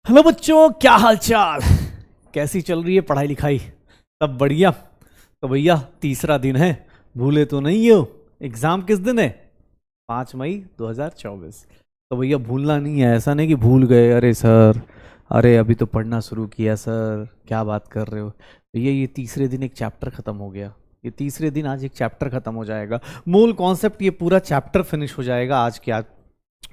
Hello बच्चों, क्या हाल चाल। कैसी चल रही है पढ़ाई लिखाई? सब बढ़िया? तो भैया तीसरा दिन है, भूले तो नहीं हो? एग्जाम किस दिन है? 5 मई 2024। तो भैया भूलना नहीं है, ऐसा नहीं कि भूल गए, अरे सर, अरे अभी तो पढ़ना शुरू किया सर, क्या बात कर रहे हो भैया। ये तीसरे दिन एक चैप्टर खत्म हो गया। ये तीसरे दिन आज एक चैप्टर खत्म हो जाएगा। मूल कॉन्सेप्ट ये पूरा चैप्टर फिनिश हो जाएगा आज के आज।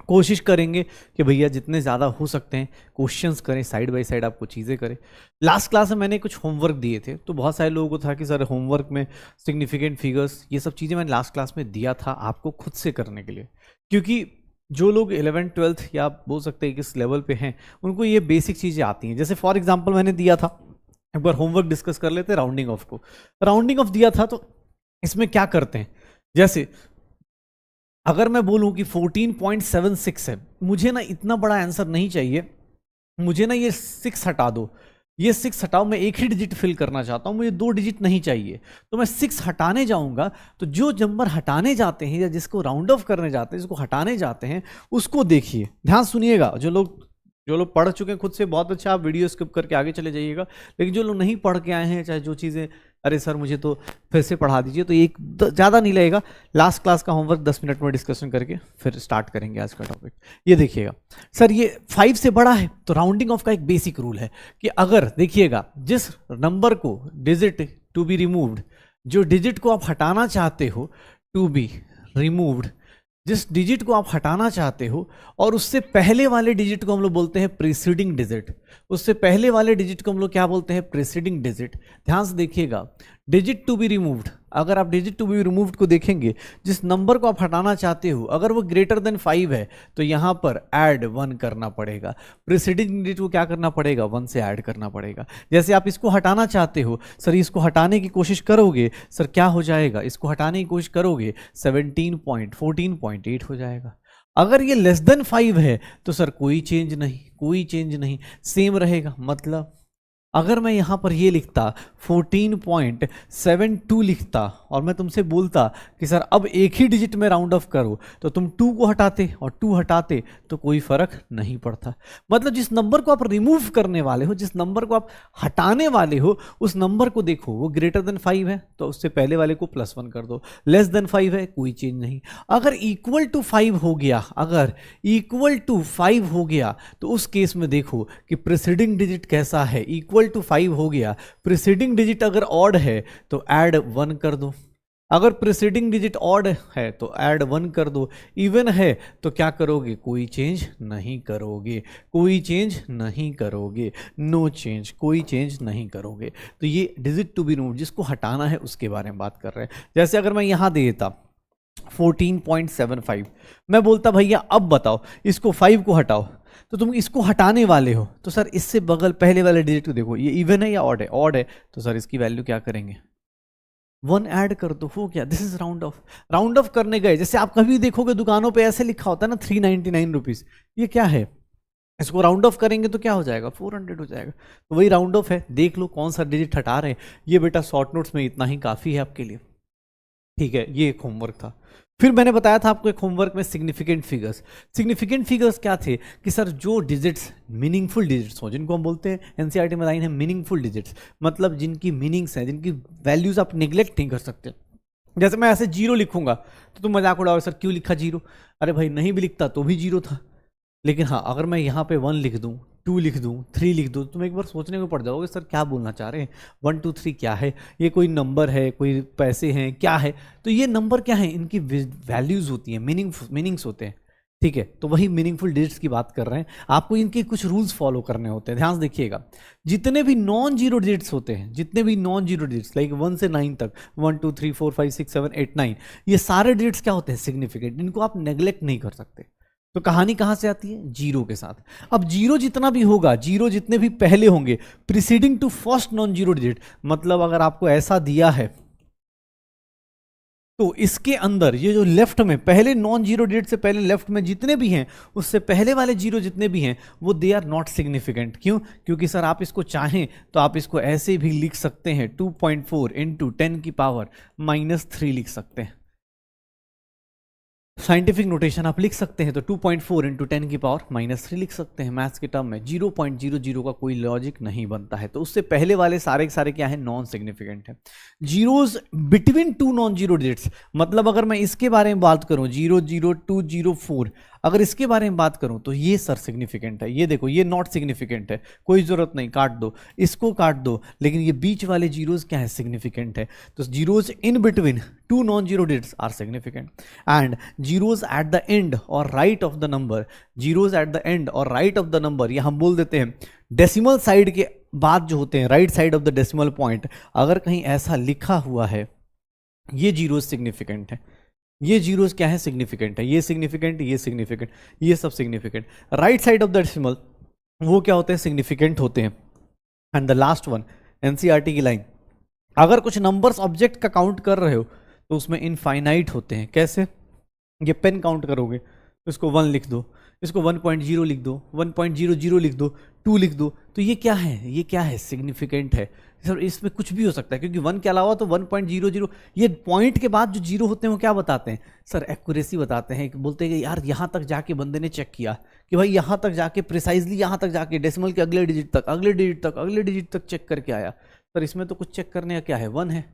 कोशिश करेंगे कि भैया जितने ज़्यादा हो सकते हैं क्वेश्चंस करें, साइड बाय साइड आपको चीज़ें करें। लास्ट क्लास में मैंने कुछ होमवर्क दिए थे, तो बहुत सारे लोगों को था कि सर होमवर्क में सिग्निफिकेंट फिगर्स, ये सब चीज़ें मैंने लास्ट क्लास में दिया था आपको खुद से करने के लिए। क्योंकि जो लोग 11th 12th या आप बोल सकते हैं किस लेवल पे हैं, उनको ये बेसिक चीज़ें आती हैं। जैसे फॉर एग्जाम्पल मैंने दिया था, एक बार होमवर्क डिस्कस कर लेते हैं राउंडिंग ऑफ को। राउंडिंग ऑफ दिया था, तो इसमें क्या करते हैं, जैसे अगर मैं बोलूं कि 14.76 है, मुझे ना इतना बड़ा आंसर नहीं चाहिए, मुझे ना ये 6 हटा दो, ये 6 हटाओ, मैं एक ही डिजिट फिल करना चाहता हूं, मुझे 2 डिजिट नहीं चाहिए। तो मैं 6 हटाने जाऊंगा, तो जो नंबर हटाने जाते हैं या जिसको राउंड ऑफ करने जाते हैं, जिसको हटाने जाते हैं, उसको देखिए, ध्यान सुनिएगा। जो लोग पढ़ चुके हैं खुद से, बहुत अच्छा, आप वीडियो स्किप करके आगे चले जाइएगा। लेकिन जो लोग नहीं पढ़ के आए हैं, चाहे जो चीज़ें, अरे सर मुझे तो फिर से पढ़ा दीजिए, तो एक ज़्यादा नहीं लगेगा। लास्ट क्लास का होमवर्क 10 मिनट में डिस्कशन करके फिर स्टार्ट करेंगे आज का टॉपिक। ये देखिएगा सर, ये 5 से बड़ा है, तो राउंडिंग ऑफ का एक बेसिक रूल है कि अगर देखिएगा जिस नंबर को डिजिट टू बी रिमूव्ड, जो डिजिट को आप हटाना चाहते हो, टू बी रिमूव्ड, जिस डिजिट को आप हटाना चाहते हो, और उससे पहले वाले डिजिट को हम लोग बोलते हैं प्रीसीडिंग डिजिट। उससे पहले वाले डिजिट को हम लोग क्या बोलते हैं? Preceding digit. ध्यान से देखिएगा, डिजिट टू बी रिमूव्ड, अगर आप डिजिट टू बी रिमूव्ड को देखेंगे, जिस नंबर को आप हटाना चाहते हो, अगर वो ग्रेटर देन 5 है, तो यहां पर ऐड 1 करना पड़ेगा। प्रीसीडिंग डिजिट को क्या करना पड़ेगा? 1 से ऐड करना पड़ेगा। जैसे आप इसको हटाना चाहते हो, सर इसको हटाने की कोशिश करोगे, सर क्या हो जाएगा? इसको हटाने की कोशिश करोगे, 14.8 हो जाएगा। अगर ये लेस देन 5 है, तो सर कोई चेंज नहीं, कोई चेंज नहीं, सेम रहेगा। मतलब अगर मैं यहां पर ये लिखता 14.72 लिखता, और मैं तुमसे बोलता कि सर अब एक ही डिजिट में राउंड ऑफ करो, तो तुम 2 को हटाते और 2 हटाते, तो कोई फर्क नहीं पड़ता। मतलब जिस नंबर को आप रिमूव करने वाले हो, जिस नंबर को आप हटाने वाले हो, उस नंबर को देखो, वो ग्रेटर देन 5 है तो उससे पहले वाले को +1 कर दो, लेस देन 5 है कोई चेंज नहीं। अगर इक्वल टू 5 हो गया, अगर इक्वल टू 5 हो गया, तो उस केस में देखो कि प्रीसीडिंग डिजिट कैसा है। इक्वल टू 5 हो गया, प्रीसीडिंग डिजिट अगर ऑड है तो ऐड 1 कर दो, अगर प्रीसीडिंग डिजिट ऑड है तो ऐड 1 कर दो, इवन है तो क्या करोगे? कोई चेंज नहीं करोगे, कोई चेंज नहीं करोगे, नो चेंज, कोई चेंज नहीं करोगे। तो ये डिजिट टू बी रिमूव्ड, जिसको हटाना है उसके बारे में बात कर रहे हैं। जैसे अगर मैं यहां दे देता 14.75, मैं बोलता भैया अब बताओ इसको 5 को हटाओ, तो तुम इसको हटाने वाले हो, तो सर इससे बगल पहले वाले डिजिट को देखो, ये इवन है या ऑड है? ऑड है, तो सर इसकी वैल्यू क्या करेंगे? 1 ऐड कर दो, हो गया। This is round of. Round of करने गए, जैसे आप कभी देखोगे दुकानों पे ऐसे लिखा होता है ना 399 रुपीज, ये क्या है? इसको राउंड ऑफ करेंगे तो क्या हो जाएगा? 400 हो जाएगा। तो वही राउंड ऑफ है, देख लो कौन सा डिजिट हटा रहे हैं। ये बेटा शॉर्ट नोट्स में इतना ही काफी है आपके लिए, ठीक है। ये एक होमवर्क था। फिर मैंने बताया था आपको एक होमवर्क में सिग्निफिकेंट फिगर्स। सिग्निफिकेंट फिगर्स क्या थे कि सर जो डिजिट्स मीनिंगफुल डिजिट्स हो, जिनको हम बोलते हैं, एनसीईआरटी में लाइन है मीनिंगफुल डिजिट्स, मतलब जिनकी मीनिंग्स हैं, जिनकी वैल्यूज आप निगलेक्ट नहीं कर सकते। जैसे मैं ऐसे 0 लिखूंगा तो तुम मजाक उड़ाओ, सर क्यों लिखा 0? अरे भाई नहीं भी लिखता तो भी 0 था। लेकिन हाँ, अगर मैं यहाँ पे 1 लिख दूँ, 2 लिख दूँ, 3 लिख दूँ, तुम एक बार सोचने को पड़ जाओगे सर क्या बोलना चाह रहे हैं, 1 2 3 क्या है? ये कोई नंबर है, कोई पैसे हैं, क्या है? तो ये नंबर क्या है? इनकी वैल्यूज होती हैं, मीनिंग्स होते हैं, ठीक है। तो वही मीनिंगफुल डिजिट्स की बात कर रहे हैं। आपको इनके कुछ रूल्स फॉलो करने होते हैं, ध्यान से देखिएगा। जितने भी नॉन जीरो डिजिट्स होते हैं, जितने भी नॉन जीरो डिजिट्स लाइक 1 से 9 तक, 1 2 3 4 5 6 7 8 9, ये सारे डिजिट्स क्या होते हैं? सिग्निफिकेंट। इनको आप नेग्लेक्ट नहीं कर सकते। तो कहानी कहां से आती है? 0 के साथ। अब 0 जितना भी होगा, 0 जितने भी पहले होंगे preceding to first non zero digit, मतलब अगर आपको ऐसा दिया है तो इसके अंदर ये जो लेफ्ट में पहले नॉन जीरो डिजिट से पहले लेफ्ट में जितने भी हैं, उससे पहले वाले 0 जितने भी हैं, वो दे आर नॉट सिग्निफिकेंट। क्यों? क्योंकि सर आप इसको चाहें तो आप इसको ऐसे भी लिख सकते हैं, 2.4 × 10⁻³ लिख सकते हैं। साइंटिफिक नोटेशन आप लिख सकते हैं तो 2.4 इंटू 10 की पावर -3 लिख सकते हैं। मैथ्स के टर्म में 0.00 का कोई लॉजिक नहीं बनता है, तो उससे पहले वाले सारे के सारे क्या है, नॉन सिग्निफिकेंट है। Zeros between two non zero digits, मतलब अगर मैं इसके बारे में बात करूं 0 0 2 0 4, अगर इसके बारे में बात करूं तो ये सर सिग्निफिकेंट है। ये देखो ये नॉट सिग्निफिकेंट है, कोई जरूरत नहीं, काट दो, इसको काट दो, लेकिन ये बीच वाले जीरोज क्या है, सिग्निफिकेंट है। तो zeros in between two non zero digits are significant and zeros at the end or right of the number, zeros at the end or right of the number, ये हम बोल देते हैं डेसिमल साइड के बाद जो होते हैं, right side of the decimal point, अगर कहीं ऐसा लिखा हुआ है ये जीरोज सिग्निफिकेंट है, ये जीरोज क्या है, सिग्निफिकेंट है, ये सिग्निफिकेंट, ये सिग्निफिकेंट, ये सब significant. Right side of the decimal वो क्या होते हैं, सिग्निफिकेंट होते हैं। And the last one NCERT की लाइन, अगर कुछ नंबर्स ऑब्जेक्ट का काउंट कर रहे हो तो उसमें इनफाइनाइट होते हैं। कैसे, ये पेन काउंट करोगे तो इसको 1 लिख दो, इसको 1.0 लिख दो, 1.00 लिख दो, 2 लिख दो, तो ये क्या है, ये क्या है, सिग्निफिकेंट है सर। इसमें कुछ भी हो सकता है क्योंकि 1 के अलावा तो 1.00, ये पॉइंट के बाद जो जीरो होते हैं वो क्या बताते हैं सर, एक्यूरेसी बताते हैं। बोलते हैं कि यार यहाँ तक जाके बंदे ने चेक किया कि भाई यहाँ तक जाके प्रिसाइजली, यहाँ तक जाके डेसिमल के अगले डिजिट तक, अगले डिजिट तक, अगले डिजिट तक चेक करके आया। सर इसमें तो कुछ चेक करने का क्या है, 1 है,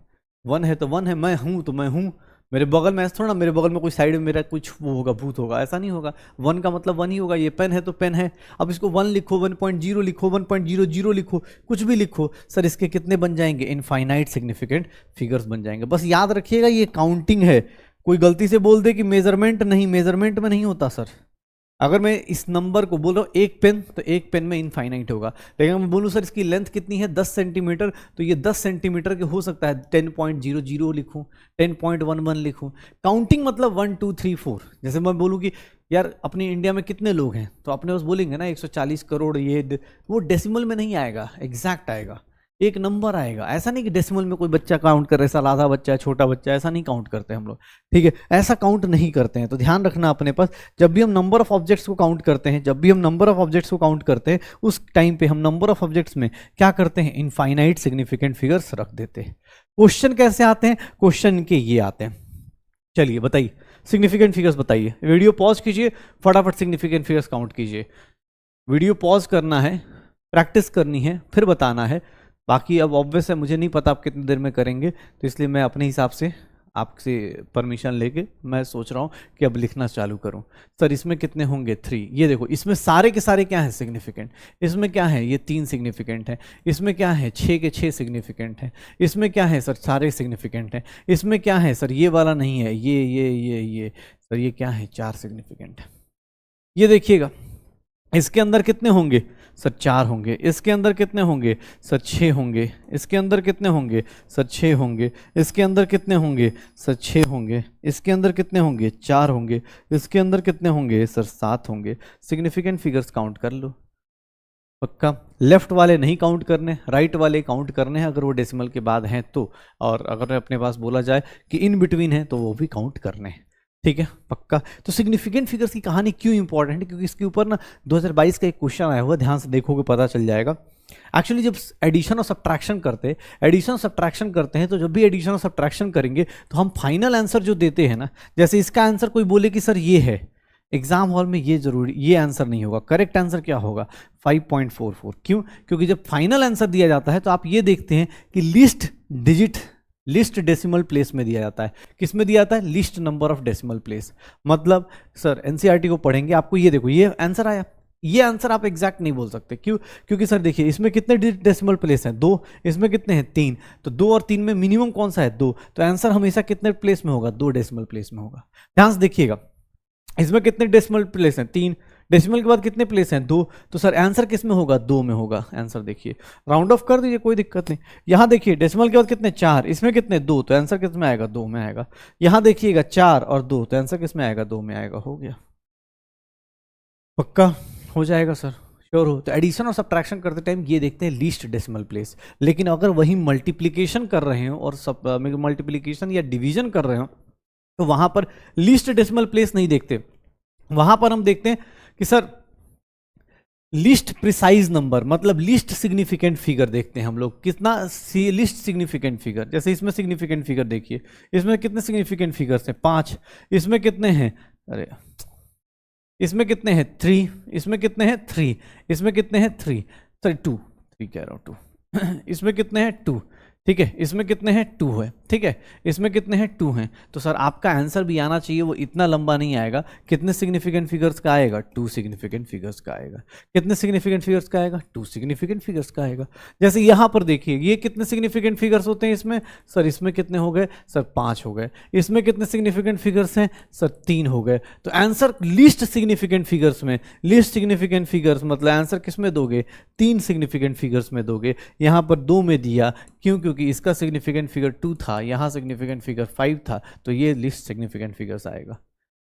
1 है तो 1 है, मैं हूँ तो मैं हूँ, मेरे बगल में ऐसा थोड़ा, मेरे बगल में कोई साइड में मेरा कुछ वो होगा, भूत होगा, ऐसा नहीं होगा। 1 का मतलब 1 ही होगा। ये पेन है तो पेन है, अब इसको 1 लिखो, 1.0 लिखो, 1.00 लिखो, कुछ भी लिखो सर, इसके कितने बन जाएंगे, इनफाइनाइट सिग्निफिकेंट फिगर्स बन जाएंगे। बस याद रखिएगा ये काउंटिंग है। कोई गलती से बोल दे कि मेजरमेंट नहीं, मेजरमेंट में नहीं होता सर। अगर मैं इस नंबर को बोल रहा हूँ एक पेन, तो एक पेन में इनफाइनाइट होगा। लेकिन मैं बोलूँ सर इसकी लेंथ कितनी है, 10 सेंटीमीटर, तो ये 10 सेंटीमीटर के हो सकता है 10.00 लिखूँ, 10.11 लिखूँ। काउंटिंग मतलब 1 2 3 4। जैसे मैं बोलूँ कि यार अपनी इंडिया में कितने लोग हैं, तो अपने पास बोलेंगे ना 140 करोड़, ये वो डेसिमल में नहीं आएगा, एग्जैक्ट आएगा, एक नंबर आएगा। ऐसा नहीं कि डेसिमल में कोई बच्चा काउंट कर रहे, साल आधा बच्चा है, छोटा बच्चा, ऐसा नहीं काउंट करते हम लोग, ठीक है, ऐसा काउंट नहीं करते हैं। तो ध्यान रखना अपने पास, जब भी हम नंबर ऑफ ऑब्जेक्ट्स को काउंट करते हैं, जब भी हम नंबर ऑफ ऑब्जेक्ट्स को काउंट करते हैं, उस टाइम पे हम नंबर ऑफ ऑब्जेक्ट्स में क्या करते हैं, इनफाइनाइट सिग्निफिकेंट फिगर्स रख देते हैं। क्वेश्चन कैसे आते हैं, क्वेश्चन के ये आते हैं। चलिए बताइए सिग्निफिकेंट फिगर्स बताइए, वीडियो पॉज कीजिए, फटाफट सिग्निफिकेंट फिगर्स काउंट कीजिए। वीडियो पॉज करना है, प्रैक्टिस करनी है, फिर बताना है। बाकी अब ऑब्वियस है, मुझे नहीं पता आप कितनी देर में करेंगे, तो इसलिए मैं अपने हिसाब से आपसे परमिशन लेके मैं सोच रहा हूँ कि अब लिखना चालू करूँ। सर इसमें कितने होंगे, 3। ये देखो इसमें सारे के सारे क्या है, सिग्निफिकेंट। इसमें क्या है, ये 3 सिग्निफिकेंट है। इसमें क्या है, 6 के 6 सिग्निफिकेंट है। इसमें क्या है सर, सारे सिग्निफिकेंट है। इसमें क्या है सर, ये वाला नहीं है, ये सर ये क्या है, 4 सिग्निफिकेंट है। ये देखिएगा इसके अंदर कितने होंगे सर, 4 होंगे। इसके अंदर कितने होंगे सर, 6 होंगे। इसके अंदर कितने होंगे सर, 6 होंगे। इसके अंदर कितने होंगे सर, 6 होंगे। इसके अंदर कितने होंगे, 4 होंगे। इसके अंदर कितने होंगे सर, 7 होंगे। सिग्निफिकेंट फिगर्स काउंट कर लो पक्का। लेफ्ट वाले नहीं काउंट करने, राइट वाले काउंट करने हैं अगर वो डेसिमल के बाद हैं तो, और अगर अपने पास बोला जाए कि इन बिटवीन है तो वो भी काउंट करने हैं, ठीक है पक्का। तो सिग्निफिकेंट फिगर्स की कहानी क्यों इंपॉर्टेंट है, क्योंकि इसके ऊपर ना 2022 का एक क्वेश्चन आया हुआ, ध्यान से देखोगे पता चल जाएगा। एक्चुअली जब एडिशन और सब्ट्रैक्शन करते हैं, तो जब भी एडिशन और सब्ट्रैक्शन करेंगे तो हम फाइनल आंसर जो देते हैं ना, जैसे इसका आंसर कोई बोले कि सर ये है, एग्जाम हॉल में ये जरूरी, ये आंसर नहीं होगा। करेक्ट आंसर क्या होगा, 5.44। क्यों, क्योंकि जब फाइनल आंसर दिया जाता है तो आप ये देखते हैं कि लिस्ट डेसिमल प्लेस में दिया जाता है। किस में दिया जाता है, list number of decimal place. मतलब सर एनसीईआरटी को पढ़ेंगे, आपको ये देखो ये आंसर आया, ये आंसर आप एग्जैक्ट नहीं बोल सकते। क्यों, क्योंकि सर देखिए इसमें कितने डेसिमल प्लेस हैं, 2, इसमें कितने हैं, 3, तो 2 और 3 में मिनिमम कौन सा है, 2, तो आंसर हमेशा कितने प्लेस में होगा, 2 डेसिमल प्लेस में होगा। ध्यान से देखिएगा इसमें कितने डेसिमल प्लेस हैं, 3, डेसिमल के बाद कितने प्लेस हैं, 2, तो सर आंसर किस में होगा, 2 में होगा आंसर। देखिए राउंड ऑफ कर दीजिए, कोई दिक्कत नहीं। यहाँ देखिए डेसिमल के बाद कितने, 4, इसमें कितने, 2, तो आंसर किस में आएगा, 2 में आएगा। यहाँ देखिएगा 4 और 2, तो आंसर किस में आएगा, 2 में आएगा। हो गया पक्का, हो जाएगा सर, श्योर हो। तो एडिशन और सब्ट्रैक्शन करते टाइम ये देखते हैं लीस्ट डेसिमल प्लेस। लेकिन अगर वही मल्टीप्लीकेशन कर रहे हो और मल्टीप्लीकेशन या डिवीजन कर रहे हो तो वहां पर लीस्ट डेसिमल प्लेस नहीं देखते, वहां पर हम देखते हैं कि सर लिस्ट प्रिसाइज नंबर मतलब लिस्ट सिग्निफिकेंट फिगर देखते हैं हम लोग, कितना लिस्ट सिग्निफिकेंट फिगर। जैसे इसमें सिग्निफिकेंट फिगर देखिए, इसमें कितने सिग्निफिकेंट फिगर्स हैं 5, इसमें कितने हैं, अरे इसमें कितने हैं 3, इसमें कितने हैं 3, इसमें कितने हैं 3, सॉरी 2, 3 कह रहा हूँ 2 इसमें कितने हैं 2, ठीक है, इसमें कितने हैं 2 है, ठीक है, इसमें कितने हैं 2 हैं। तो सर आपका आंसर भी आना चाहिए, वो इतना लंबा नहीं आएगा। कितने सिग्निफिकेंट फिगर्स का आएगा, 2 सिग्निफिकेंट फिगर्स का आएगा। कितने सिग्निफिकेंट फिगर्स का आएगा, 2 सिग्निफिकेंट फिगर्स का आएगा। जैसे यहां पर देखिए ये कितने सिग्निफिकेंट फिगर्स होते हैं इसमें, सर इसमें कितने हो गए, सर 5 हो गए। इसमें कितने सिग्निफिकेंट फिगर्स हैं, सर 3 हो गए। तो आंसर लिस्ट सिग्निफिकेंट फिगर्स में, लिस्ट सिग्निफिकेंट फिगर्स मतलब आंसर किस में दोगे, 3 सिग्निफिकेंट फिगर्स में दोगे। यहां पर 2 में दिया, क्यों, क्योंकि इसका सिग्निफिकेंट फिगर 2 था, यहां सिग्निफिकेंट फिगर 5 था, तो ये लिस्ट सिग्निफिकेंट फिगर्स आएगा।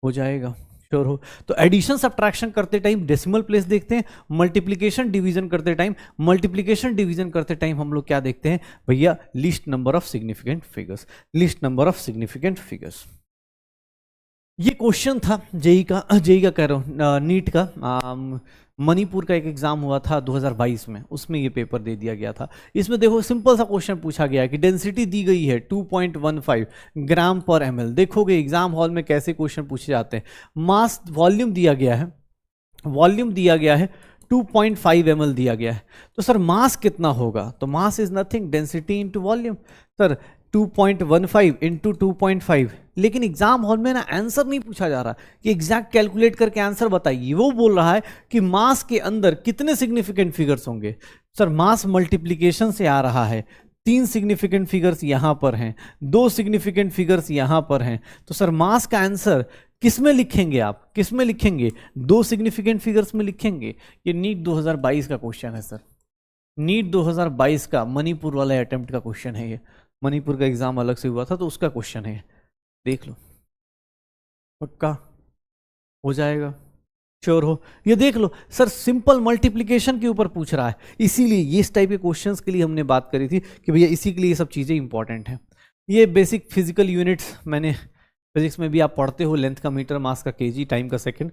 हो जाएगा, श्योर हो। तो एडिशन सब्ट्रैक्शन करते टाइम डेसिमल प्लेस देखते हैं, मल्टीप्लिकेशन डिवीजन करते टाइम, मल्टीप्लिकेशन डिवीजन करते टाइम हम लोग क्या देखते हैं भैया, list number of significant figures, list number of significant figures. ये क्वेश्चन था जेई का कह रहा हूँ नीट का, मणिपुर का एक एग्जाम हुआ था 2022 में, उसमें ये पेपर दे दिया गया था। इसमें देखो सिंपल सा क्वेश्चन पूछा गया है कि डेंसिटी दी गई है 2.15 ग्राम पर ml। देखोगे एग्जाम हॉल में कैसे क्वेश्चन पूछे जाते हैं। मास वॉल्यूम दिया गया है, वॉल्यूम दिया गया है 2.5 ml दिया गया है। तो सर मास कितना होगा, तो mass is nothing density into volume. Sir 2.15 into 2.5, लेकिन एग्जाम हॉल में ना आंसर नहीं पूछा जा रहा कि एग्जैक्ट कैलकुलेट करके आंसर बताइए, वो बोल रहा है कि मास के अंदर कितने सिग्निफिकेंट फिगर्स होंगे। सर मास मल्टीप्लीकेशन से आ रहा है, 3 सिग्निफिकेंट फिगर्स यहां पर हैं, 2 सिग्निफिकेंट फिगर्स यहां पर हैं। तो सर मास का आंसर किस में लिखेंगे आप, किस में लिखेंगे, 2 सिग्निफिकेंट फिगर्स में लिखेंगे। ये नीट 2022 का क्वेश्चन है सर, नीट 2022 का मणिपुर वाले अटेम्प्ट का क्वेश्चन है ये। मणिपुर का एग्जाम अलग से हुआ था तो उसका क्वेश्चन है, देख लो, पक्का हो जाएगा, श्योर हो। ये देख लो सर सिंपल मल्टीप्लिकेशन के ऊपर पूछ रहा है, इसीलिए ये इस टाइप के क्वेश्चंस के लिए हमने बात करी थी कि भैया इसी के लिए ये सब चीज़ें इंपॉर्टेंट हैं। ये बेसिक फिजिकल यूनिट्स मैंने फिजिक्स में भी आप पढ़ते हो, लेंथ का मीटर, मास का केजी, टाइम का सेकंड,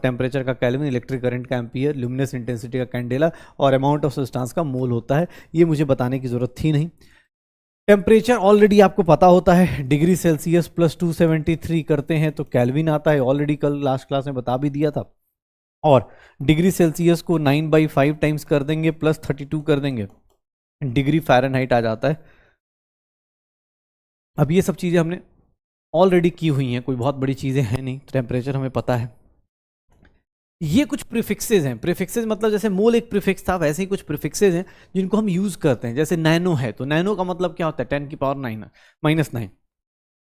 टेम्परेचर का केल्विन, इलेक्ट्रिक करंट का एम्पियर, ल्यूमिनस इंटेंसिटी का कैंडेला और अमाउंट ऑफ सब्सटेंस का मोल होता है। ये मुझे बताने की जरूरत थी नहीं। टेम्परेचर ऑलरेडी आपको पता होता है, डिग्री सेल्सियस प्लस 273 करते हैं तो केल्विन आता है, ऑलरेडी कल लास्ट क्लास में बता भी दिया था। और डिग्री सेल्सियस को 9/5 टाइम्स कर देंगे प्लस 32 कर देंगे, डिग्री फ़ारेनहाइट आ जाता है। अब ये सब चीज़ें हमने ऑलरेडी की हुई हैं, कोई बहुत बड़ी चीज़ें हैं नहीं, टेम्परेचर हमें पता है। ये कुछ प्रीफिक्सेज हैं, प्रीफिक्सेज मतलब जैसे मोल एक प्रीफिक्स था, वैसे ही कुछ प्रीफिक्सेज हैं जिनको हम यूज करते हैं। जैसे नैनो है तो नैनो का मतलब क्या होता है, 10⁻⁹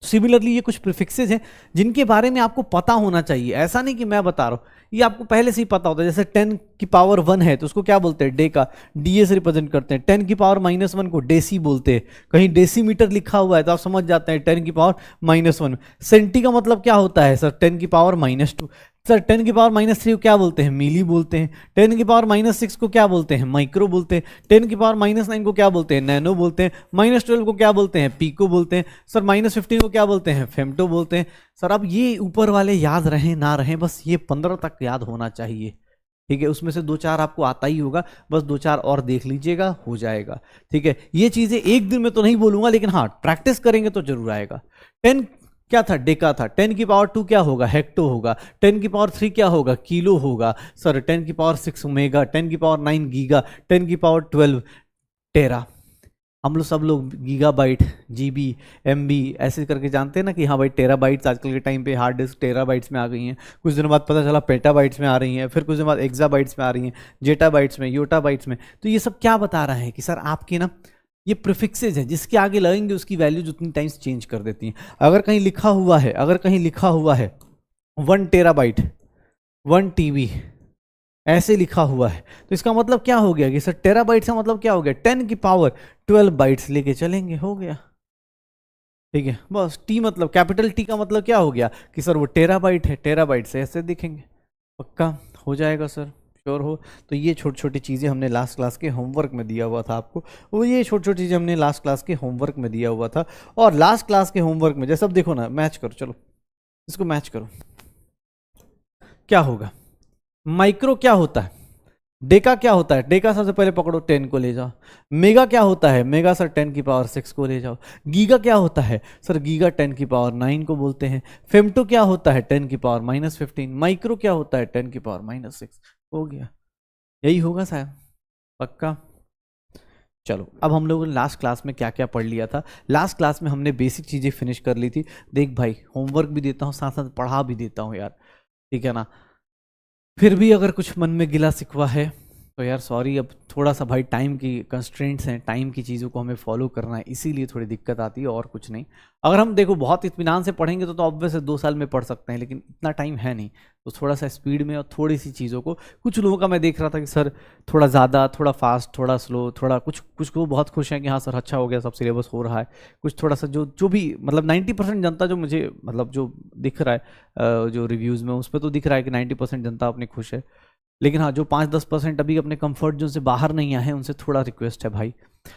सिमिलरली ये कुछ प्रीफिक्सेज हैं जिनके बारे में आपको पता होना चाहिए। ऐसा नहीं कि मैं बता रहा हूँ, ये आपको पहले से ही पता होता है। जैसे 10⁻1 है तो उसको क्या बोलते हैं, डे का डीए से रिप्रेजेंट करते हैं। 10⁻⁻1 को डेसी बोलते हैं, कहीं डेसीमीटर लिखा हुआ है तो आप समझ जाते हैं 10⁻⁻1। सेंटी का मतलब क्या होता है सर, 10⁻⁻2। सर 10⁻⁻3 को क्या बोलते हैं, मिली बोलते हैं। 10⁻⁻6 को क्या बोलते हैं, माइक्रो बोलते हैं। 10⁻⁻9 को क्या बोलते हैं, नैनो बोलते हैं। -12 को क्या बोलते हैं, पीको बोलते हैं। सर -15 को क्या बोलते हैं, फेम्टो बोलते हैं। सर अब ये ऊपर वाले याद रहें ना रहें, बस ये 15 तक याद होना चाहिए, ठीक है। उसमें से 2-4 आपको आता ही होगा, बस 2-4 और देख लीजिएगा, हो जाएगा, ठीक है। ये चीजें एक दिन में तो नहीं बोलूंगा, लेकिन हाँ प्रैक्टिस करेंगे तो जरूर आएगा। 10 क्या था, डेका था। 10⁻2 क्या होगा, हेक्टो होगा। 10⁻3 क्या होगा, किलो होगा। सर 10⁻6 मेगा, 10⁻9 गीगा, 10⁻12 टेरा। हम लोग सब लोग गीगाबाइट, जीबी, एमबी ऐसे करके जानते हैं ना कि हाँ भाई टेराबाइट्स आजकल के टाइम पे हार्ड डिस्क टेराबाइट्स में आ गई हैं। कुछ दिनों बाद पता चला पेटाबाइट्स में आ रही हैं, फिर कुछ दिन बाद एक्साबाइट्स में आ रही हैं, जेटाबाइट्स में, योटाबाइट्स में। तो ये सब क्या बता रहा है कि सर आपके ना ये प्रीफिक्सेज हैं, जिसके आगे लगेंगे उसकी वैल्यूज उतनी टाइम्स चेंज कर देती हैं। अगर कहीं लिखा हुआ है, 1 टेराबाइट 1 टीबी ऐसे लिखा हुआ है, तो इसका मतलब क्या हो गया कि सर टेराबाइट्स का मतलब क्या हो गया, 10⁻12 बाइट्स लेके चलेंगे, हो गया, ठीक है। बस टी मतलब कैपिटल टी का मतलब क्या हो गया कि सर वो टेराबाइट है, टेराबाइट से ऐसे दिखेंगे, पक्का हो जाएगा सर, श्योर हो। तो ये छोटी छोटी चीज़ें हमने लास्ट क्लास के होमवर्क में दिया हुआ था आपको, वो ये छोटी छोटी चीज़ें हमने लास्ट क्लास के होमवर्क में दिया हुआ था। और लास्ट क्लास के होमवर्क में जैसे अब देखो ना, मैच करो, चलो इसको मैच करो, क्या होगा, माइक्रो क्या होता है, डेका क्या होता है? डेका सबसे पहले पकड़ो, 10 को ले जाओ। मेगा क्या होता है? मेगा सर 10 की पावर 6 को ले जाओ। गीगा क्या होता है? सर गीगा 10 की पावर 9 को बोलते हैं। फेम्टो क्या होता है? 10 की पावर -15। माइक्रो क्या होता है? 10 की पावर -6। हो गया, यही होगा शायद, पक्का। चलो, अब हम लोगों ने लास्ट क्लास में क्या क्या पढ़ लिया था? लास्ट क्लास में हमने बेसिक चीज़ें फिनिश कर ली थी। देख भाई, होमवर्क भी देता हूँ, साथ साथ पढ़ा भी देता हूँ यार, ठीक है ना। फिर भी अगर कुछ मन में गिला शिकवा है तो यार सॉरी, अब थोड़ा सा भाई टाइम की कंस्ट्रेंट्स हैं, टाइम की चीज़ों को हमें फॉलो करना है, इसीलिए थोड़ी दिक्कत आती है, और कुछ नहीं। अगर हम देखो बहुत इत्मीनान से पढ़ेंगे तो ऑब्वियस है 2 साल में पढ़ सकते हैं, लेकिन इतना टाइम है नहीं, तो थोड़ा सा स्पीड में और थोड़ी सी चीज़ों को, कुछ लोगों का मैं देख रहा था कि सर थोड़ा ज़्यादा, थोड़ा फास्ट, थोड़ा स्लो, थोड़ा कुछ कुछ को बहुत खुश हैं कि हाँ सर अच्छा हो गया, सब सिलेबस हो रहा है। कुछ थोड़ा सा जो जो भी मतलब 90% जनता जो मुझे मतलब जो दिख रहा है जो रिव्यूज़ में, उस पर तो दिख रहा है कि 90% जनता अपनी खुश है। लेकिन हाँ, जो 5-10% अभी अपने कंफर्ट जोन से बाहर नहीं आए हैं, उनसे थोड़ा रिक्वेस्ट है भाई,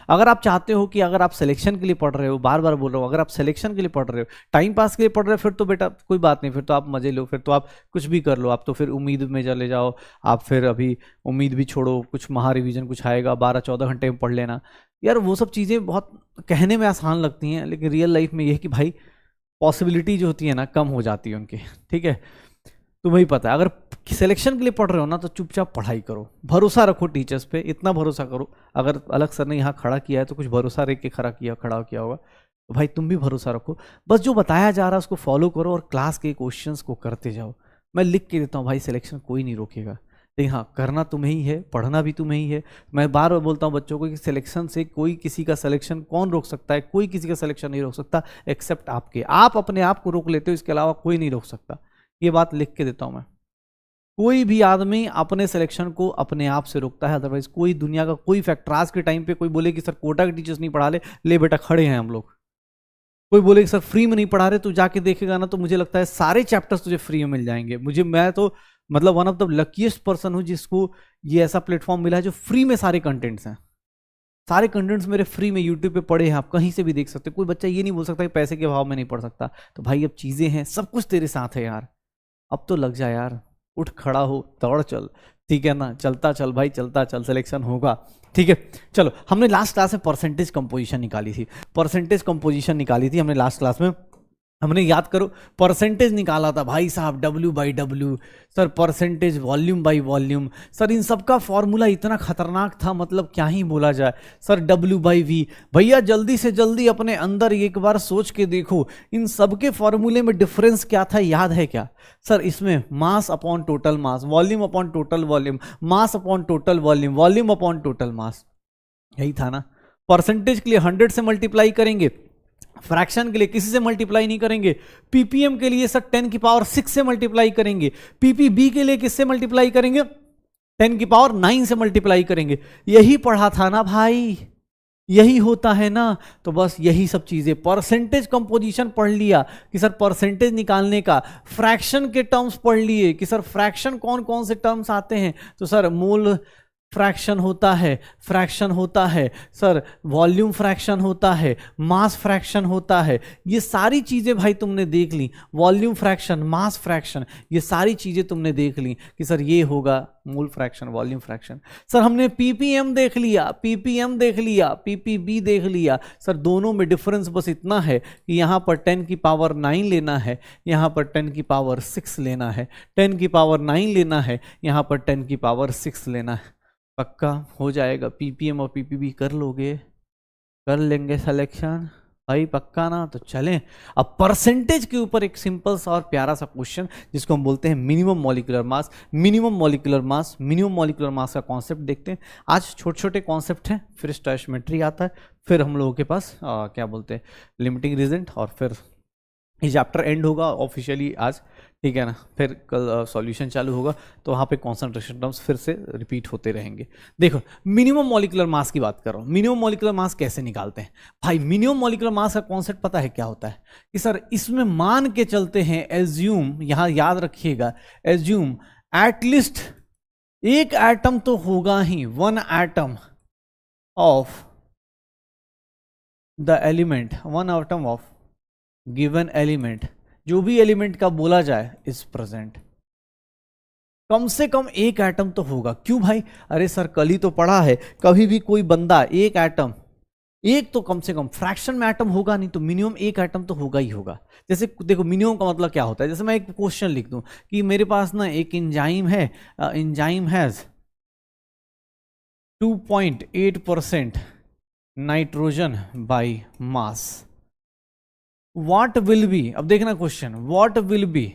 अगर आप चाहते हो कि अगर आप सिलेक्शन के लिए पढ़ रहे हो, बार बार बोल रहा हूँ, अगर आप सिलेक्शन के लिए पढ़ रहे हो, टाइम पास के लिए पढ़ रहे हो, फिर तो बेटा कोई बात नहीं, फिर तो आप मजे लो, फिर तो आप कुछ भी कर लो, आप तो फिर उम्मीद में चले जाओ, आप फिर अभी उम्मीद भी छोड़ो, कुछ महा रिविजन कुछ आएगा, 12-14 घंटे में पढ़ लेना। यार वो सब चीज़ें बहुत कहने में आसान लगती हैं, लेकिन रियल लाइफ में ये है कि भाई पॉसिबिलिटी जो होती है ना, कम हो जाती है उनकी, ठीक है। तो वही पता है, अगर सिलेक्शन के लिए पढ़ रहे हो ना तो चुपचाप पढ़ाई करो, भरोसा रखो टीचर्स पे, इतना भरोसा करो, अगर अलग सर ने यहाँ खड़ा किया है तो कुछ भरोसा रख के खड़ा किया होगा, तो भाई तुम भी भरोसा रखो, बस जो बताया जा रहा है उसको फॉलो करो और क्लास के क्वेश्चंस को करते जाओ। मैं लिख के देता हूँ भाई, सिलेक्शन कोई नहीं रोकेगा, लेकिन हाँ करना तुम्हें ही है, पढ़ना भी तुम्हें ही है। मैं बार बार बोलता हूँ बच्चों को कि सिलेक्शन से कोई किसी का सिलेक्शन कौन रोक सकता है? कोई किसी का सिलेक्शन नहीं रोक सकता एक्सेप्ट आपके, आप अपने आप को रोक लेते हो, इसके अलावा कोई नहीं रोक सकता। ये बात लिख के देता हूं मैं, कोई भी आदमी अपने सिलेक्शन को अपने आप से रोकता है, अदरवाइज कोई दुनिया का कोई फैक्टर आज के टाइम पे कोई बोले कि सर कोटा के टीचर्स नहीं पढ़ा ले बेटा खड़े हैं हम लोग, कोई बोले कि सर फ्री में नहीं पढ़ा रहे, तो जाके देखेगा ना तो मुझे लगता है सारे चैप्टर्स तुझे फ्री में मिल जाएंगे। मैं तो मतलब one of the luckiest person हूं जिसको ये ऐसा प्लेटफॉर्म मिला है जो फ्री में सारे कंटेंट्स हैं, सारे कंटेंट्स मेरे फ्री में यूट्यूब पे पड़े हैं, आप कहीं से भी देख सकते हो। कोई बच्चा ये नहीं बोल सकता कि पैसे के भाव में नहीं पढ़ सकता। तो भाई अब चीजें हैं, सब कुछ तेरे साथ है यार, अब तो लग जा यार, उठ खड़ा हो, दौड़ चल, ठीक है ना, चलता चल भाई, चलता चल, सिलेक्शन होगा, ठीक है। चलो, हमने लास्ट क्लास में परसेंटेज कंपोजिशन निकाली थी, हमने लास्ट क्लास में, हमने याद करो परसेंटेज निकाला था भाई साहब, W/W, sir percentage volume by volume, sir इन सब का फॉर्मूला इतना खतरनाक था, मतलब क्या ही बोला जाए। सर W/V, भैया जल्दी से जल्दी अपने अंदर एक बार सोच के देखो, इन सब के फॉर्मूले में डिफरेंस क्या था, याद है क्या? सर इसमें mass upon total mass, volume upon total volume, mass upon total volume, volume upon total mass, यही था ना। परसेंटेज के लिए 100 से मल्टीप्लाई करेंगे, फ्रैक्शन के लिए किसी से मल्टीप्लाई नहीं करेंगे, पीपीएम के लिए सर 10 की पावर 6 से मल्टीप्लाई करेंगे, पीपीबी के लिए किससे मल्टीप्लाई करेंगे? 10 की पावर 9 से मल्टीप्लाई करेंगे। यही पढ़ा था ना भाई, यही होता है ना। तो बस यही सब चीजें, परसेंटेज कंपोजिशन पढ़ लिया कि सर परसेंटेज निकालने का, फ्रैक्शन के टर्म्स पढ़ लिए कि सर फ्रैक्शन कौन कौन से टर्म्स आते हैं, तो सर मोल फ्रैक्शन होता है सर, वॉल्यूम फ्रैक्शन होता है, मास फ्रैक्शन होता है, ये सारी चीजें भाई तुमने देख ली, वॉल्यूम फ्रैक्शन, मास फ्रैक्शन, ये सारी चीजें तुमने देख ली कि सर ये होगा mole fraction, volume fraction. Sir हमने पीपीएम देख लिया, पीपीबी देख लिया, सर दोनों में डिफरेंस बस इतना है कि यहां पर 10 की पावर 9 लेना है, यहां पर 10 की पावर 6 लेना है, 10 की पावर 9 लेना है, यहां पर 10 की पावर 6 लेना है। पक्का हो जाएगा, पीपीएम और पीपीबी कर लोगे, कर लेंगे सिलेक्शन भाई, पक्का ना? तो चलें अब परसेंटेज के ऊपर एक सिंपल सा और प्यारा सा क्वेश्चन जिसको हम बोलते हैं minimum molecular mass. Minimum molecular mass का कॉन्सेप्ट देखते हैं। आज छोटे छोटे कॉन्सेप्ट हैं, फिर स्टोइचियोमेट्री आता है, फिर हम लोगों के पास क्या बोलते हैं लिमिटिंग रीजन, और फिर ये चैप्टर एंड होगा ऑफिशियली आज, ठीक है ना। फिर कल सॉल्यूशन चालू होगा, तो वहाँ पे कॉन्सेंट्रेशन टर्म्स फिर से रिपीट होते रहेंगे। देखो मिनिमम मॉलिक्यूलर मास की बात कर रहा हूँ, मिनिमम मॉलिक्यूलर मास कैसे निकालते हैं भाई? मिनिमम मॉलिक्यूलर मास का कॉन्सेप्ट पता है क्या होता है? कि सर इसमें मान के चलते हैं, एज्यूम, यहाँ याद रखिएगा, एज्यूम एटलीस्ट एक एटम तो होगा ही, 1 atom of the element, 1 atom of given element, जो भी एलिमेंट का बोला जाए, इज प्रेजेंट। कम से कम एक एटम तो होगा। क्यों भाई? अरे सर कल ही तो पढ़ा है, कभी भी कोई बंदा एक एटम, एक तो कम से कम फ्रैक्शन में एटम होगा नहीं तो मिनिमम एक एटम तो होगा ही होगा। जैसे देखो मिनिमम का मतलब क्या होता है, जैसे मैं एक क्वेश्चन लिख दूं कि मेरे पास ना एक एंजाइम है, enzyme has 2.8% nitrogen by mass, what will be, अब देखना question, what will be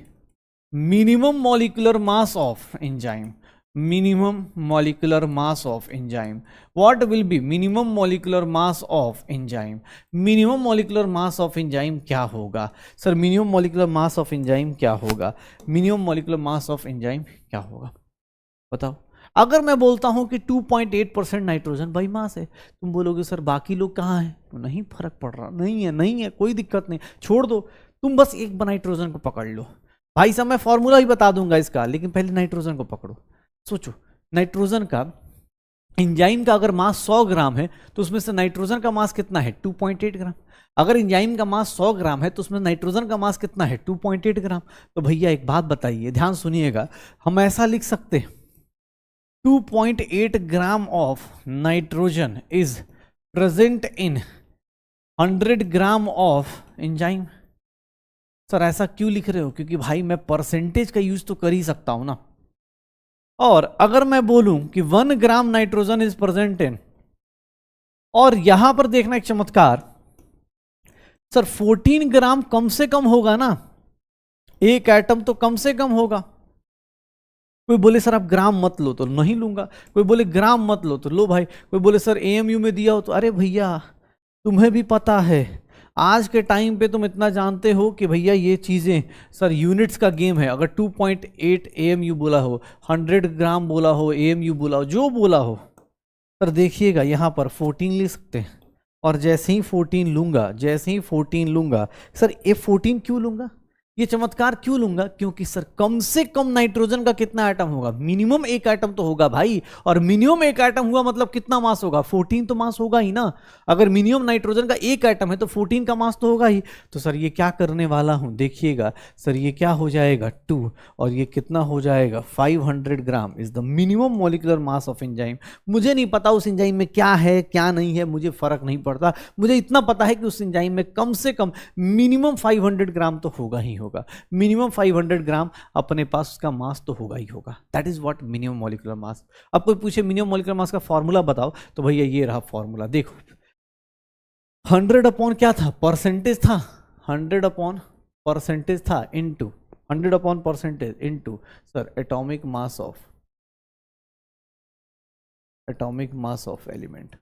minimum molecular mass of enzyme, minimum molecular mass of enzyme, what will be minimum molecular mass of enzyme, minimum molecular mass of enzyme क्या होगा sir, minimum molecular mass of enzyme क्या होगा, minimum molecular mass of enzyme क्या होगा बताओ। अगर मैं बोलता हूं कि 2.8% नाइट्रोजन बाई मास है, तुम बोलोगे सर बाकी लोग कहाँ हैं, तो नहीं फर्क पड़ रहा, नहीं है नहीं है कोई दिक्कत नहीं, छोड़ दो, तुम बस एक नाइट्रोजन को पकड़ लो। भाई साहब मैं फॉर्मूला ही बता दूंगा इसका, लेकिन पहले नाइट्रोजन को पकड़ो। सोचो नाइट्रोजन का, एंजाइम का अगर मास 100 ग्राम है तो उसमें से नाइट्रोजन का मास कितना है 2.8 ग्राम। अगर एंजाइम का मास 100 ग्राम है तो उसमें नाइट्रोजन का मास कितना है 2.8 ग्राम। तो भैया एक बात बताइए, ध्यान सुनिएगा, हम ऐसा लिख सकते हैं 2.8 gram of nitrogen is present in 100 gram of enzyme. Sir ऐसा क्यों लिख रहे हो? क्योंकि भाई मैं परसेंटेज का यूज तो कर ही सकता हूं ना। और अगर मैं बोलूं कि 1 gram nitrogen is present in, और यहां पर देखना एक चमत्कार, सर 14 ग्राम कम से कम होगा ना, एक एटम तो कम से कम होगा। कोई बोले सर आप ग्राम मत लो, तो नहीं लूंगा। कोई बोले ग्राम मत लो, तो लो भाई। कोई बोले सर एएमयू में दिया हो, तो अरे भैया तुम्हें भी पता है आज के टाइम पे तुम इतना जानते हो कि भैया ये चीज़ें सर यूनिट्स का गेम है। अगर 2.8 AMU बोला हो, 100 ग्राम बोला हो, AMU बोला हो, जो बोला हो, सर देखिएगा यहाँ पर 14 ले सकते हैं, और जैसे ही 14 लूंगा, जैसे ही 14 लूंगा, सर ये 14 क्यों लूंगा, ये चमत्कार क्यों लूंगा? क्योंकि सर कम से कम नाइट्रोजन का कितना एटम होगा, मिनिमम एक एटम तो होगा भाई, और मिनिमम एक एटम हुआ मतलब कितना मास होगा, 14 तो मास होगा ही ना। अगर मिनिमम नाइट्रोजन का एक एटम है तो 14 का मास तो होगा ही। तो सर ये क्या करने वाला हूं, देखिएगा सर ये क्या हो जाएगा 2, और ये कितना हो जाएगा 500 ग्राम is the minimum molecular mass of enzyme. मुझे नहीं पता उस एंजाइम में क्या है क्या नहीं है, मुझे फर्क नहीं पड़ता, मुझे इतना पता है कि उस एंजाइम में कम से कम मिनिमम 500 ग्राम तो होगा ही होगा, मिनिमम 500 ग्राम अपने पास उसका मास तो होगा ही होगा। That is what minimum molecular mass. अब कोई पूछे मिनिमम मॉलिक्यूलर मास का फॉर्मूला बताओ, तो भैया ये रहा फॉर्मूला, देखो 100 अपॉन क्या था, परसेंटेज था, 100 अपॉन परसेंटेज था into 100 upon percentage into sir atomic mass of element.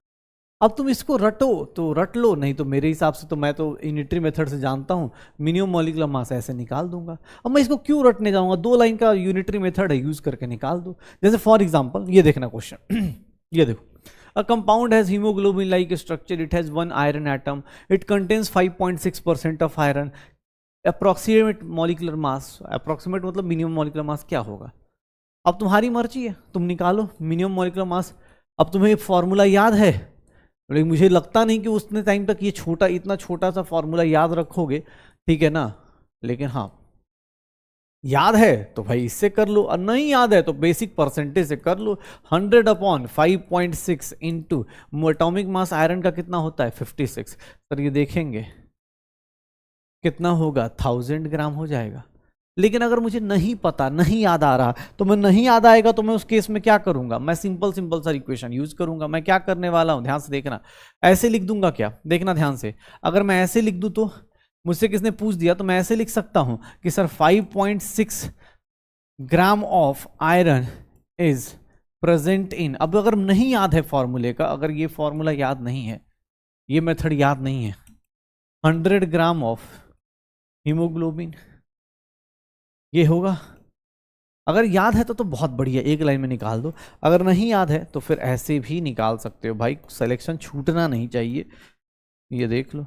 अब तुम इसको रटो तो रट लो, नहीं तो मेरे हिसाब से तो मैं तो यूनिटरी मेथड से जानता हूं मिनिमम मॉलिक्यूलर मास ऐसे निकाल दूंगा। अब मैं इसको क्यों रटने जाऊंगा, 2 लाइन का यूनिटरी मेथड है, यूज करके निकाल दो। जैसे फॉर एग्जांपल ये देखना क्वेश्चन ये देखो, a compound has haemoglobin like structure, it has 1 iron atom, it contains 5.6% of iron, approximate molecular mass, approximate मतलब मिनिमम मॉलिक्यूलर मास क्या होगा। अब तुम्हारी मर्जी है, तुम निकालो मिनिमम मॉलिक्यूलर मास। अब तुम्हें फॉर्मूला याद है, लेकिन मुझे लगता नहीं कि उतने टाइम तक ये छोटा, इतना छोटा सा फॉर्मूला याद रखोगे, ठीक है ना। लेकिन हाँ याद है तो भाई इससे कर लो, और नहीं याद है तो बेसिक परसेंटेज से कर लो। 100 upon 5.6 into atomic mass iron का कितना होता है 56। सर ये देखेंगे कितना होगा 1000 ग्राम हो जाएगा। लेकिन अगर मुझे नहीं पता, नहीं याद आ रहा, तो मैं नहीं याद आएगा तो मैं उस केस में क्या करूंगा, मैं सिंपल सा इक्वेशन यूज करूंगा। मैं क्या करने वाला हूं, ध्यान से देखना, ऐसे लिख दूंगा क्या, देखना ध्यान से, अगर मैं ऐसे लिख दूं तो मुझसे किसने पूछ दिया, तो मैं ऐसे लिख सकता हूं कि sir 5.6 gram of iron is present in. अब अगर नहीं याद है फॉर्मूले का, अगर ये फॉर्मूला याद नहीं है, ये मेथड याद नहीं है, 100 ग्राम ऑफ हीमोग्लोबिन ये होगा। अगर याद है तो बहुत बढ़िया, एक लाइन में निकाल दो। अगर नहीं याद है तो फिर ऐसे भी निकाल सकते हो भाई, सिलेक्शन छूटना नहीं चाहिए। ये देख लो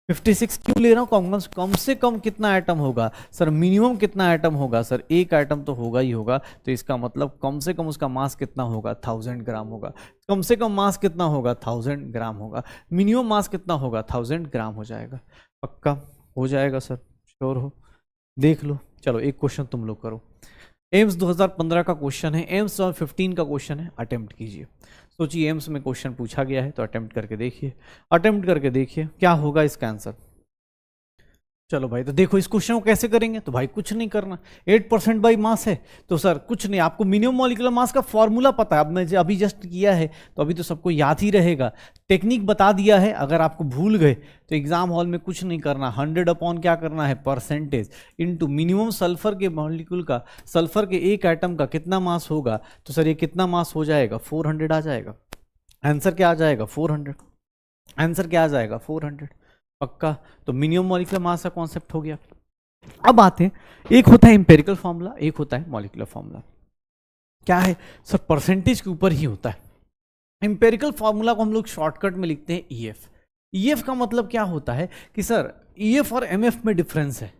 56 क्यों ले रहा हूँ, कम से कम कितना एटम होगा सर, मिनिमम कितना एटम होगा सर, एक एटम तो होगा ही होगा। तो इसका मतलब कम से कम उसका मास कितना होगा 1000 ग्राम होगा। कम से कम मास कितना होगा 1000 ग्राम होगा, मिनिमम मास कितना होगा 1000 ग्राम हो जाएगा। पक्का हो जाएगा सर, श्योर हो, देख लो। चलो एक क्वेश्चन तुम लोग करो, एम्स 2015 का क्वेश्चन है, एम्स 2015 का क्वेश्चन है, अटेम्प्ट कीजिए। सोचिए एम्स में क्वेश्चन पूछा गया है तो अटेम्प्ट करके देखिए, अटेम्प्ट करके देखिए क्या होगा इसका आंसर। चलो भाई, तो देखो इस क्वेश्चन को कैसे करेंगे, तो भाई कुछ नहीं करना, 8% बाई मास है तो सर कुछ नहीं, आपको मिनिमम मॉलिक्यूलर मास का फॉर्मूला पता है, अब मैं अभी जस्ट किया है तो अभी तो सबको याद ही रहेगा, टेक्निक बता दिया है, अगर आपको भूल गए तो एग्जाम हॉल में कुछ नहीं करना, 100 अपॉन क्या करना है परसेंटेज इनटू मिनिमम सल्फर के मॉलिक्यूल का, सल्फर के एक एटम का कितना मास होगा, तो सर ये कितना मास हो जाएगा 400 आ जाएगा, आंसर क्या आ जाएगा 400, आंसर क्या आ जाएगा 400 पक्का। तो मिनिमम मॉलिक्यूलर मास का कॉन्सेप्ट हो गया। अब आते हैं, एक होता है इंपेरिकल फार्मूला, एक होता है मॉलिक्यूलर फार्मूला। क्या है सर, परसेंटेज के ऊपर ही होता है। इंपेरिकल फार्मूला को हम लोग शॉर्टकट में लिखते हैं ईएफ। ईएफ का मतलब क्या होता है कि सर ईएफ और एमएफ में डिफरेंस है,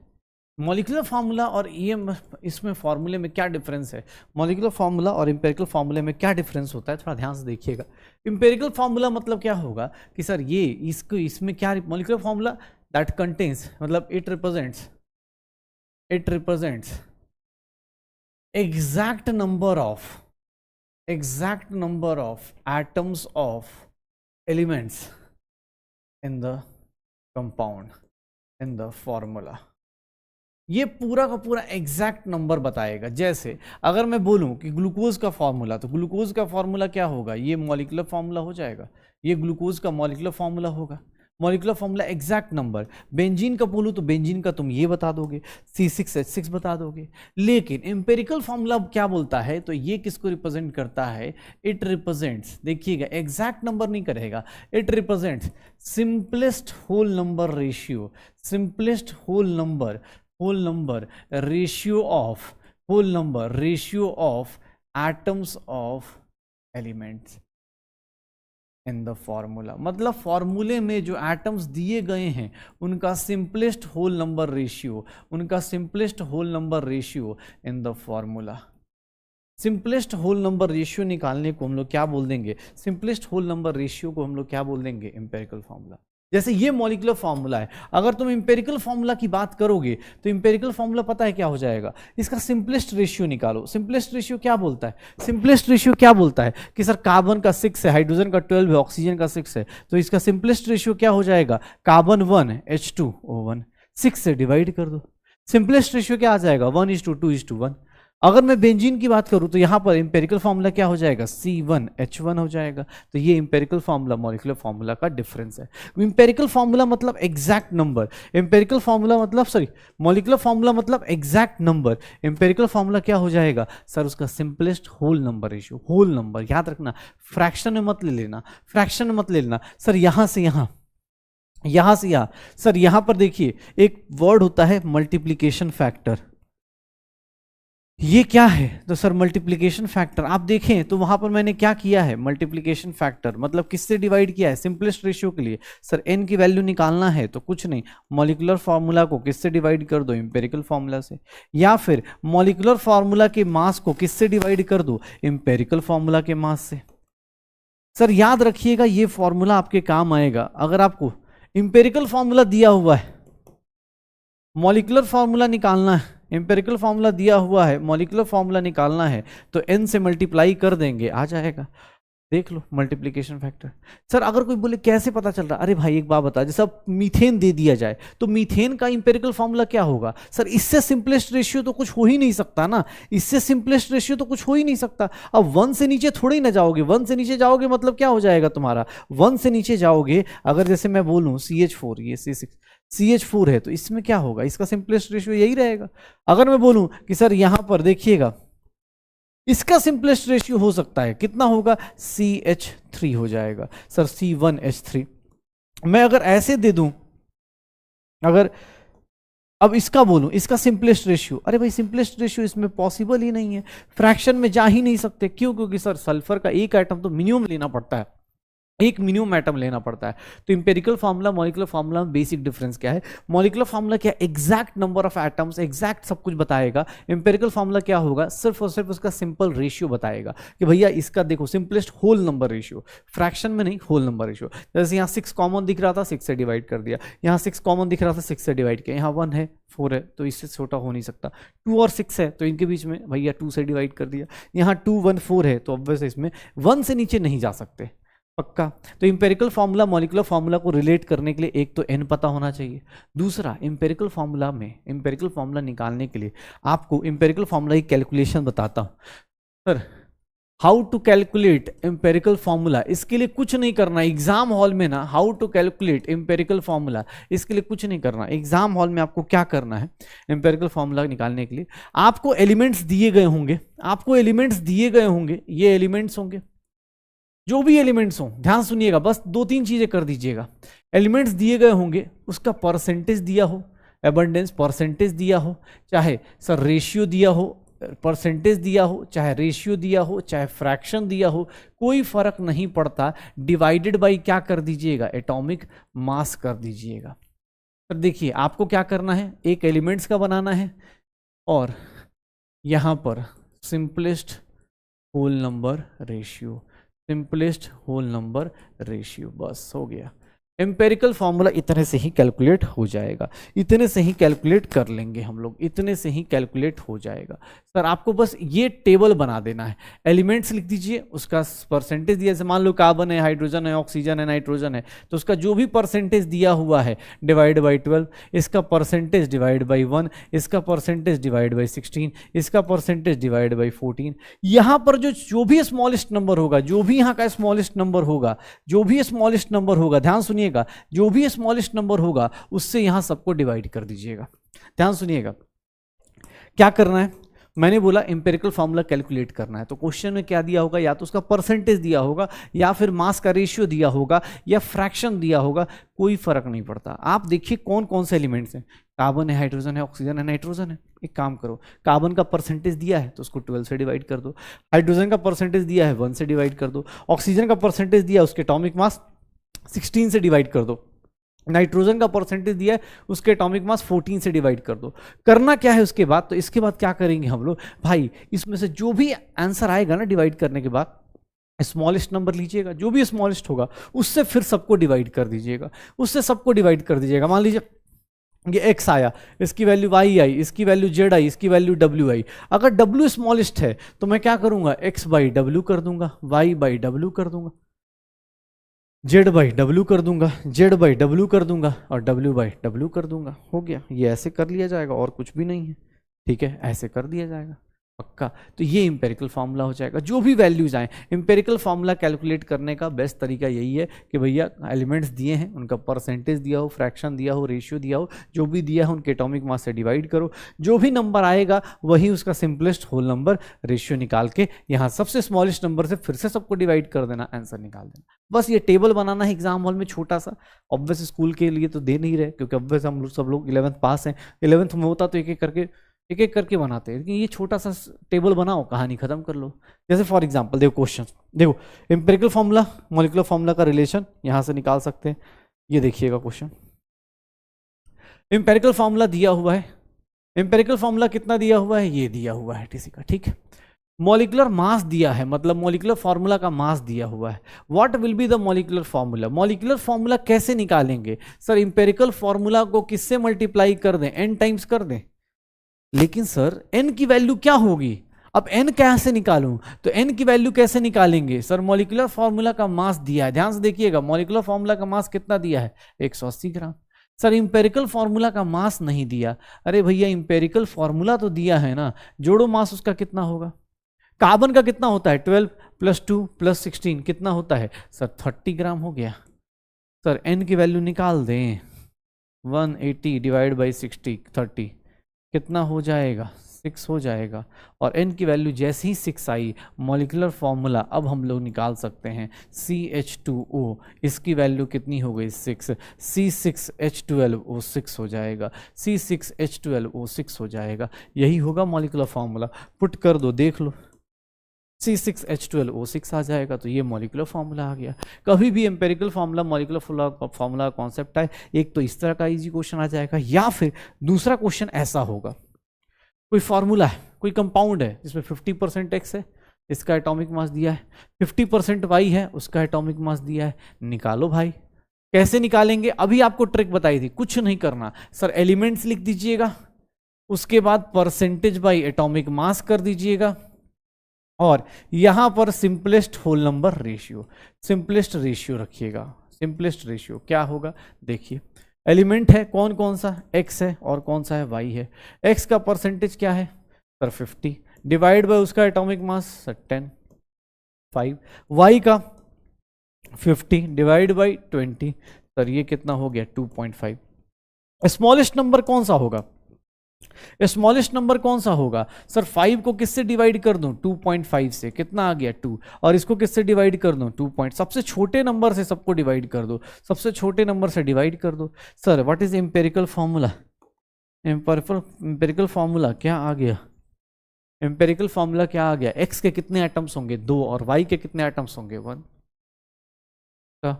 मॉलिक्यूलर फार्मूला और ईएमएफ इसमें फार्मूले में क्या डिफरेंस है, मॉलिक्यूलर फार्मूला और इंपेरिकल फार्मूले में क्या डिफरेंस होता है, थोड़ा ध्यान से देखिएगा। इंपेरिकल फार्मूला मतलब क्या होगा कि सर ये इसको इसमें क्या, मॉलिक्यूलर फार्मूला दैट कंटेन्स, मतलब it represents exact number of atoms of elements in the compound in the formula. ये पूरा का पूरा एग्जैक्ट नंबर बताएगा। जैसे अगर मैं बोलूं कि ग्लूकोज का फॉर्मूला, तो ग्लूकोज का फॉर्मूला क्या होगा, ये मॉलिक्यूलर फॉर्मूला हो जाएगा, ये ग्लूकोज का मॉलिक्यूलर फॉर्मूला होगा, molecular formula exact number. Benzene का बोलूं तो बेंजीन का तुम ये बता दोगे, C6H6 बता दोगे। लेकिन एम्पेरिकल फॉर्मूला क्या बोलता है, तो ये किसको रिप्रेजेंट करता है, इट रिप्रेजेंट्स, देखिएगा एग्जैक्ट नंबर नहीं करेगा, it represents simplest whole number ratio, simplest whole number ratio of atoms of elements in the formula। मतलब फॉर्मूले में जो एटम्स दिए गए हैं उनका simplest whole number ratio in the formula. Simplest whole number ratio निकालने को हम लोग क्या बोल देंगे, सिंपलेस्ट होल नंबर रेशियो को हम लोग क्या बोल देंगे, एम्पेरिकल फॉर्मूला। जैसे ये मॉलिक्यूलर फॉर्मूला है, अगर तुम इंपेरिकल फॉर्मूला की बात करोगे तो इंपेरिकल फॉर्मूला पता है क्या हो जाएगा, इसका सिंपलेस्ट रेशियो निकालो। सिंपलेस्ट रेशियो क्या बोलता है, सिंपलेस्ट रेशियो क्या बोलता है कि सर कार्बन का 6 है, हाइड्रोजन का 12 है, ऑक्सीजन का 6 है, तो इसका सिंपलेस्ट रेशियो क्या हो जाएगा, कार्बन 1 H2O1, 6 से डिवाइड कर दो, सिंपलेस्ट रेशियो क्या आ जाएगा 1:2:1। अगर मैं बेंजीन की बात करूं तो यहां पर इंपेरिकल फार्मूला क्या हो जाएगा, C1H1 हो जाएगा। तो ये इंपेरिकल फार्मूला मॉलिक्यूलर फार्मूला का डिफरेंस है। इंपेरिकल फार्मूला मतलब एग्जैक्ट नंबर, इंपेरिकल फार्मूला मतलब मॉलिक्यूलर फार्मूला मतलब एग्जैक्ट नंबर, इंपेरिकल फार्मूला क्या हो जाएगा सर, उसका simplest whole number ratio. Whole number याद रखना, फ्रैक्शन में मत ले लेना, सर यहां से यहां, यहां से यहां, सर यहां पर देखिए एक वर्ड होता है मल्टीप्लीकेशन फैक्टर। ये क्या है, तो सर मल्टीप्लिकेशन फैक्टर। आप देखें तो वहां पर मैंने क्या किया है, मल्टीप्लिकेशन फैक्टर मतलब किससे डिवाइड किया है, सिंपलेस्ट रेशियो के लिए। सर एन की वैल्यू निकालना है तो कुछ नहीं, मॉलिक्यूलर फार्मूला को किससे डिवाइड कर दो, इंपेरिकल फार्मूला से, या फिर मॉलिक्यूलर फार्मूला के मास को किससे डिवाइड कर दो, इंपेरिकल फार्मूला के मास से। सर याद रखिएगा ये फॉर्मूला आपके काम आएगा अगर आपको इंपेरिकल फार्मूला दिया हुआ है, मॉलिक्यूलर फार्मूला निकालना है, इंपेरिकल फार्मूला दिया हुआ है, मॉलिक्यूलर फार्मूला निकालना है तो n से मल्टीप्लाई कर देंगे, आ जाएगा। देख लो मल्टीप्लिकेशन फैक्टर। सर अगर कोई बोले कैसे पता चल रहा, अरे भाई एक बात बता, जैसे अब मीथेन दे दिया जाए तो मीथेन का इंपेरिकल फार्मूला क्या होगा, सर इससे सिंपलेस्ट रेशियो तो कुछ हो ही नहीं सकता ना, इससे सिंपलेस्ट रेशियो तो कुछ हो ही नहीं सकता। अब 1 से नीचे थोड़ी ना जाओगे, 1 से नीचे जाओगे मतलब क्या हो जाएगा तुम्हारा, 1 से नीचे जाओगे अगर जैसे मैं बोलूं CH4, ये CH4 है तो इसमें क्या होगा, इसका सिंपलेस्ट रेशियो यही रहेगा। अगर मैं बोलूं कि सर यहां पर देखिएगा इसका सिंपलेस्ट रेशियो हो सकता है, कितना होगा, CH3 हो जाएगा, सर C1H3। मैं अगर ऐसे दे दूं, अगर अब इसका बोलूं इसका सिंपलेस्ट रेशियो, अरे भाई सिंपलेस्ट रेशियो इसमें पॉसिबल ही नहीं है, फ्रैक्शन में जा ही नहीं सकते। क्यों, क्योंकि सर सल्फर का एक आइटम तो मिनिमम लेना पड़ता है, एक मिनिमम एटम लेना पड़ता है। तो इंपेरिकल फार्मूला मॉलिक्यूलर फार्मूला में बेसिक डिफरेंस क्या है? मॉलिक्यूलर फार्मूला क्या exact number of atoms exact सब कुछ बताएगा। इंपेरिकल फार्मूला क्या होगा? सिर्फ और सिर्फ उसका सिंपल रेशियो बताएगा कि भैया इसका देखो simplest whole number ratio, fraction में नहीं, होल नंबर रेशियो। जैसे यहाँ 6 कॉमन दिख रहा था, 6 से डिवाइड कर दिया, यहाँ 6 कॉमन दिख रहा था, 6 से डिवाइड किया, यहाँ 1 है 4 है तो इससे छोटा हो नहीं सकता, 2 और 6 है तो इनके बीच में भैया 2 से डिवाइड कर दिया, यहाँ 2 1 4 है तो ऑब्वियस इसमें 1 से नीचे नहीं जा सकते, पक्का। तो इंपेरिकल फार्मूला मॉलिक्यूलर फार्मूला को रिलेट करने के लिए एक तो n पता होना चाहिए, दूसरा इंपेरिकल फार्मूला में इंपेरिकल फार्मूला निकालने के लिए आपको इंपेरिकल फार्मूला की कैलकुलेशन बताता हूं। Sir how to calculate empirical formula, इसके लिए कुछ नहीं करना एग्जाम हॉल में ना, how to calculate empirical formula, इसके लिए कुछ नहीं करना। एग्जाम हॉल में आपको क्या करना है? इंपेरिकल फार्मूला निकालने के लिए आपको एलिमेंट्स दिए गए होंगे, आपको एलिमेंट्स दिए गए होंगे, ये एलिमेंट्स होंगे, जो भी एलिमेंट्स हो, ध्यान सुनिएगा, बस 2-3 चीजें कर दीजिएगा। एलिमेंट्स दिए गए होंगे, उसका परसेंटेज दिया हो, एबंडेंस परसेंटेज दिया हो, चाहे सर रेशियो दिया हो, परसेंटेज दिया हो, चाहे रेशियो दिया हो, चाहे फ्रैक्शन दिया हो, कोई फर्क नहीं पड़ता, डिवाइडेड बाय क्या कर दीजिएगा? एटॉमिक मास कर दीजिएगा। तो देखिए आपको क्या करना है, एक एलिमेंट्स का बनाना है और यहां पर simplest whole number ratio, simplest whole number ratio, बस हो गया। एम्पेरिकल फार्मूला इतने से ही कैलकुलेट हो जाएगा, इतने से ही कैलकुलेट कर लेंगे हम लोग, इतने से ही कैलकुलेट हो जाएगा। सर आपको बस ये टेबल बना देना है, एलिमेंट्स लिख दीजिए, उसका परसेंटेज दिया, जैसे मान लो कार्बन है, हाइड्रोजन है, ऑक्सीजन है, नाइट्रोजन है, तो उसका जो भी परसेंटेज दिया हुआ है डिवाइड बाई 12, इसका परसेंटेज डिवाइड बाई 1, इसका परसेंटेज डिवाइड बाई 16, इसका परसेंटेज डिवाइड बाई 14। यहाँ पर जो भी स्मॉलेस्ट नंबर होगा, जो भी यहाँ का स्मॉलेस्ट नंबर होगा, जो भी स्मॉलेस्ट नंबर होगा, ध्यान सुनिएगा, जो भी स्मॉलेस्ट नंबर होगा उससे यहां सबको डिवाइड कर दीजिएगा। ध्यान सुनिएगा क्या करना है, मैंने बोला इंपेरिकल फार्मूला कैलकुलेट करना है, तो क्वेश्चन में क्या दिया होगा? या तो उसका परसेंटेज दिया होगा, या फिर मास का रेशियो दिया होगा, या फ्रैक्शन दिया होगा, कोई फर्क नहीं पड़ता। आप देखिए कौन कौन से एलिमेंट्स हैं, कार्बन है, हाइड्रोजन है, ऑक्सीजन है, नाइट्रोजन है। एक काम करो, कार्बन का परसेंटेज दिया है तो उसको 12 से डिवाइड कर दो, हाइड्रोजन का परसेंटेज दिया है 1 से डिवाइड कर दो, ऑक्सीजन का परसेंटेज दिया उसके एटॉमिक मास 16 से डिवाइड कर दो, नाइट्रोजन का परसेंटेज दिया है उसके एटॉमिक मास 14 से डिवाइड कर दो। करना क्या है उसके बाद? तो इसके बाद क्या करेंगे हम लोग भाई, इसमें से जो भी आंसर आएगा ना डिवाइड करने के बाद, स्मॉलेस्ट नंबर लीजिएगा, जो भी स्मॉलेस्ट होगा उससे फिर सबको डिवाइड कर दीजिएगा, उससे सबको डिवाइड कर दीजिएगा। मान लीजिए ये x आया, इसकी वैल्यू y आई, इसकी वैल्यू z आई, इसकी वैल्यू w आई। अगर w स्मॉलेस्ट है तो मैं क्या करूंगा? x बाई w कर दूंगा, y बाई w कर दूंगा, z बाई w कर दूंगा, z बाई w कर दूंगा और w बाई w कर दूंगा। हो गया, ये ऐसे कर लिया जाएगा और कुछ भी नहीं है, ठीक है, ऐसे कर दिया जाएगा, पक्का। तो ये इंपेरिकल फार्मूला हो जाएगा, जो भी वैल्यूज आए। इंपेरिकल फार्मूला कैलकुलेट करने का बेस्ट तरीका यही है कि भैया एलिमेंट्स दिए हैं, उनका परसेंटेज दिया हो, फ्रैक्शन दिया हो, रेशियो दिया हो, जो भी दिया है उनके एटॉमिक मास से डिवाइड करो, जो भी नंबर आएगा वही उसका सिंपलेस्ट होल नंबर रेशियो निकाल के यहाँ सबसे स्मॉलेस्ट नंबर से फिर से सबको डिवाइड कर देना, आंसर निकाल देना। बस ये टेबल बनाना है एग्जाम हॉल में छोटा सा, ऑब्वियस स्कूल के लिए तो दे नहीं रहे क्योंकि ऑब्वियस हम सब लोग 11th पास हैं, 11th में होता तो एक एक करके बनाते हैं, लेकिन ये छोटा सा टेबल बनाओ, कहानी खत्म कर लो। जैसे फॉर एग्जांपल देखो क्वेश्चन, देखो एम्पिरिकल फार्मूला मॉलिक्यूलर फार्मूला का रिलेशन यहां से निकाल सकते हैं। ये देखिएगा क्वेश्चन, एम्पिरिकल फार्मूला दिया हुआ है, एम्पिरिकल फार्मूला कितना दिया हुआ है? ये दिया हुआ है टीसी का, ठीक है। मॉलिक्यूलर मास दिया है, मतलब मॉलिक्यूलर फार्मूला का मास दिया हुआ है। What will be the molecular formula? Molecular formula कैसे निकालेंगे? सर एम्पिरिकल फार्मूला को किससे मल्टीप्लाई कर दें? n टाइम्स कर दें। लेकिन सर n की वैल्यू क्या होगी? अब n कैसे निकालूं? तो n की वैल्यू कैसे निकालेंगे? सर मॉलिक्यूलर फार्मूला का मास दिया है, ध्यान से देखिएगा, मॉलिक्यूलर फार्मूला का मास कितना दिया है? 180 ग्राम। सर इंपेरिकल फार्मूला का मास नहीं दिया। अरे भैया इंपेरिकल फार्मूला तो दिया है ना, जोड़ो मास उसका कितना होगा? कार्बन का कितना होता है? 12 + 2 + 16 कितना होता है? सर 30 ग्राम हो गया। सर n की वैल्यू निकाल दें, 180 डिवाइड बाई 60 30 कितना हो जाएगा? 6 हो जाएगा। और n की वैल्यू जैसे ही 6 आई, मॉलिक्यूलर फार्मूला अब हम लोग निकाल सकते हैं CH2O, इसकी वैल्यू कितनी हो गई? 6, C6H12O 6 हो जाएगा, C6H12O 6 हो जाएगा। यही होगा मॉलिक्यूलर फार्मूला। पुट कर दो, देख लो। C6H12O6 आ जाएगा। तो ये मॉलिक्यूलर फार्मूला आ गया। कभी भी empirical formula molecular formula concept है, एक तो इस तरह का इजी क्वेश्चन आ जाएगा, या फिर दूसरा क्वेश्चन ऐसा होगा, कोई फार्मूला है, कोई कंपाउंड है जिसमें 50% X है, इसका एटॉमिक मास दिया है, 50% Y है, उसका एटॉमिक मास दिया है, निकालो भाई। कैसे निकालेंगे? अभी आपको ट्रिक बताई थी, कुछ नहीं करना सर, एलिमेंट्स लिख दीजिएगा, उसके बाद परसेंटेज बाई एटॉमिक मास कर दीजिएगा, और यहां पर simplest whole number ratio, simplest ratio रखिएगा। सिंपलेस्ट रेशियो क्या होगा? देखिए, एलिमेंट है कौन कौन सा? X है, और कौन सा है? Y है। X का परसेंटेज क्या है सर? 50, डिवाइड बाय उसका एटॉमिक मास सर 10, 5। Y का 50 डिवाइड बाई 20 सर ये कितना हो गया? 2.5। स्मॉलेस्ट नंबर कौन सा होगा? स्मॉलेस्ट नंबर कौन सा होगा सर? 5 को किससे डिवाइड कर दूं? 2.5 से, कितना आ गया? 2। और इसको किससे डिवाइड कर दूं? 2 सबसे छोटे नंबर से सबको डिवाइड कर दो, सबसे छोटे नंबर से डिवाइड कर दो। Sir what is empirical formula? Empirical formula क्या आ गया? एम्पेरिकल फॉर्मूला क्या आ गया? एक्स के कितने एटम्स होंगे? 2, और वाई के कितने एटम्स होंगे? 1 का।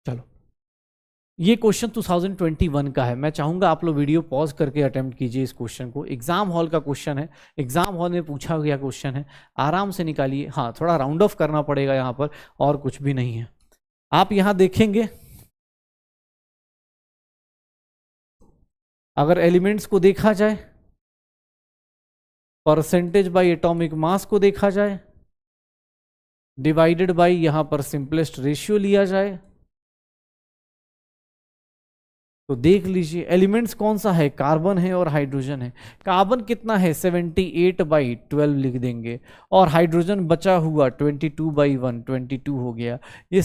चलो, ये क्वेश्चन 2021 का है। मैं चाहूंगा आप लोग वीडियो पॉज करके अटेम्प्ट कीजिए इस क्वेश्चन को। एग्जाम हॉल का क्वेश्चन है, एग्जाम हॉल में पूछा गया क्वेश्चन है, आराम से निकालिए। हाँ, थोड़ा राउंड ऑफ करना पड़ेगा यहाँ पर, और कुछ भी नहीं है। आप यहाँ देखेंगे, अगर एलिमेंट्स को देखा जाए, परसेंटेज बाय एटॉमिक मास को देखा जाए, डिवाइडेड बाय यहां पर सिंपलेस्ट रेशियो लिया जाए, तो देख लीजिए एलिमेंट्स कौन सा है? कार्बन है और हाइड्रोजन है। कार्बन कितना है? 78/12 लिख देंगे, और हाइड्रोजन बचा हुआ 22/1, 22 हो गया। ये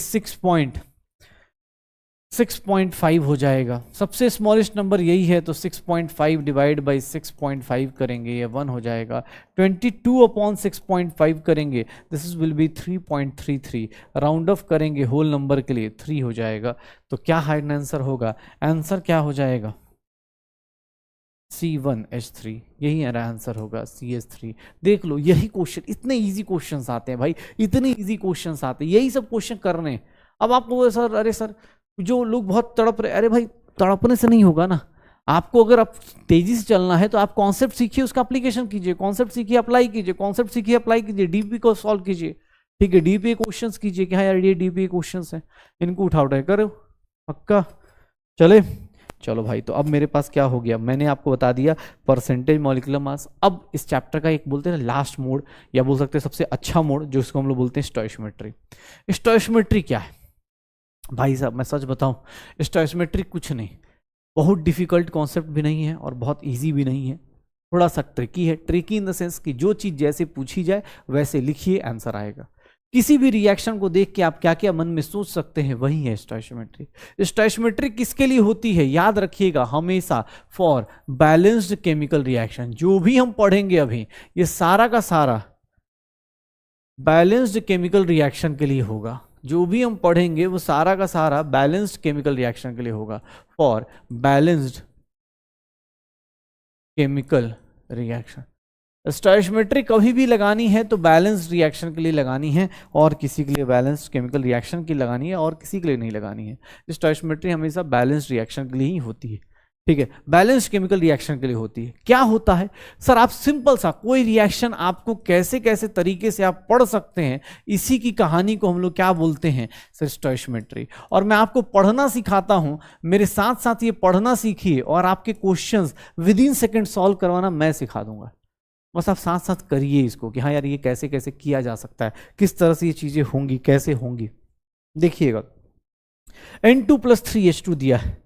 6.5 हो जाएगा। सबसे स्मॉलेस्ट नंबर यही है, तो 6.5 डिवाइड बाई 6.5 करेंगे, ये 1 हो जाएगा। 22/6.5 करेंगे, this is will be 3.33। Round of करेंगे होल नंबर के लिए, 3 हो जाएगा। तो क्या हाइड आंसर होगा? आंसर क्या हो जाएगा? C1H3, यही आंसर होगा, CH3। देख लो, यही क्वेश्चन, इतने इजी क्वेश्चंस आते हैं भाई, इतने इजी क्वेश्चंस आते हैं, यही सब क्वेश्चन करने। अब आपको सर, अरे सर जो लोग बहुत तड़प रहे, अरे भाई तड़पने से नहीं होगा ना। आपको अगर आप तेजी से चलना है तो आप कॉन्सेप्ट सीखिए, उसका एप्लीकेशन कीजिए, कॉन्सेप्ट सीखिए, अप्लाई कीजिए, कॉन्सेप्ट सीखिए, अप्लाई कीजिए, डीपी को सॉल्व कीजिए। ठीक है, डीपी क्वेश्चंस कीजिए कि हाँ यार ये डीपी क्वेश्चंस है, इनको उठा उठाए करो, पक्का। चले, चलो भाई, तो अब मेरे पास क्या हो गया? मैंने आपको बता दिया परसेंटेज मॉलिक्यूलर मास। अब इस चैप्टर का एक बोलते हैं लास्ट मोड, या बोल सकते हैं सबसे अच्छा मोड, जो इसको हम लोग बोलते हैं स्टोइशियोमेट्री। स्टोइशियोमेट्री क्या है भाई साहब? मैं सच बताऊं, स्टोइशियोमेट्री कुछ नहीं, बहुत डिफिकल्ट कॉन्सेप्ट भी नहीं है और बहुत इजी भी नहीं है, थोड़ा सा ट्रिकी है। ट्रिकी इन द सेंस कि जो चीज जैसे पूछी जाए वैसे लिखिए, आंसर आएगा। किसी भी रिएक्शन को देख के आप क्या क्या मन में सोच सकते हैं, वही है स्टोइशियोमेट्री। स्टोइशियोमेट्री किसके लिए होती है? याद रखिएगा हमेशा, फॉर बैलेंस्ड केमिकल रिएक्शन। जो भी हम पढ़ेंगे अभी, ये सारा का सारा बैलेंस्ड केमिकल रिएक्शन के लिए होगा। जो भी हम पढ़ेंगे वो सारा का सारा बैलेंस्ड केमिकल रिएक्शन के लिए होगा, for balanced chemical reaction. Stoichiometry कभी भी लगानी है तो बैलेंस्ड रिएक्शन के लिए लगानी है, और किसी के लिए बैलेंस्ड केमिकल रिएक्शन की लगानी है, और किसी के लिए नहीं लगानी है। स्टोइशियोमेट्री हमेशा बैलेंस्ड रिएक्शन के लिए ही होती है। ठीक है, बैलेंस्ड केमिकल रिएक्शन के लिए होती है। क्या होता है सर? आप सिंपल सा कोई रिएक्शन आपको कैसे कैसे तरीके से आप पढ़ सकते हैं, इसी की कहानी को हम लोग क्या बोलते हैं सर? स्टोइशियोमेट्री। और मैं आपको पढ़ना सिखाता हूं, मेरे साथ साथ ये पढ़ना सीखिए, और आपके questions with in second solve करवाना मैं सिखा दूंगा। बस आप साथ साथ करिए इसको कि हाँ यार ये कैसे कैसे किया जा सकता है, किस तरह से ये चीजें होंगी, कैसे होंगी। देखिएगा, N2+3H2 दिया है।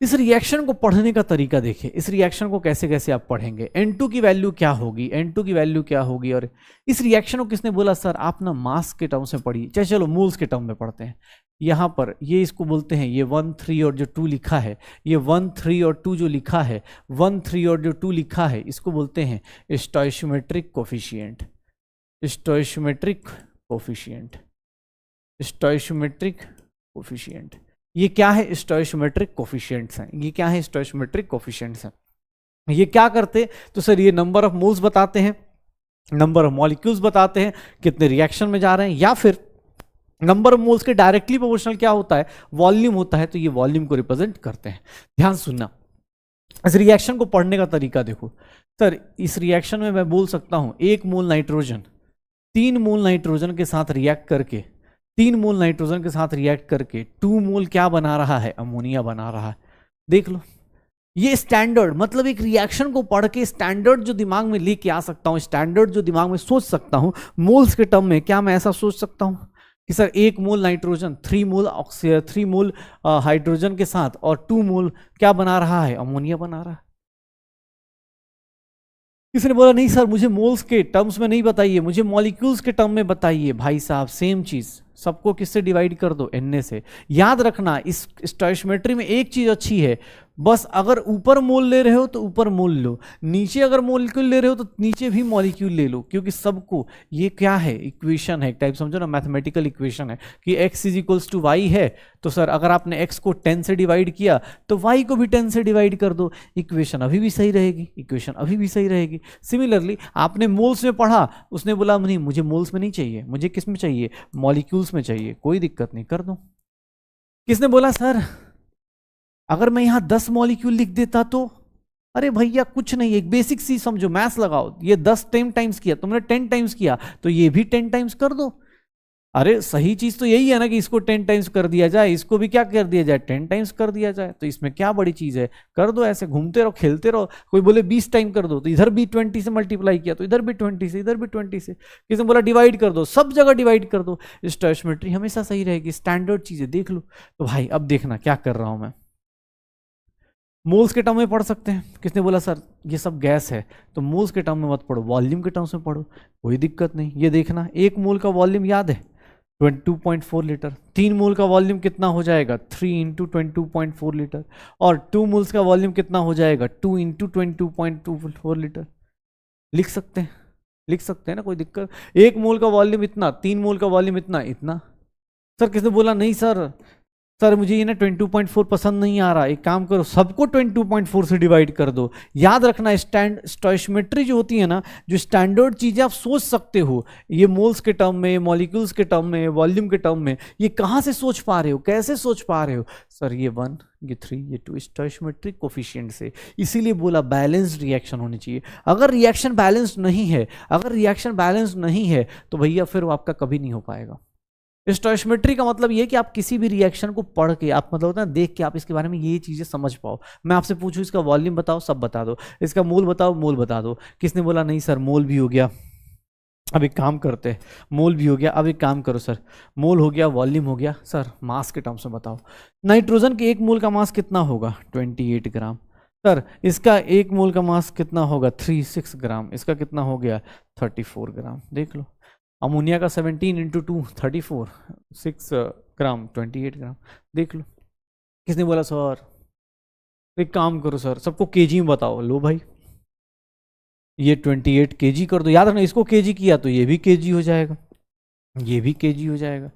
इस रिएक्शन को पढ़ने का तरीका देखिए, इस रिएक्शन को कैसे कैसे आप पढ़ेंगे। N2 की वैल्यू क्या होगी, N2 की वैल्यू क्या होगी। और इस रिएक्शन को किसने बोला? सर आप ना मास के टर्म में पढ़िए, चाहे चलो मोल्स के टर्म में पढ़ते हैं। यहाँ पर ये इसको बोलते हैं, ये 1, 3 और जो 2 लिखा है, ये 1, 3 और 2 जो लिखा है, 1, 3 और जो 2 लिखा है, इसको बोलते हैं स्टोइशियोमेट्रिक कोफिशिएंट। स्टोइशियोमेट्रिक coefficient, स्टोइशियोमेट्रिक coefficient. ये क्या है? स्टोइशियोमेट्रिक कोफिशिएंट्स हैं। ये क्या है? स्टोइशियोमेट्रिक कोफिशिएंट्स हैं। ये क्या करते? तो सर ये नंबर ऑफ मोल्स बताते हैं, नंबर ऑफ मॉलिक्यूल्स बताते हैं कितने रिएक्शन में जा रहे हैं, या फिर नंबर ऑफ मोल्स के डायरेक्टली प्रोपोर्शनल क्या होता है, वॉल्यूम होता है, तो ये वॉल्यूम को रिप्रेजेंट करते हैं। ध्यान सुनना, इस रिएक्शन को पढ़ने का तरीका देखो सर। इस रिएक्शन में मैं बोल सकता हूं 1 मोल नाइट्रोजन 3 मोल नाइट्रोजन के साथ रिएक्ट करके 3 मोल नाइट्रोजन के साथ रिएक्ट करके 2 मोल क्या बना रहा है, अमोनिया बना रहा है। देख लो, ये स्टैंडर्ड, मतलब एक रिएक्शन को पढ़ के स्टैंडर्ड जो दिमाग में लेके आ सकता हूं, स्टैंडर्ड जो दिमाग में सोच सकता हूं मोल्स के टर्म में, क्या मैं ऐसा सोच सकता हूं कि सर 1 मोल नाइट्रोजन 3 मोल हाइड्रोजन के साथ और 2 मोल क्या बना रहा है, अमोनिया बना रहा है। किसी ने बोला नहीं सर मुझे मोल्स के टर्म्स में नहीं बताइए, मुझे मॉलिक्यूल्स के टर्म में बताइए। भाई साहब सेम चीज, सबको किससे डिवाइड कर दो, Na से। याद रखना इस स्टोइचियोमेट्री में एक चीज अच्छी है, बस अगर ऊपर मोल ले रहे हो तो ऊपर मोल लो, नीचे अगर मॉलिक्यूल ले रहे हो तो नीचे भी मॉलिक्यूल ले लो, क्योंकि सबको ये क्या है, इक्वेशन है, एक टाइप समझो ना, मैथमेटिकल इक्वेशन है कि x is equals to Y है, तो सर अगर आपने x को 10 से डिवाइड किया तो y को भी 10 से डिवाइड कर दो, इक्वेशन अभी भी सही रहेगी, इक्वेशन अभी भी सही रहेगी। सिमिलरली आपने मोल्स में पढ़ा, उसने बोला नहीं मुझे मोल्स में नहीं चाहिए, मुझे किस में चाहिए, मॉलिक्यूल्स में चाहिए, कोई दिक्कत नहीं, कर दो। किसने बोला सर अगर मैं यहां 10 मॉलिक्यूल लिख देता तो, अरे भैया कुछ नहीं, एक बेसिक सी समझो, मैथ्स लगाओ, ये 10 10 टाइम्स किया तुमने, 10 टाइम्स किया तो ये भी 10 टाइम्स कर दो। अरे सही चीज तो यही है ना कि इसको 10 टाइम्स कर दिया जाए, इसको भी क्या कर दिया जाए, 10 टाइम्स कर दिया जाए, तो इसमें क्या बड़ी चीज है, कर दो, ऐसे घूमते रहो खेलते रहो। कोई बोले 20 टाइम कर दो, तो इधर भी 20 से मल्टीप्लाई किया तो इधर भी 20 से, इधर भी 20 से। किसी ने बोला डिवाइड कर दो, सब जगह डिवाइड कर दो, स्टोइचियोमेट्री हमेशा सही रहेगी, स्टैंडर्ड चीजें देख लो। तो भाई अब देखना क्या कर रहा हूं मैं, मोल्स के टर्म में पढ़ सकते हैं। किसने बोला सर ये सब गैस है तो मोल्स के टर्म में मत पढ़ो, वॉल्यूम के टर्म्स में पढ़ो, कोई दिक्कत नहीं। ये देखना 1 मोल का वॉल्यूम याद है 22.4 लीटर, 3 मोल का वॉल्यूम कितना हो जाएगा 3 इंटू 22.4 लीटर, और 2 मोल्स का वॉल्यूम कितना हो जाएगा 2 इंटू 22.24 लीटर। लिख सकते हैं, लिख सकते हैं ना, कोई दिक्कत। 1 मोल का वॉल्यूम इतना, 3 मोल का वॉल्यूम इतना इतना। सर किसने बोला नहीं सर मुझे ये ना 22.4 पसंद नहीं आ रहा, एक काम करो सबको 22.4 से डिवाइड कर दो। याद रखना स्टोइचियोमेट्री जो होती है ना, जो स्टैंडर्ड चीजें आप सोच सकते हो, ये मोल्स के टर्म में, मॉलिक्यूल्स के टर्म में, वॉल्यूम के टर्म में, ये कहां से सोच पा रहे हो, कैसे सोच पा रहे हो, सर ये 1 ये 3 ये 2 स्टोइचियोमेट्रिक कोफिशिएंट से। इसीलिए बोला बैलेंस्ड रिएक्शन होनी चाहिए। अगर रिएक्शन बैलेंस्ड नहीं है, अगर रिएक्शन बैलेंस्ड नहीं है तो भैया फिर वो आपका कभी नहीं हो पाएगा। स्टोइचियोमेट्री का मतलब ये कि आप किसी भी रिएक्शन को पढ़ के, आप मतलब होता है देख के, आप इसके बारे में ये चीजें समझ पाओ। मैं आपसे पूछूं इसका वॉल्यूम बताओ, सब बता दो, इसका मोल बताओ, मोल बता दो। किसने बोला नहीं सर मोल भी हो गया, अब एक काम करते हैं, मोल भी हो गया, अब एक काम करो सर, मोल हो गया, वॉल्यूम हो गया, सर मास के टर्म्स में बताओ। नाइट्रोजन के 1 मोल का मास कितना होगा 28 ग्राम। सर इसका 1 मोल का मास कितना होगा 36 ग्राम, इसका कितना हो गया 34 ग्राम। देख लो, अमोनिया का 17 इंटू 2 34, 6 ग्राम 28 ग्राम। देख लो। किसने बोला सर एक काम करो सर सबको केजी में बताओ, लो भाई ये 28 केजी कर दो। याद रखना इसको केजी किया तो ये भी केजी हो जाएगा, ये भी केजी हो जाएगा।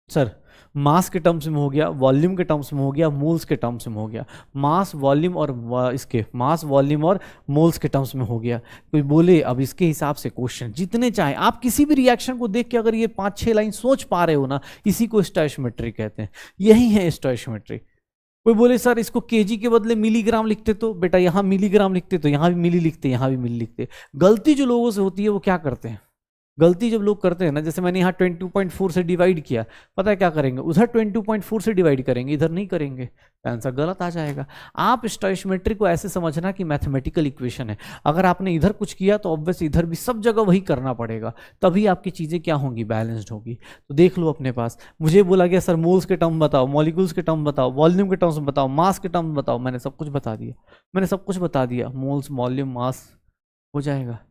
सर मास के टर्म्स में हो गया, वॉल्यूम के टर्म्स में हो गया, मोल्स के टर्म्स में हो गया, मास वॉल्यूम और इसके मास वॉल्यूम और मोल्स के टर्म्स में हो गया। कोई बोले अब इसके हिसाब से क्वेश्चन जितने चाहे, आप किसी भी रिएक्शन को देख के अगर ये 5-6 लाइन सोच पा रहे हो ना, इसी को स्टोइचियोमेट्री कहते हैं, यही है स्टोइचियोमेट्री। कोई बोले सर इसको केजी के बदले मिलीग्राम लिखते तो, बेटा यहाँ मिलीग्राम लिखते तो यहाँ भी मिली लिखते, यहाँ भी मिली लिखते। गलती जो लोगों से होती है वो क्या करते हैं, गलती जब लोग करते हैं ना, जैसे मैंने यहाँ 22.4 से डिवाइड किया, पता है क्या करेंगे, उधर 22.4 से डिवाइड करेंगे, इधर नहीं करेंगे, तो आंसर गलत आ जाएगा। आप स्टोइचियोमेट्री को ऐसे समझना कि मैथमेटिकल इक्वेशन है, अगर आपने इधर कुछ किया तो ऑब्वियस इधर भी सब जगह वही करना पड़ेगा, तभी आपकी चीज़ें क्या होंगी, बैलेंस्ड होगी। तो देख लो अपने पास, मुझे बोला गया सर मोल्स के टर्म बताओ, मॉलिक्यूल्स के टर्म बताओ, वॉल्यूम के टर्म्स बताओ, मास के टर्म बताओ, मैंने सब कुछ बता दिया, मैंने सब कुछ बता दिया, मोल्स वॉल्यूम मास हो जाएगा।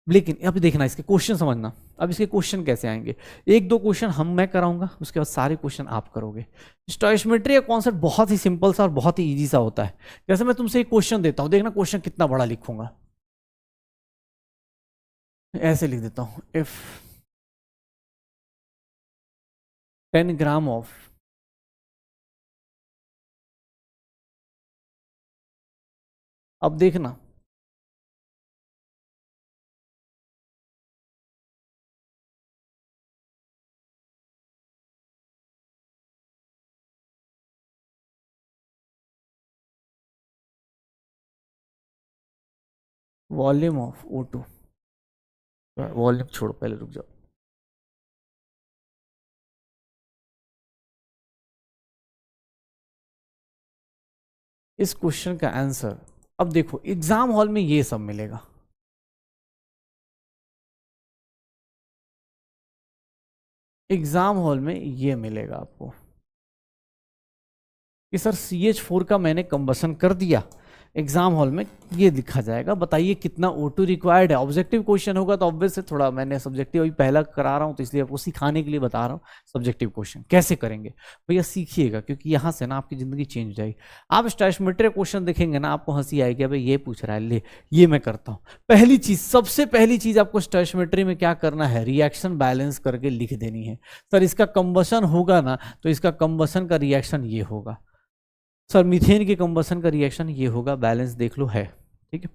लेकिन अभी देखना इसके क्वेश्चन समझना, अब इसके क्वेश्चन कैसे आएंगे। एक दो क्वेश्चन हम मैं कराऊंगा, उसके बाद सारे क्वेश्चन आप करोगे। स्टोइचियोमेट्री का कॉन्सेप्ट बहुत ही सिंपल सा और बहुत ही इजी सा होता है। जैसे मैं तुमसे एक क्वेश्चन देता हूं, देखना क्वेश्चन कितना बड़ा लिखूंगा, ऐसे लिख देता हूं, इफ 10 ग्राम ऑफ, अब देखना वॉल्यूम ऑफ O2, वॉल्यूम छोड़ो पहले रुक जाओ। इस क्वेश्चन का आंसर अब देखो एग्जाम हॉल में ये सब मिलेगा। एग्जाम हॉल में ये मिलेगा आपको कि सर CH4 का मैंने कंबसन कर दिया। एग्जाम हॉल में ये लिखा जाएगा, बताइए कितना O2 रिक्वायर्ड है। ऑब्जेक्टिव क्वेश्चन होगा तो ऑब्वियस से थोड़ा, मैंने सब्जेक्टिव अभी पहला करा रहा हूँ तो इसलिए आपको सिखाने के लिए बता रहा हूँ सब्जेक्टिव क्वेश्चन कैसे करेंगे। भैया सीखिएगा, क्योंकि यहाँ से ना आपकी जिंदगी चेंज हो जाएगी। आप स्टैटिस्टिक्स क्वेश्चन देखेंगे ना, आपको हंसी आएगी, भाई ये पूछ रहा है, ले ये मैं करता हूँ। पहली चीज, सबसे पहली चीज आपको स्टैटिस्टिक्स में क्या करना है, रिएक्शन बैलेंस करके लिख देनी है। सर इसका कंबसन होगा ना, तो इसका कंबसन का रिएक्शन ये होगा। सर मीथेन के कंबसन का रिएक्शन ये होगा, बैलेंस देख लो है, ठीक है।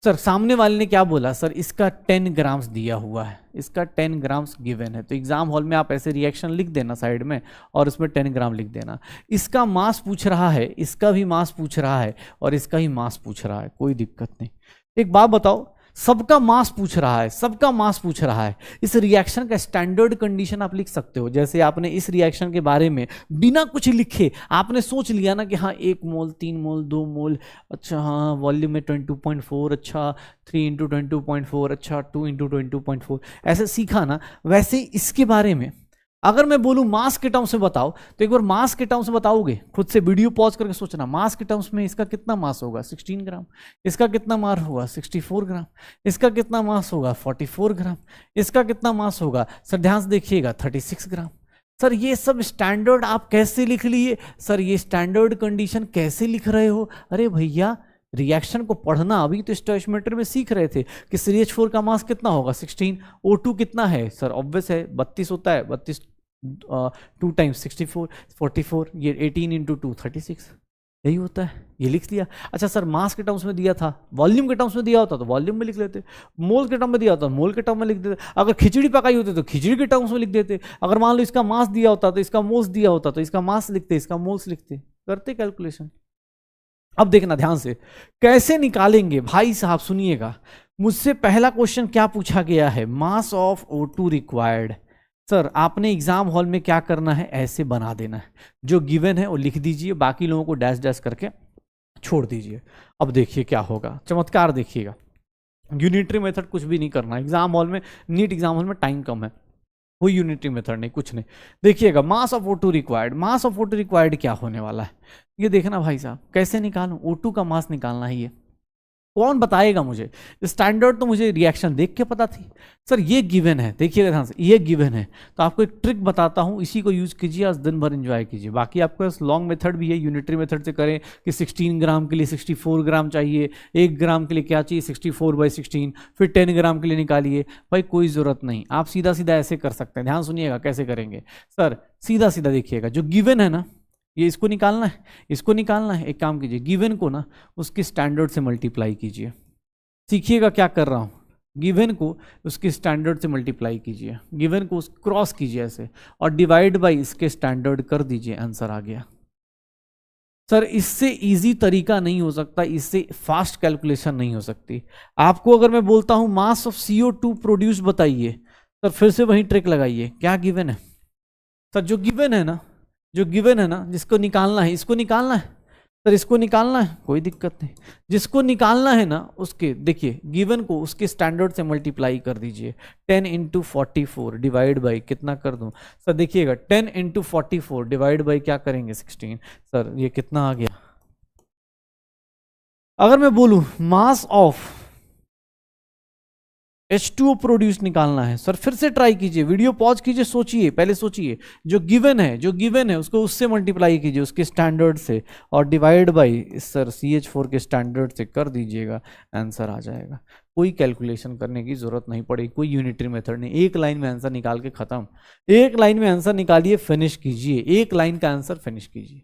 सर सामने वाले ने क्या बोला, सर इसका 10 ग्राम्स दिया हुआ है, इसका 10 ग्राम्स गिवन है, तो एग्जाम हॉल में आप ऐसे रिएक्शन लिख देना साइड में और इसमें 10 ग्राम लिख देना। इसका मास पूछ रहा है, इसका भी मास पूछ रहा है और इसका ही मास पूछ रहा है, कोई दिक्कत नहीं। एक बात बताओ, सबका मास पूछ रहा है, सबका मास पूछ रहा है, इस रिएक्शन का स्टैंडर्ड कंडीशन आप लिख सकते हो। जैसे आपने इस रिएक्शन के बारे में बिना कुछ लिखे आपने सोच लिया ना कि हाँ 1 मोल, 3 मोल, 2 मोल, अच्छा हाँ वॉल्यूम में 22.4, अच्छा 3 इंटू 22.4, अच्छा 2 इंटू 22.4, ऐसे सीखा ना। वैसे इसके बारे में अगर मैं बोलूं मास के टर्म्स में बताओ, तो एक बार मास के टर्म्स में बताओगे, खुद से वीडियो पॉज करके सोचना, मास के टर्म्स में इसका कितना मास होगा 16 ग्राम, इसका कितना मास होगा 64 ग्राम, इसका कितना मास होगा 44 ग्राम, इसका कितना मास होगा, सर ध्यान से देखिएगा 36 ग्राम। सर ये सब स्टैंडर्ड आप कैसे लिख लिए, सर ये स्टैंडर्ड कंडीशन कैसे लिख रहे हो। अरे भैया रिएक्शन को पढ़ना अभी तो स्टोइकोमेट्री में सीख रहे थे कि CH4 का मास कितना होगा 16, O2 कितना है, सर ऑब्वियस है 32 होता है, 32 2 टाइम्स 64, 44, ये 18 इंटू 2 36, यही होता है, ये लिख दिया। अच्छा सर मास के टर्म्स में दिया था, वॉल्यूम के टर्म्स में दिया होता तो वॉल्यूम में लिख लेते, मोल के टर्म में दिया होता तो मोल के टर्म में लिख देते, अगर खिचड़ी पकाई होती तो खिचड़ी के टर्म्स में लिख देते, अगर मान लो इसका मास दिया होता तो इसका मोल्स दिया होता तो इसका मास लिखते, इसका मोल्स लिखते, करते कैलकुलेशन। अब देखना ध्यान से कैसे निकालेंगे भाई साहब, सुनिएगा। मुझसे पहला क्वेश्चन क्या पूछा गया है, mass of O2 required. Sir आपने एग्जाम हॉल में क्या करना है, ऐसे बना देना है, जो गिवन है वो लिख दीजिए, बाकी लोगों को डैश डैश करके छोड़ दीजिए। अब देखिए क्या होगा, चमत्कार देखिएगा। यूनिटरी मेथड कुछ भी नहीं करना एग्जाम हॉल में, नीट एग्जाम हॉल में टाइम कम है, कोई यूनिटरी मेथड नहीं, कुछ नहीं। देखिएगा mass of O2 required, mass of O2 required क्या होने वाला है, ये देखना भाई साहब कैसे निकालूं। O2 का मास निकालना है, ये कौन बताएगा मुझे, स्टैंडर्ड तो मुझे रिएक्शन देख के पता थी। सर ये गिवन है, देखिएगा ध्यान से, ये गिवन है, तो आपको एक ट्रिक बताता हूं, इसी को यूज कीजिए, आज दिन भर एंजॉय कीजिए। बाकी आपको लॉन्ग मेथड भी है, यूनिटरी मेथड से करें कि 16 ग्राम के लिए 64 ग्राम चाहिए, 1 ग्राम के लिए क्या चाहिए 64/16, फिर 10 ग्राम के लिए निकालिए, भाई कोई जरूरत नहीं, आप सीधा सीधा ऐसे कर सकते हैं। ध्यान सुनिएगा कैसे करेंगे, सर सीधा सीधा देखिएगा, जो गिवन है ना, ये इसको निकालना है, इसको निकालना है। एक काम कीजिए, गिवन को ना उसके स्टैंडर्ड से मल्टीप्लाई कीजिए, सीखिएगा क्या कर रहा हूं, गिवन को उसके स्टैंडर्ड से मल्टीप्लाई कीजिए, गिवन को क्रॉस कीजिए ऐसे और डिवाइड बाय इसके स्टैंडर्ड कर दीजिए, आंसर आ गया। सर इससे इजी तरीका नहीं हो सकता, इससे फास्ट कैलकुलेशन नहीं हो सकती। आपको अगर मैं बोलता हूं मास ऑफ CO2 प्रोड्यूस बताइए, सर फिर से वही ट्रिक लगाइए, क्या गिवन है, सर जो गिवन है ना, जो गिवन है ना, जिसको निकालना है, इसको निकालना है, सर इसको निकालना है, कोई दिक्कत नहीं, जिसको निकालना है ना उसके देखिए गिवन को उसके स्टैंडर्ड से मल्टीप्लाई कर दीजिए, 10 इंटू 44 डिवाइड बाई कितना कर दूं, सर देखिएगा 10 इंटू 44 डिवाइड बाई क्या करेंगे 16, सर ये कितना आ गया। अगर मैं बोलूं मास ऑफ H2O प्रोड्यूस निकालना है, सर फिर से ट्राई कीजिए, वीडियो पॉज कीजिए, सोचिए, पहले सोचिए, जो गिवन है, जो गिवन है उसको उससे मल्टीप्लाई कीजिए, उसके स्टैंडर्ड से, और डिवाइड बाय सर CH4 के स्टैंडर्ड से कर दीजिएगा, आंसर आ जाएगा। कोई कैलकुलेशन करने की जरूरत नहीं पड़ेगी, कोई यूनिटरी मेथड नहीं, एक लाइन में आंसर निकाल के खत्म, एक लाइन में आंसर निकालिए, फिनिश कीजिए, एक लाइन का आंसर फिनिश कीजिए।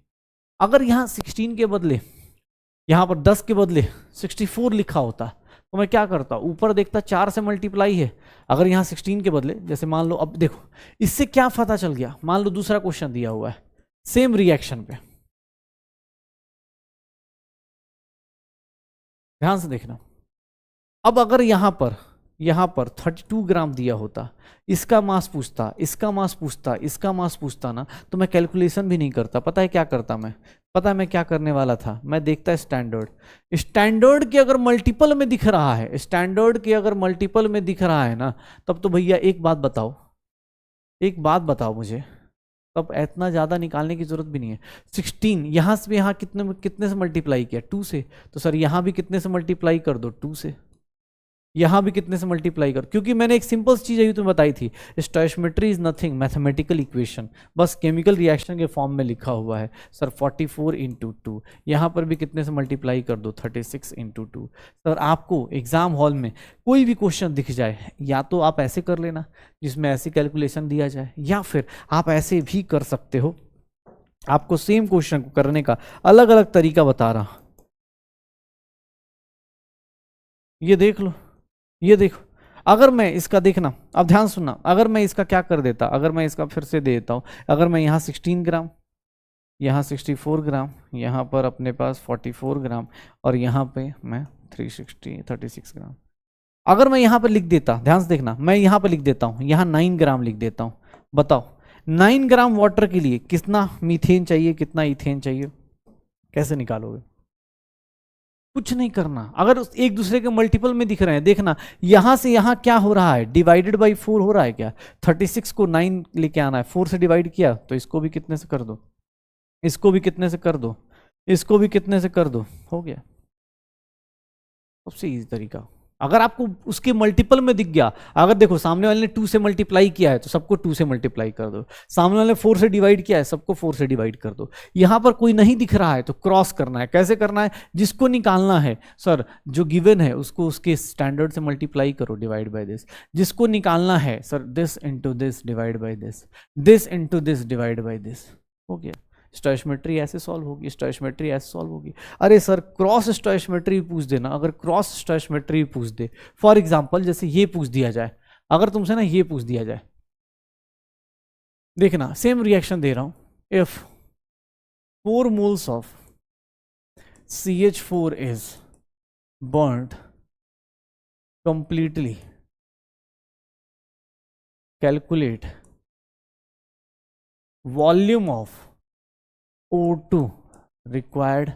अगर यहाँ 16 के बदले, यहाँ पर 10 के बदले 64 लिखा होता तो मैं क्या करता, ऊपर देखता 4 से मल्टीप्लाई है, अगर यहाँ 16 के बदले, जैसे मान लो, अब देखो इससे क्या पता चल गया, मान लो दूसरा क्वेश्चन दिया हुआ है सेम रिएक्शन पे, ध्यान से देखना, अब अगर यहाँ पर 32 ग्राम दिया होता, इसका मास पूछता, इसका मास पूछता, इसका मास पूछता ना, तो मैं कैलकुलेशन भी नहीं करता। पता है क्या करता मैं? पता है मैं क्या करने वाला था? मैं देखता स्टैंडर्ड के अगर मल्टीपल में दिख रहा है, स्टैंडर्ड के अगर मल्टीपल में दिख रहा है ना, तब तो भैया एक बात बताओ मुझे, तब इतना ज्यादा निकालने की जरूरत भी नहीं है। 16 यहां से यहाँ कितने से मल्टीप्लाई किया? 2 से। तो सर यहां भी कितने से मल्टीप्लाई कर दो? 2 से। यहां भी कितने से मल्टीप्लाई कर, क्योंकि मैंने एक सिंपल चीज अभी तुम्हें बताई थी, stoichiometry is nothing mathematical equation, बस केमिकल रिएक्शन के फॉर्म में लिखा हुआ है। सर 44 इंटू 2, यहां पर भी कितने से मल्टीप्लाई कर दो? 36 इंटू 2। सर आपको एग्जाम हॉल में कोई भी क्वेश्चन दिख जाए, या तो आप ऐसे कर लेना जिसमें ऐसी कैलकुलेशन दिया जाए, या फिर आप ऐसे भी कर सकते हो। आपको सेम क्वेश्चन को करने का अलग अलग तरीका बता रहा, ये देख लो, ये देखो। अगर मैं इसका, देखना अब ध्यान सुनना, अगर मैं इसका क्या कर देता, अगर मैं इसका फिर से दे देता हूं, अगर मैं यहाँ 16 ग्राम, यहाँ 64 ग्राम, यहाँ पर अपने पास 44 ग्राम, और यहाँ पे मैं 36 ग्राम, अगर मैं यहाँ पर लिख देता, ध्यान से देखना, मैं यहाँ पर लिख देता हूँ, यहाँ 9 ग्राम लिख देता हूँ। बताओ 9 ग्राम वाटर के लिए कितना मीथेन चाहिए, कितना इथेन चाहिए? कैसे निकालोगे? कुछ नहीं करना। अगर एक दूसरे के मल्टीपल में दिख रहे हैं, देखना यहां से यहां क्या हो रहा है, डिवाइडेड बाई 4 हो रहा है क्या? 36 को 9 लेके आना है, 4 से डिवाइड किया, तो इसको भी कितने से कर दो, इसको भी कितने से कर दो, इसको भी कितने से कर दो, हो गया। सबसे इजी तरीका। अगर आपको उसके मल्टीपल में दिख गया, अगर देखो सामने वाले ने 2 से मल्टीप्लाई किया है तो सबको 2 से मल्टीप्लाई कर दो, सामने वाले ने 4 से डिवाइड किया है सबको 4 से डिवाइड कर दो। यहां पर कोई नहीं दिख रहा है तो क्रॉस करना है। कैसे करना है? जिसको निकालना है सर, जो गिवन है उसको उसके स्टैंडर्ड से मल्टीप्लाई करो, डिवाइड बाय दिस। जिसको निकालना है sir, this into this divide by this, this into this divide by this, हो गया। स्टोइशियोमेट्री ऐसे सॉल्व होगी, स्टोइशियोमेट्री ऐसे सॉल्व होगी। अरे सर क्रॉस स्टोइशियोमेट्री पूछ देना, अगर क्रॉस स्टोइशियोमेट्री पूछ दे, फॉर एग्जांपल जैसे ये पूछ दिया जाए, अगर तुमसे ना ये पूछ दिया जाए, देखना सेम रिएक्शन दे रहा हूं, if 4 moles of CH4 is burnt completely, calculate volume of O2 required।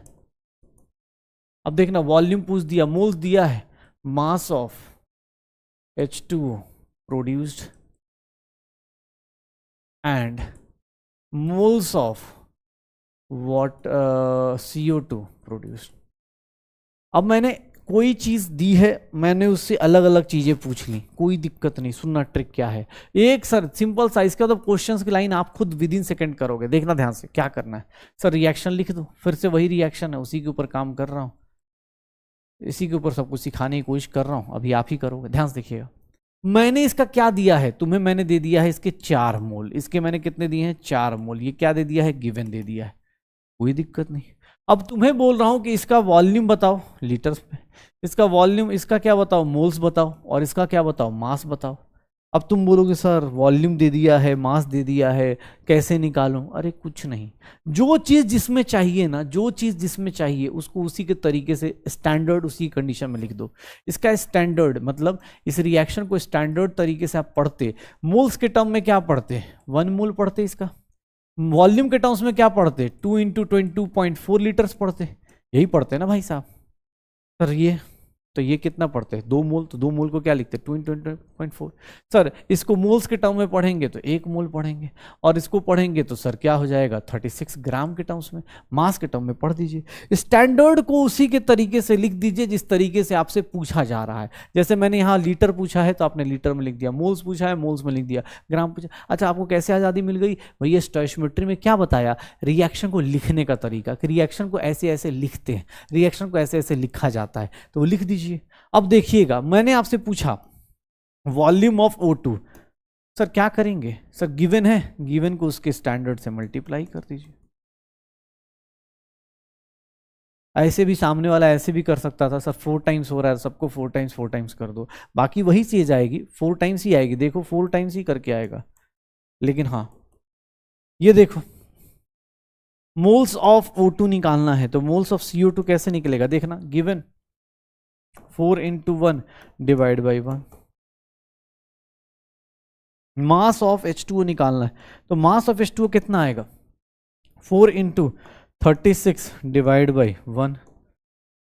अब देखना वॉल्यूम पूछ दिया, मोल्स दिया है, mass of H2O produced and moles of what CO2 produced. अब मैंने कोई चीज दी है, मैंने उससे अलग अलग चीजें पूछ ली, कोई दिक्कत नहीं। सुनना ट्रिक क्या है, एक सर सिंपल सा, इसका तो क्वेश्चंस की लाइन आप खुद विद इन सेकंड करोगे। देखना ध्यान से क्या करना है। सर रिएक्शन लिख दो, फिर से वही रिएक्शन है, उसी के ऊपर काम कर रहा हूं, इसी के ऊपर सब कुछ सिखाने की कोशिश कर रहा हूं, अभी आप ही करोगे। ध्यान से देखिएगा, मैंने इसका क्या दिया है तुम्हें, मैंने दे दिया है इसके 4 मोल, इसके मैंने कितने दिए हैं? 4 मोल। ये क्या दे दिया है? गिवन दे दिया है, कोई दिक्कत नहीं। अब तुम्हें बोल रहा हूं कि इसका वॉल्यूम बताओ लीटर्स में, इसका वॉल्यूम, इसका क्या बताओ? मोल्स बताओ, और इसका क्या बताओ? मास बताओ। अब तुम बोलोगे सर वॉल्यूम दे दिया है, मास दे दिया है, कैसे निकालूं? अरे कुछ नहीं, जो चीज जिसमें चाहिए ना, जो चीज जिसमें चाहिए उसको उसी के तरीके से स्टैंडर्ड उसी कंडीशन में लिख दो। इसका स्टैंडर्ड मतलब इस रिएक्शन को स्टैंडर्ड तरीके से आप पढ़ते, मोल्स के टर्म में क्या पढ़ते? 1 मोल पढ़ते, इसका वॉल्यूम के टर्म्स में क्या पढ़ते? 2 इंटू 22.4 लीटर्स पढ़ते, यही पढ़ते ना भाई साहब। सर ये तो ये कितना पढ़ते हैं? 2 मोल, तो 2 मोल को क्या लिखते हैं? 2 इंटू 20.4। सर इसको मोल्स के टर्म में पढ़ेंगे तो 1 मोल पढ़ेंगे, और इसको पढ़ेंगे तो सर क्या हो जाएगा? 36 ग्राम के टर्म्स में। मास के टर्म में पढ़ दीजिए, स्टैंडर्ड को उसी के तरीके से लिख दीजिए जिस तरीके से आपसे पूछा जा रहा है। जैसे मैंने यहाँ लीटर पूछा है तो आपने लीटर में लिख दिया, मोल्स पूछा है मोल्स में लिख दिया, ग्राम पूछा। अच्छा आपको कैसे आज़ादी मिल गई भैया? स्टोइशियोमेट्री में क्या बताया? रिएक्शन को लिखने का तरीका, कि रिएक्शन को ऐसे ऐसे लिखते हैं, रिएक्शन को ऐसे ऐसे लिखा जाता है, तो वो लिख दीजिए। अब देखिएगा, मैंने आपसे पूछा वॉल्यूम ऑफ O2, सर क्या करेंगे? सर गिवन है, गिवन को उसके स्टैंडर्ड से मल्टीप्लाई कर दीजिए। ऐसे भी सामने वाला ऐसे भी कर सकता था, सर 4 टाइम्स हो रहा है, सबको 4 टाइम्स कर दो, बाकी वही चीज आएगी, 4 टाइम्स ही आएगी। देखो 4 टाइम्स ही करके आएगा, लेकिन हाँ ये देखो, मोल्स ऑफ O2 निकालना है तो मोल्स ऑफ CO2 कैसे निकलेगा? देखना given 4 into 1 divide by 1। Mass of H2O निकालना है, तो मास ऑफ H2O कितना आएगा? 4 इंटू 36 डिवाइड बाई 1।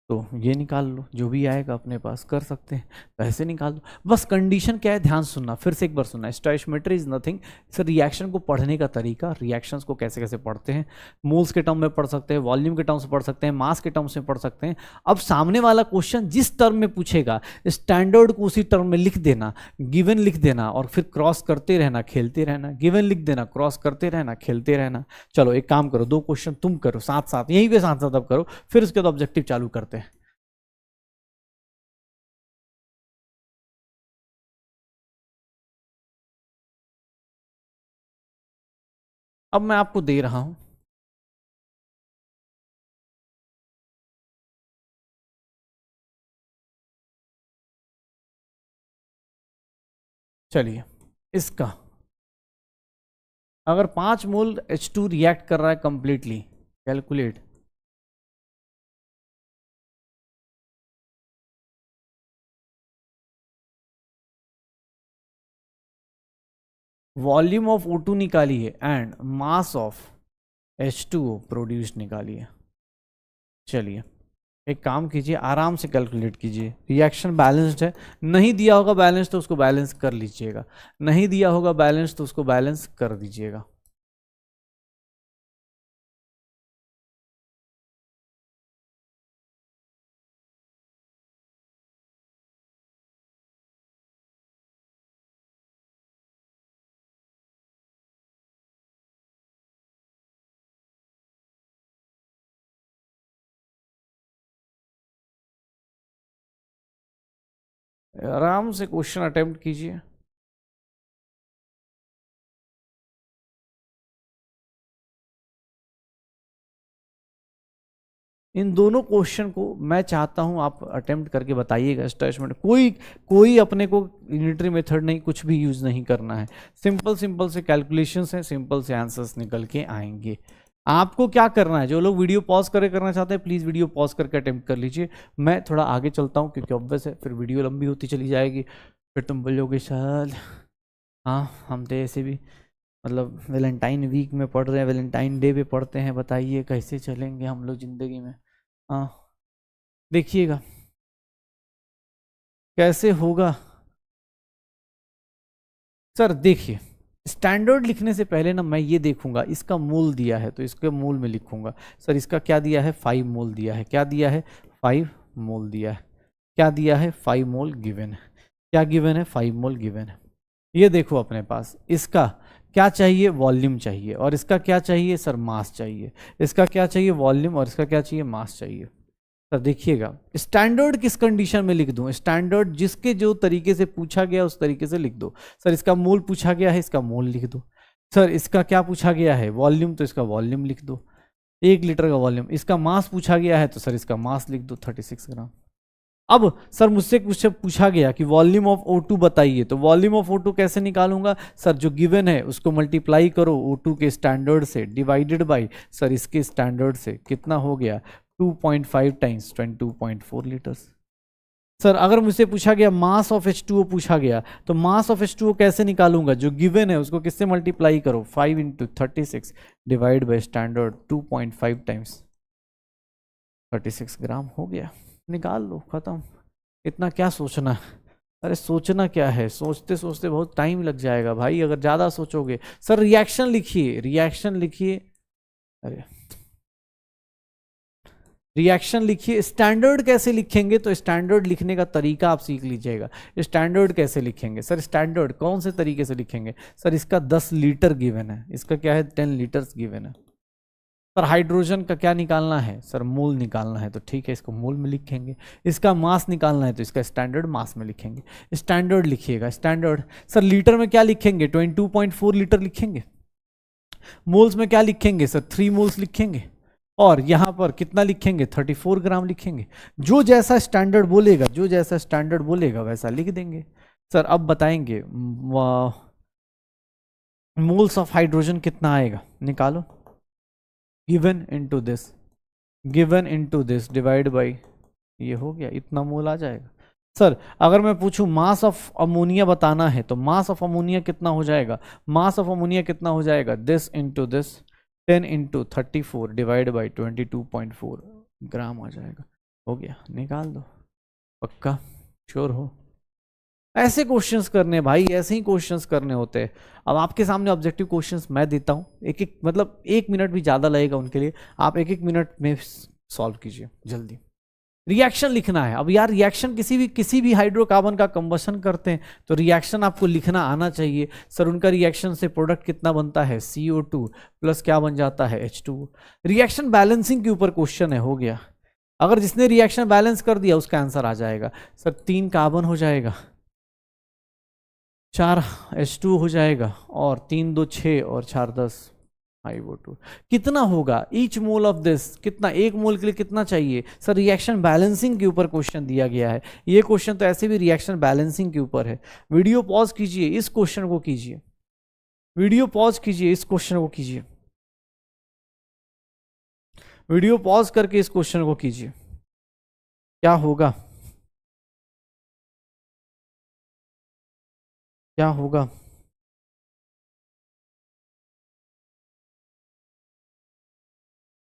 तो ये निकाल लो, जो भी आएगा अपने पास कर सकते हैं, तो ऐसे निकाल दो। बस कंडीशन क्या है, ध्यान सुनना, फिर से एक बार सुनना। Stoichiometry is nothing, sir reaction को पढ़ने का तरीका, रिएक्शंस को कैसे कैसे पढ़ते हैं, मोल्स के टर्म में पढ़ सकते हैं, वॉल्यूम के टर्म्स में पढ़ सकते हैं, मास के टर्म्स में पढ़ सकते हैं। अब सामने वाला क्वेश्चन जिस टर्म में पूछेगा, स्टैंडर्ड को उसी टर्म में लिख देना, गिवन लिख देना, और फिर क्रॉस करते रहना, खेलते रहना, गिवन लिख देना, क्रॉस करते रहना, खेलते रहना। चलो एक काम करो, 2 क्वेश्चन तुम करो साथ साथ, यहीं पे साथ साथ अब करो, फिर उसके बाद ऑब्जेक्टिव चालू करते हैं। अब मैं आपको दे रहा हूं, चलिए इसका अगर 5 मोल H2 रिएक्ट कर रहा है completely, calculate volume of O2 निकालिए and mass of H2O produce निकालिए। चलिए एक काम कीजिए, आराम से कैलकुलेट कीजिए। रिएक्शन बैलेंस्ड है, नहीं दिया होगा बैलेंस तो उसको बैलेंस कर लीजिएगा, नहीं दिया होगा बैलेंस तो उसको बैलेंस कर दीजिएगा। आराम से क्वेश्चन अटेम्प्ट कीजिए। इन दोनों क्वेश्चन को मैं चाहता हूं आप अटेम्प्ट करके बताइएगा। स्टैटिस्टिक्स कोई कोई अपने को यूनिटरी मेथड नहीं, कुछ भी यूज नहीं करना है, सिंपल सिंपल से कैलकुलेशंस हैं, सिंपल से आंसर्स निकल के आएंगे। आपको क्या करना है, जो लोग वीडियो पॉज करके करना चाहते हैं प्लीज वीडियो पॉज करके अटेम्प्ट कर लीजिए। मैं थोड़ा आगे चलता हूँ क्योंकि ऑब्वियस है फिर वीडियो लंबी होती चली जाएगी, फिर तुम बोलोगे सर हाँ हम तो ऐसे भी मतलब वैलेंटाइन वीक में पढ़ रहे हैं, वैलेंटाइन डे पे पढ़ते हैं, बताइए कैसे चलेंगे हम लोग ज़िंदगी में। हाँ देखिएगा कैसे होगा। सर देखिए, स्टैंडर्ड लिखने से पहले ना मैं ये देखूंगा इसका मोल दिया है तो इसके मोल में लिखूंगा। सर इसका क्या दिया है, 5 मोल दिया है, क्या दिया है 5 मोल दिया है, क्या दिया है 5 मोल गिवन है, क्या गिवन है 5 मोल गिवन है। ये देखो अपने पास, इसका क्या चाहिए वॉल्यूम चाहिए, और इसका क्या चाहिए सर मास चाहिए, इसका क्या चाहिए वॉल्यूम और इसका क्या चाहिए मास चाहिए। सर देखिएगा स्टैंडर्ड किस कंडीशन में लिख दूं, स्टैंडर्ड जिसके जो तरीके से पूछा गया उस तरीके से लिख दो। सर इसका मोल पूछा गया है, इसका मोल लिख दो। सर इसका क्या पूछा गया है वॉल्यूम, तो इसका वॉल्यूम लिख दो, 1 लीटर का वॉल्यूम। इसका मास पूछा गया है तो सर इसका मास लिख दो 36 ग्राम। अब सर मुझसे कुछ पूछा गया कि वॉल्यूम ऑफ O2 बताइए, तो वॉल्यूम ऑफ O2 कैसे निकालूंगा सर, जो गिवन है उसको मल्टीप्लाई करो O2 के स्टैंडर्ड से डिवाइडेड बाय सर इसके स्टैंडर्ड से, कितना हो गया 2.5 टाइम्स 22.4 लीटर्स। सर अगर मुझसे पूछा गया मास ऑफ H2O पूछा गया, तो मास ऑफ H2O कैसे निकालूंगा, जो गिवन है उसको किससे मल्टीप्लाई करो 5 into 36 divide by standard 2.5 times 36 ग्राम हो गया, निकाल लो खत्म। इतना क्या सोचना है, अरे सोचना क्या है, सोचते सोचते बहुत टाइम लग जाएगा भाई अगर ज़्यादा सोचोगे। सर रिएक्शन लिखिए, रिएक्शन लिखिए, अरे रिएक्शन लिखिए। स्टैंडर्ड कैसे लिखेंगे, तो स्टैंडर्ड लिखने का तरीका आप सीख लीजिएगा। स्टैंडर्ड कैसे लिखेंगे सर, स्टैंडर्ड कौन से तरीके से लिखेंगे सर, इसका 10 लीटर गिवन है, इसका क्या है 10 लीटर्स गिवन है। सर हाइड्रोजन का क्या निकालना है सर, मोल निकालना है, तो ठीक है इसको मोल में लिखेंगे। इसका मास निकालना है तो इसका स्टैंडर्ड मास में लिखेंगे। स्टैंडर्ड लिखिएगा, स्टैंडर्ड। सर लीटर में क्या लिखेंगे 22.4 लीटर लिखेंगे। मोल्स में क्या लिखेंगे सर 3 मोल्स लिखेंगे, और यहां पर कितना लिखेंगे 34 ग्राम लिखेंगे। जो जैसा स्टैंडर्ड बोलेगा, जो जैसा स्टैंडर्ड बोलेगा वैसा लिख देंगे। सर अब बताएंगे मोल्स ऑफ हाइड्रोजन कितना आएगा, निकालो। Given into this, given into this divide by ये हो गया, इतना मोल आ जाएगा। सर अगर मैं पूछूं मास ऑफ अमोनिया बताना है तो मास ऑफ अमोनिया कितना हो जाएगा? मास ऑफ अमोनिया कितना हो जाएगा? This into this 10 into 34 divide by 22.4 ग्राम आ जाएगा। हो गया, निकाल दो। पक्का श्योर हो? ऐसे क्वेश्चंस करने भाई, ऐसे ही क्वेश्चंस करने होते हैं। अब आपके सामने ऑब्जेक्टिव क्वेश्चंस मैं देता हूँ, एक एक मतलब 1 मिनट भी ज़्यादा लगेगा उनके लिए, आप 1-1 मिनट में सॉल्व कीजिए जल्दी। रिएक्शन लिखना है। अब यार रिएक्शन किसी भी हाइड्रोकार्बन का कंबशन करते हैं तो रिएक्शन आपको लिखना आना चाहिए। सर उनका रिएक्शन से प्रोडक्ट कितना बनता है? CO2 प्लस क्या बन जाता है? H2O। रिएक्शन बैलेंसिंग के ऊपर क्वेश्चन है, हो गया। अगर जिसने रिएक्शन बैलेंस कर दिया उसका आंसर आ जाएगा। सर 3 कार्बन हो जाएगा, 4 H2 हो जाएगा, और 3 2 6 और 4 10 5O2। कितना होगा ईच मोल ऑफ दिस? कितना, एक मोल के लिए कितना चाहिए? सर रिएक्शन बैलेंसिंग के ऊपर क्वेश्चन दिया गया है। ये क्वेश्चन तो ऐसे भी रिएक्शन बैलेंसिंग के ऊपर है। वीडियो पॉज कीजिए, इस क्वेश्चन को कीजिए, वीडियो पॉज कीजिए, इस क्वेश्चन को कीजिए, वीडियो पॉज करके इस क्वेश्चन को कीजिए। क्या होगा? क्या होगा?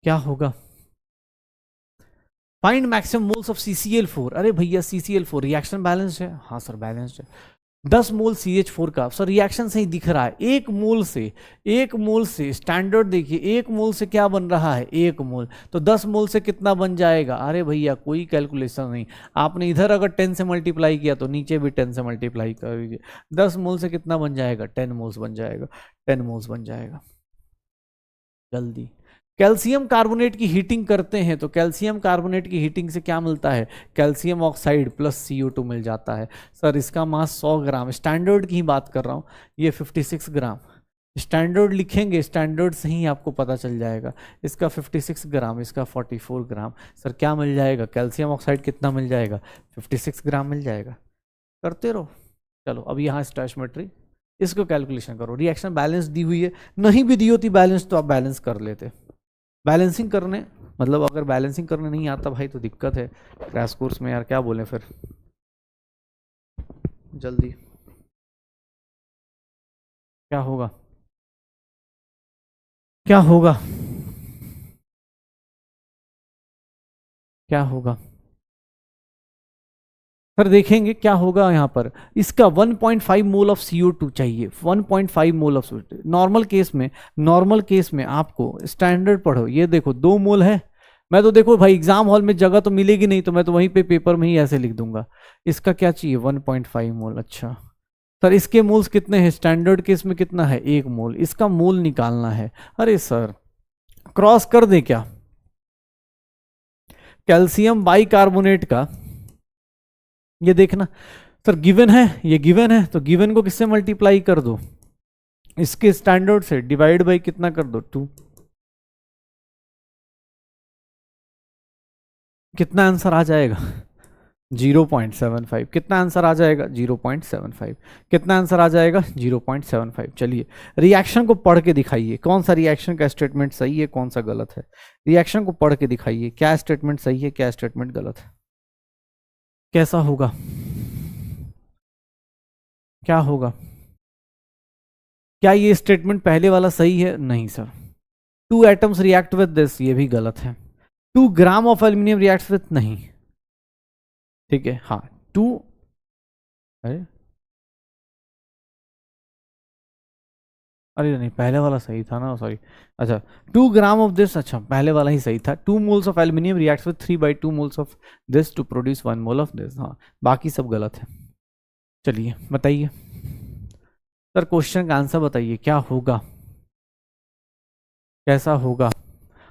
क्या होगा? Find maximum moles of CCl4। अरे भैया CCl4 रिएक्शन बैलेंस्ड है? हाँ सर बैलेंस्ड है। 10 मोल CH4 का। सर रिएक्शन से ही दिख रहा है, एक मोल से स्टैंडर्ड देखिए, एक मोल से क्या बन रहा है? 1 मोल। तो 10 मोल से कितना बन जाएगा? अरे भैया कोई कैलकुलेशन नहीं, आपने इधर अगर 10 से मल्टीप्लाई किया तो नीचे भी 10 से मल्टीप्लाई कर दीजिए। 10 मोल से कितना बन जाएगा? 10 मोल्स बन जाएगा, 10 मोल्स बन जाएगा। जल्दी। कैल्शियम कार्बोनेट की हीटिंग करते हैं तो कैल्शियम कार्बोनेट की हीटिंग से क्या मिलता है? कैल्शियम ऑक्साइड प्लस CO2 मिल जाता है। सर इसका मास 100 ग्राम, स्टैंडर्ड की ही बात कर रहा हूँ, ये 56 ग्राम। स्टैंडर्ड लिखेंगे, स्टैंडर्ड से ही आपको पता चल जाएगा। इसका 56 ग्राम, इसका 44 ग्राम। सर क्या मिल जाएगा? कैल्शियम ऑक्साइड कितना मिल जाएगा? 56 ग्राम मिल जाएगा। करते रहो। चलो अब यहाँ स्टोइचियोमेट्री, इसको कैलकुलेशन करो। रिएक्शन बैलेंस दी हुई है, नहीं भी दी होती बैलेंस तो आप बैलेंस कर लेते। बैलेंसिंग करने मतलब अगर बैलेंसिंग करने नहीं आता भाई तो दिक्कत है क्रैश कोर्स में यार, क्या बोलें फिर। जल्दी। क्या होगा? क्या होगा? क्या होगा? सर देखेंगे क्या होगा यहाँ पर। इसका 1.5 मोल ऑफ CO2 चाहिए, 1.5 mole of CO2। Normal case में आपको स्टैंडर्ड पढ़ो, ये देखो 2 मोल है। मैं तो देखो भाई एग्जाम हॉल में जगह तो मिलेगी नहीं तो मैं तो वहीं पे पेपर में ही ऐसे लिख दूंगा। इसका क्या चाहिए? 1.5 मोल। अच्छा सर इसके मोल्स कितने हैं? स्टैंडर्ड केस में कितना है? 1 मोल। इसका मोल निकालना है। अरे सर क्रॉस कर दे क्या? कैल्शियम बाइकार्बोनेट का ये देखना। सर गिवन है, ये गिवन है तो गिवन को किससे मल्टीप्लाई कर दो? इसके स्टैंडर्ड से डिवाइड बाई कितना कर दो? 2। कितना आंसर आ जाएगा? 0.75। कितना आंसर आ जाएगा? 0.75। कितना आंसर आ जाएगा? 0.75। चलिए रिएक्शन को पढ़ के दिखाइए, कौन सा रिएक्शन का स्टेटमेंट सही है, कौन सा गलत है। रिएक्शन को पढ़ के दिखाइए, क्या स्टेटमेंट सही है, क्या स्टेटमेंट गलत है। कैसा होगा? क्या होगा? क्या ये स्टेटमेंट पहले वाला सही है? नहीं sir. 2 atoms react with this, ये भी गलत है। 2 gram of aluminium react with, नहीं। ठीक है हाँ 2। अरे अरे नहीं पहले वाला सही था ना, सॉरी। अच्छा 2 ग्राम ऑफ दिस, अच्छा पहले वाला ही सही था। 2 moles of aluminium reacts with 3/2 moles of this to produce 1 mole of this. हाँ बाकी सब गलत है। चलिए बताइए सर, क्वेश्चन का आंसर बताइए, क्या होगा? कैसा होगा?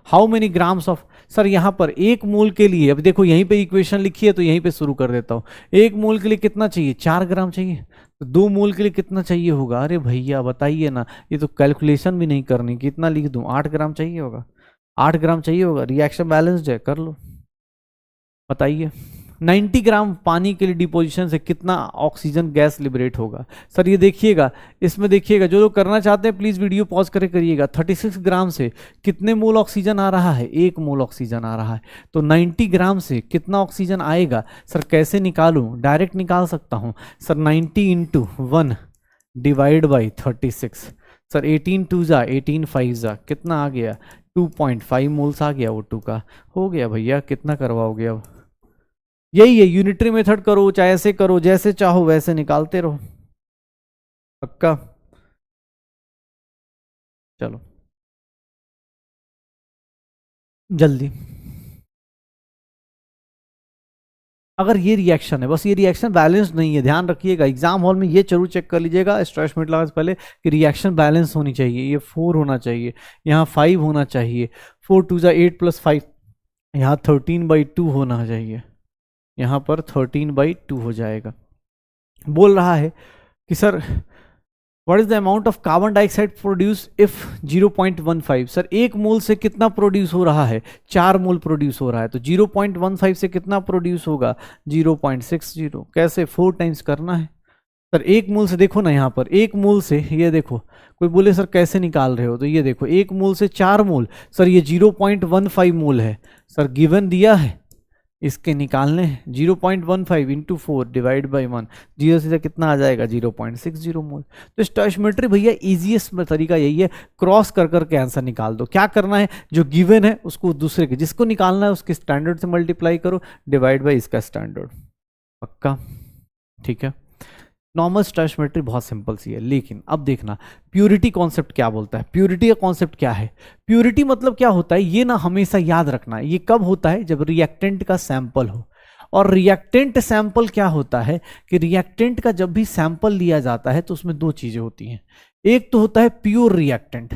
How many grams of, sir यहाँ पर 1 मोल के लिए, अब देखो यहीं पे इक्वेशन लिखी है तो यहीं पे शुरू कर देता हूँ। 1 मोल के लिए कितना चाहिए? 4 ग्राम चाहिए। तो 2 मोल के लिए कितना चाहिए होगा? अरे भैया बताइए ना, ये तो कैलकुलेशन भी नहीं करनी, कितना लिख दूं? 8 ग्राम चाहिए होगा, 8 ग्राम चाहिए होगा। रिएक्शन बैलेंस्ड है, कर लो, बताइए। 90 ग्राम पानी के लिए डिपोजिशन से कितना ऑक्सीजन गैस लिबरेट होगा? सर ये देखिएगा, इसमें देखिएगा, जो लोग करना चाहते हैं प्लीज वीडियो पॉज करके करिएगा। 36 ग्राम से कितने मोल ऑक्सीजन आ रहा है? 1 मोल ऑक्सीजन आ रहा है। तो 90 ग्राम से कितना ऑक्सीजन आएगा? सर कैसे निकालूं? डायरेक्ट निकाल सकता हूं sir, 90 into 1 divide by 36। Sir 18 2 जा 18 5 जा कितना आ गया? 2.5 मोल्स आ गया। O2 का हो गया भैया। कितना करवाओगे अब? यही है, यूनिटरी मेथड करो, चाहे ऐसे करो, जैसे चाहो वैसे निकालते रहो। पक्का? चलो जल्दी। अगर ये रिएक्शन है, बस ये रिएक्शन बैलेंस नहीं है, ध्यान रखिएगा, एग्जाम हॉल में ये जरूर चेक कर लीजिएगा स्ट्रेसमेंट लगाने से पहले कि रिएक्शन बैलेंस होनी चाहिए। ये 4 होना चाहिए, यहाँ 5 होना चाहिए, 4 2 जा 8 + 5, यहाँ 13/2 होना चाहिए, यहाँ पर 13/2 हो जाएगा। बोल रहा है कि sir what is the amount of carbon dioxide produce if 0.15। Sir 1 मोल से कितना प्रोड्यूस हो रहा है? 4 मोल प्रोड्यूस हो रहा है। तो 0.15 से कितना प्रोड्यूस होगा? 0.60। कैसे? 4 टाइम्स करना है सर। 1 मोल से देखो ना, यहाँ पर 1 मोल से, ये देखो, कोई बोले सर कैसे निकाल रहे हो, तो ये देखो 1 मोल से 4 मोल, सर ये 0.15 मोल है सर, गिवन दिया है, इसके निकालने हैं। 0.15 इंटू 4 डिवाइड बाई 1, 0 से कितना आ जाएगा? 0.60 मोल। तो स्टोइचियोमेट्री भैया इजीएस्ट तरीका यही है, क्रॉस कर करके आंसर निकाल दो। क्या करना है? जो गिवन है उसको दूसरे के, जिसको निकालना है उसके स्टैंडर्ड से मल्टीप्लाई करो, डिवाइड बाई इसका स्टैंडर्ड। पक्का? ठीक है। नॉर्मल स्टोइचियोमेट्री बहुत सिंपल सी है, लेकिन अब देखना प्यूरिटी कॉन्सेप्ट क्या बोलता है। प्यूरिटी का कॉन्सेप्ट क्या है? प्यूरिटी मतलब क्या होता है, ये ना हमेशा याद रखना है। ये कब होता है? जब रिएक्टेंट का सैंपल हो। और रिएक्टेंट सैंपल क्या होता है कि रिएक्टेंट का जब भी सैंपल लिया जाता है तो उसमें 2 चीजें होती हैं। एक तो होता है प्योर रिएक्टेंट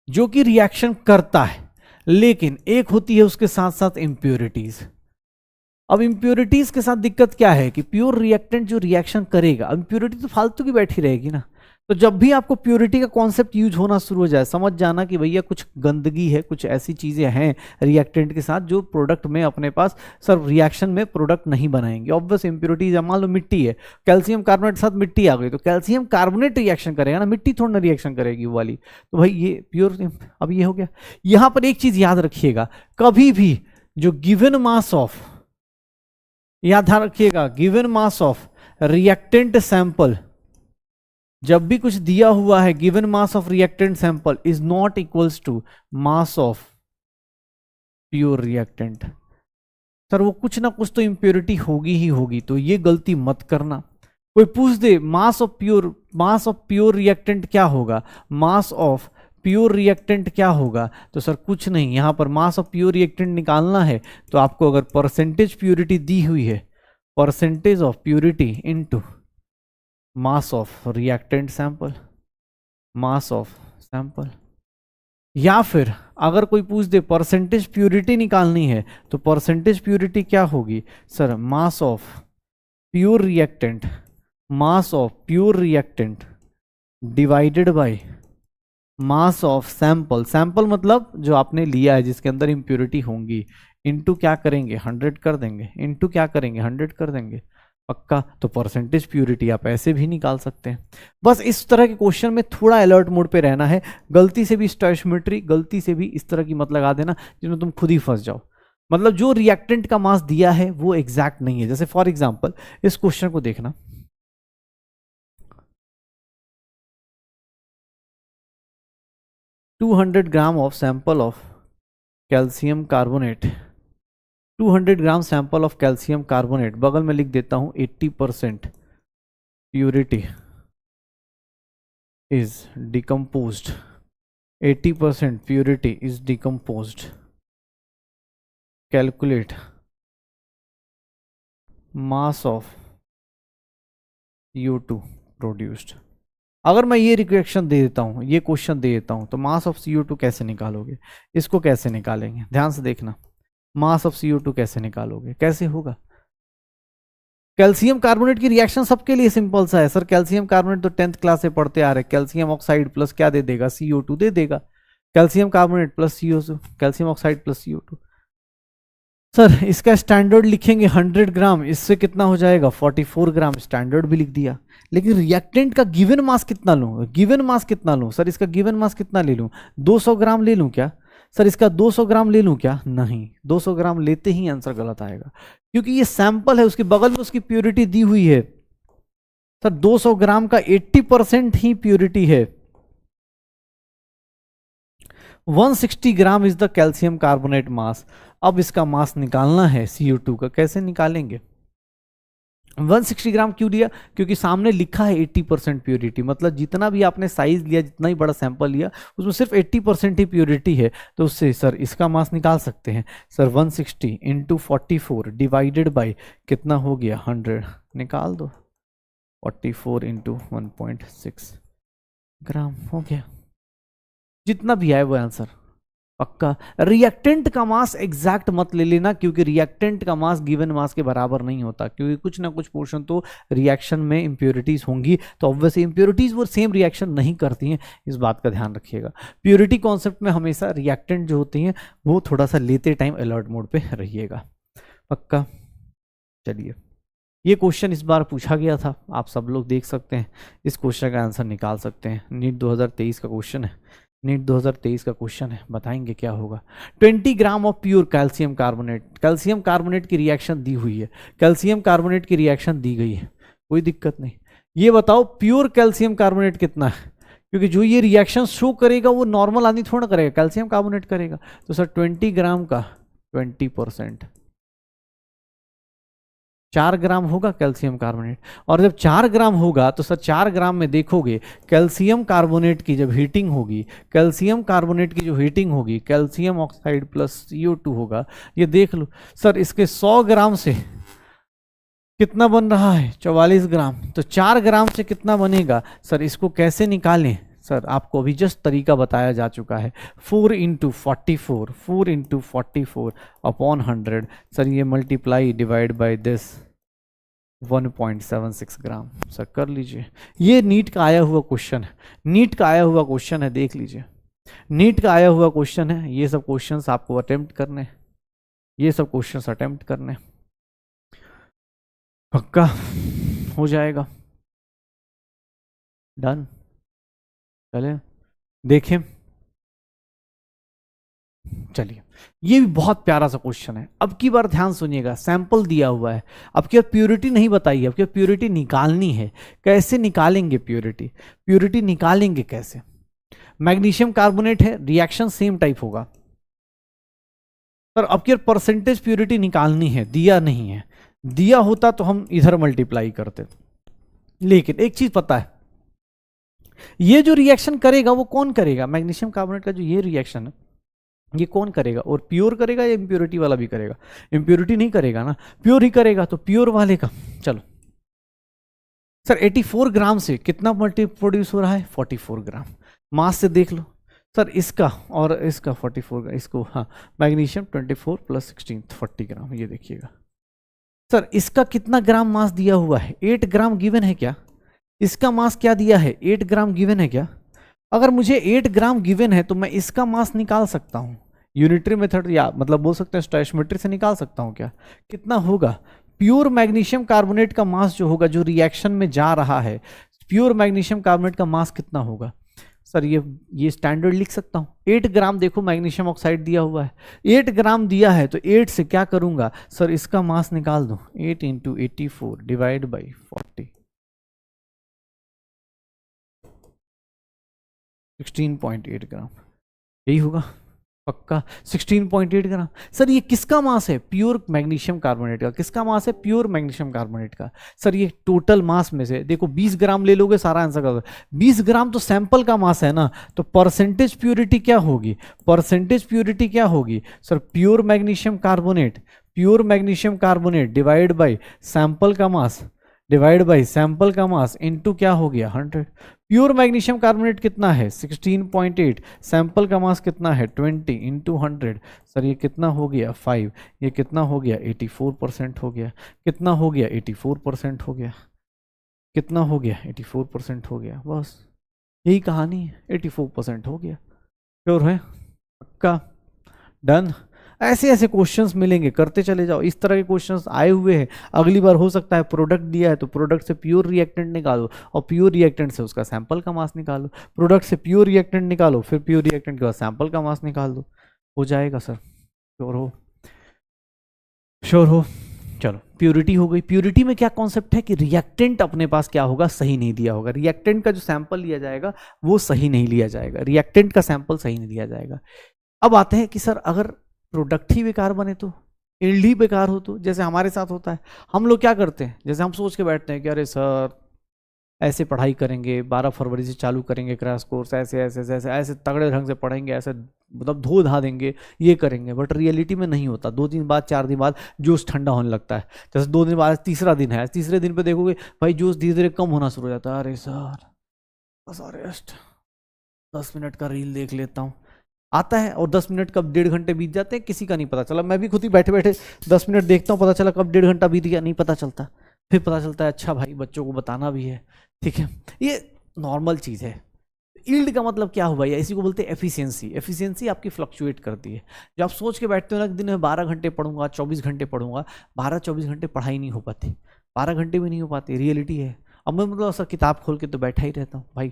जो कि रिएक्शन करता है, लेकिन एक होती है उसके साथ साथ इंप्योरिटीज। अब इंप्योरिटीज के साथ दिक्कत क्या है कि प्योर रिएक्टेंट जो रिएक्शन करेगा, अब इंप्योरिटी तो फालतू की बैठी रहेगी ना। तो जब भी आपको प्योरिटी का कॉन्सेप्ट यूज होना शुरू हो जाए, समझ जाना कि भैया कुछ गंदगी है, कुछ ऐसी चीजें हैं रिएक्टेंट के साथ जो प्रोडक्ट में अपने पास सर रिएक्शन में प्रोडक्ट नहीं बनाएंगे। ऑब्वियस इंप्योरिटीज, मान लो मिट्टी है, कैल्शियम कार्बोनेट के साथ मिट्टी आ गई, तो कैल्शियम कार्बोनेट रिएक्शन करेगा ना, मिट्टी थोड़ा ना रिएक्शन करेगी वो वाली। तो भाई ये प्योर, अब ये हो गया। यहां पर एक चीज याद रखिएगा, कभी भी जो गिवन मास ऑफ, याद रखिएगा, given mass of reactant sample, जब भी कुछ दिया हुआ है, given mass of reactant sample is not equals to mass of pure reactant. Sir वो कुछ ना कुछ तो इंप्योरिटी होगी ही होगी, तो ये गलती मत करना। कोई पूछ दे मास ऑफ प्योर रिएक्टेंट क्या होगा, मास ऑफ प्योर रिएक्टेंट क्या होगा, तो सर कुछ नहीं, यहां पर मास ऑफ प्योर रिएक्टेंट निकालना है तो आपको अगर परसेंटेज प्योरिटी दी हुई है, percentage of purity into mass of reactant sample, mass of sample. या फिर अगर कोई पूछ दे परसेंटेज प्योरिटी निकालनी है तो परसेंटेज प्योरिटी क्या होगी sir, mass of pure reactant, mass of pure reactant divided by mass of sample. Sample मतलब जो आपने लिया है जिसके अंदर इंप्योरिटी होंगी, इनटू क्या करेंगे 100 कर देंगे, इनटू क्या करेंगे 100 कर देंगे। पक्का? तो परसेंटेज प्योरिटी आप ऐसे भी निकाल सकते हैं। बस इस तरह के क्वेश्चन में थोड़ा अलर्ट मोड पे रहना है, गलती से भी स्टोइचियोमेट्री, गलती से भी इस तरह की मत लगा देना जिसमें तुम खुद ही फंस जाओ। मतलब जो रिएक्टेंट का मास दिया है वो एग्जैक्ट नहीं है। जैसे फॉर एग्जांपल इस क्वेश्चन को देखना, 200 gram of sample of calcium carbonate, 200 gram sample of calcium carbonate, बगल में लिख देता हूं 80% purity is decomposed, 80% purity is decomposed, calculate mass of CO2 produced. अगर मैं ये रिएक्शन दे देता हूं, ये क्वेश्चन दे देता हूं, तो मास ऑफ CO2 कैसे निकालोगे, इसको कैसे निकालेंगे, ध्यान से देखना, मास ऑफ CO2 कैसे निकालोगे, कैसे होगा। कैल्शियम कार्बोनेट की रिएक्शन सबके लिए सिंपल सा है सर, कैल्शियम कार्बोनेट तो 10th क्लास से पढ़ते आ रहे, कैल्शियम ऑक्साइड प्लस क्या दे देगा, CO2 दे देगा, calcium carbonate plus CO2, calcium oxide plus CO2। Sir इसका स्टैंडर्ड लिखेंगे 100 ग्राम, इससे कितना हो जाएगा 44 ग्राम, स्टैंडर्ड भी लिख दिया। लेकिन रिएक्टेंट का गिवन मास कितना लूँ, गिवन मास कितना लूँ सर, इसका गिवन मास कितना ले लूँ, 200 ग्राम ले लूँ क्या सर, इसका 200 ग्राम ले लूँ क्या, नहीं 200 ग्राम लेते ही आंसर गलत आएगा, क्योंकि ये सैंपल है, उसके बगल में उसकी प्योरिटी दी हुई है सर, 200 ग्राम का 80% ही प्योरिटी है। 160 gram is the calcium carbonate mass. अब इसका मास निकालना है CO2 का, कैसे निकालेंगे। 160 ग्राम क्यों दिया, क्योंकि सामने लिखा है 80% प्योरिटी, मतलब जितना भी आपने साइज लिया, जितना ही बड़ा सैंपल लिया, उसमें सिर्फ 80% ही प्योरिटी है, तो उससे सर इसका मास निकाल सकते हैं सर। 160 इंटू 44 डिवाइडेड बाई कितना हो गया 100, निकाल दो 44 इंटू 1.6 ग्राम हो गया, जितना भी आए वो आंसर पक्का। रिएक्टेंट का मास एग्जैक्ट मत ले लेना, क्योंकि रिएक्टेंट का मास गिवन मास के बराबर नहीं होता, क्योंकि कुछ ना कुछ पोर्शन तो रिएक्शन में इंप्योरिटीज होंगी, तो ऑब्वियसली इंप्योरिटीज वो सेम रिएक्शन नहीं करती हैं, इस बात का ध्यान रखिएगा। प्योरिटी कॉन्सेप्ट में हमेशा रिएक्टेंट जो होती हैं वो थोड़ा सा लेते टाइम अलर्ट मोड पे रहिएगा, पक्का। चलिए, ये क्वेश्चन इस बार पूछा गया था, आप सब लोग देख सकते हैं, इस क्वेश्चन का आंसर निकाल सकते हैं। नीट 2023 का क्वेश्चन है, नीट 2023 का क्वेश्चन है, बताएंगे क्या होगा। 20 gram of pure calcium carbonate, calcium carbonate की रिएक्शन दी हुई है, कैल्शियम कार्बोनेट की रिएक्शन दी गई है, कोई दिक्कत नहीं। ये बताओ प्योर कैल्शियम कार्बोनेट कितना है, क्योंकि जो ये रिएक्शन शो करेगा वो नॉर्मल आदमी थोड़ा करेगा, कैल्शियम कार्बोनेट करेगा। तो सर 20 ग्राम का 20%, 4 ग्राम होगा कैल्शियम कार्बोनेट। और जब 4 ग्राम होगा तो सर 4 ग्राम में देखोगे कैल्शियम कार्बोनेट की जब हीटिंग होगी, कैल्शियम कार्बोनेट की जो हीटिंग होगी, कैल्शियम ऑक्साइड प्लस CO2 होगा, ये देख लो सर, इसके 100 ग्राम से कितना बन रहा है 44 ग्राम, तो 4 ग्राम से कितना बनेगा सर, इसको कैसे निकालें सर, आपको अभी जस्ट तरीका बताया जा चुका है। 4 इंटू 44, 4 इंटू 44 अपॉन 100 सर, ये multiply divide by this 1.76 gram sir, कर लीजिए। ये नीट का आया हुआ क्वेश्चन है, नीट का आया हुआ क्वेश्चन है, देख लीजिए, नीट का आया हुआ क्वेश्चन है। ये सब क्वेश्चंस आपको अटेम्प्ट करने, ये सब क्वेश्चंस अटेम्प्ट करने, पक्का हो जाएगा। डन, चले देखें। चलिए, ये भी बहुत प्यारा सा क्वेश्चन है। अब की बार ध्यान सुनिएगा, सैंपल दिया हुआ है, अब क्या प्योरिटी नहीं बताइए, अब क्या प्योरिटी निकालनी है। कैसे निकालेंगे प्योरिटी, प्योरिटी निकालेंगे कैसे। मैग्नीशियम कार्बोनेट है, रिएक्शन सेम टाइप होगा, पर अब क्या परसेंटेज प्योरिटी निकालनी है, दिया नहीं है, दिया होता तो हम इधर मल्टीप्लाई करते। लेकिन एक चीज पता है, ये जो रिएक्शन करेगा वो कौन करेगा, मैग्नीशियम कार्बोनेट का जो ये रिएक्शन है ये कौन करेगा, और प्योर करेगा या इंप्योरिटी वाला भी करेगा, इंप्योरिटी नहीं करेगा ना, प्योर ही करेगा, तो प्योर वाले का। चलो सर 84 ग्राम से कितना मल्टी प्रोड्यूस हो रहा है 44 ग्राम, मास से देख लो सर, इसका और इसका 44, इसको हाँ मैग्नीशियम 24 प्लस 16 40 ग्राम, ये देखिएगा सर, इसका कितना ग्राम मास दिया हुआ है 8 ग्राम गिवन है क्या, इसका मास क्या दिया है 8 ग्राम गिवन है क्या। अगर मुझे 8 ग्राम गिवन है तो मैं इसका मास निकाल सकता हूं यूनिटरी मेथड, या मतलब बोल सकते हैं स्टोइचियोमेट्री से निकाल सकता हूं क्या, कितना होगा प्योर मैग्नीशियम कार्बोनेट का मास जो होगा, जो रिएक्शन में जा रहा है, प्योर मैग्नीशियम कार्बोनेट का मास कितना होगा सर, ये स्टैंडर्ड लिख सकता हूं। 8 ग्राम देखो मैग्नीशियम ऑक्साइड दिया हुआ है, 8 ग्राम दिया है, तो 8 से क्या करूंगा सर, इसका मास निकाल दो, 8 इंटू 84 डिवाइड बाई 40, 16.8 ग्राम, यही होगा पक्का 16.8 ग्राम। सर ये किसका मास है, प्योर मैग्नीशियम कार्बोनेट का, किसका मास है, प्योर मैग्नीशियम कार्बोनेट का। सर ये टोटल मास में से देखो 20 ग्राम ले लोगे सारा आंसर कर, 20 ग्राम तो सैंपल का मास है ना, तो परसेंटेज प्योरिटी क्या होगी, परसेंटेज प्योरिटी क्या होगी sir, pure magnesium carbonate, pure magnesium carbonate divide by sample का मास, डिवाइड बाई सैंपल का मास इनटू क्या हो गया 100। प्योर मैग्नीशियम कार्बोनेट कितना है 16.8, सैंपल का मास कितना है 20 इंटू 100, सर ये कितना हो गया 5, ये कितना हो गया 84% हो गया, कितना हो गया 84% हो गया, कितना हो गया 84% हो गया, बस यही कहानी है, 84% हो गया, श्योर है पक्का, डन। ऐसे ऐसे क्वेश्चंस मिलेंगे, करते चले जाओ। इस तरह के क्वेश्चंस आए हुए हैं। अगली बार हो सकता है प्रोडक्ट दिया है तो प्रोडक्ट से प्योर रिएक्टेंट निकालो और प्योर रिएक्टेंट से उसका सैंपल का मास निकालो, प्रोडक्ट से प्योर रिएक्टेंट निकालो, फिर प्योर रिएक्टेंट के बाद सैंपल का मास निकाल दो, हो जाएगा सर। श्योर हो? श्योर हो? चलो, प्योरिटी हो गई। प्योरिटी में क्या कॉन्सेप्ट है कि रिएक्टेंट अपने पास क्या होगा, सही नहीं दिया होगा। रिएक्टेंट का जो सैंपल लिया जाएगा वो सही नहीं लिया जाएगा, रिएक्टेंट का सैंपल सही नहीं लिया जाएगा। अब आते हैं कि सर अगर प्रोडक्ट ही बेकार बने तो, यील्ड ही बेकार हो तो, जैसे हमारे साथ होता है। हम लोग क्या करते हैं, जैसे हम सोच के बैठते हैं कि अरे सर ऐसे पढ़ाई करेंगे, 12 फरवरी से चालू करेंगे क्रैश कोर्स, ऐसे ऐसे ऐसे ऐसे तगड़े ढंग से पढ़ेंगे, ऐसे मतलब धो धा देंगे, ये करेंगे। बट रियलिटी में नहीं होता। 2 दिन बाद 4 दिन बाद जोश ठंडा होने लगता है। जैसे 2 दिन बाद तीसरा दिन है, तीसरे दिन पे देखोगे भाई जोश धीरे धीरे कम होना शुरू हो जाता है। अरे सर बस रेस्ट, 10 मिनट का रील देख लेता हूँ, आता है और 10 मिनट कब 1.5 घंटे बीत जाते हैं किसी का नहीं पता चला। मैं भी खुद ही बैठे बैठे 10 मिनट देखता हूँ, पता चला कब 1.5 घंटा बीत गया नहीं पता चलता। फिर पता चलता है अच्छा भाई बच्चों को बताना भी है, ठीक है। ये नॉर्मल चीज़ है। यील्ड का मतलब क्या हो भैया, इसी को बोलते हैं एफिशिएंसी। एफिशिएंसी आपकी फ्लक्चुएट करती है। जब आप सोच के बैठते हो ना कि दिन में 12 घंटे पढ़ूंगा, 24 घंटे पढ़ूंगा, 12-24 घंटे पढ़ाई नहीं हो पाती, 12 घंटे भी नहीं हो पाती, रियलिटी है। अब मैं मतलब सर किताब खोल के तो बैठा ही रहता हूँ भाई।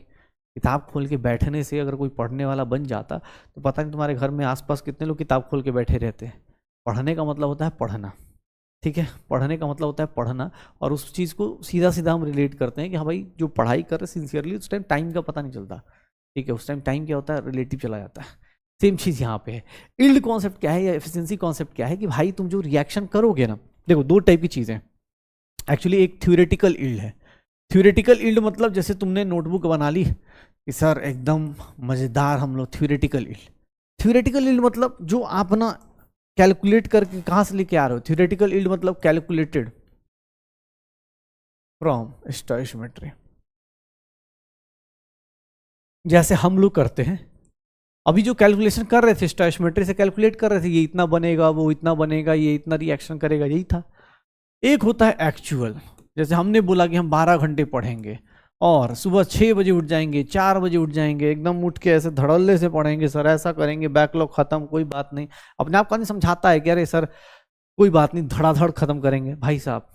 किताब खोल के बैठने से अगर कोई पढ़ने वाला बन जाता तो पता नहीं तुम्हारे घर में आसपास कितने लोग किताब खोल के बैठे रहते हैं। पढ़ने का मतलब होता है पढ़ना, ठीक है। पढ़ने का मतलब होता है पढ़ना, और उस चीज़ को सीधा सीधा हम रिलेट करते हैं कि हाँ भाई जो पढ़ाई कर रहे सिंसियरली, उस टाइम टाइम का पता नहीं चलता, ठीक है। उस टाइम टाइम क्या होता है, रिलेटिव चला जाता है। सेम चीज़ यहाँ पे है। यील्ड कॉन्सेप्ट क्या है या एफिशिएंसी कॉन्सेप्ट क्या है कि भाई तुम जो रिएक्शन करोगे ना, देखो 2 टाइप की चीज़ें एक्चुअली। एक थ्योरेटिकल यील्ड है। थ्योरेटिकल यील्ड मतलब जैसे तुमने नोटबुक बना ली कि सर एकदम मज़ेदार हम लोग थ्योरेटिकल यील्ड। थ्योरेटिकल यील्ड मतलब जो आप ना कैलकुलेट करके कहाँ से लेके आ रहे हो। थ्योरेटिकल यील्ड मतलब कैलकुलेटेड फ्रॉम स्टोइचियोमेट्री, जैसे हम लोग करते हैं। अभी जो कैलकुलेशन कर रहे थे स्टोइचियोमेट्री से कैलकुलेट कर रहे थे, ये इतना बनेगा, वो इतना बनेगा, ये इतना रिएक्शन करेगा, यही था। एक होता है एक्चुअल, जैसे हमने बोला कि हम 12 घंटे पढ़ेंगे और सुबह 6 बजे उठ जाएंगे, 4 बजे उठ जाएंगे, एकदम उठ के ऐसे धड़ल्ले से पढ़ेंगे, सर ऐसा करेंगे, बैकलॉग खत्म, कोई बात नहीं। अपने आप का नहीं समझाता है कि अरे सर कोई बात नहीं, धड़ाधड़ खत्म करेंगे। भाई साहब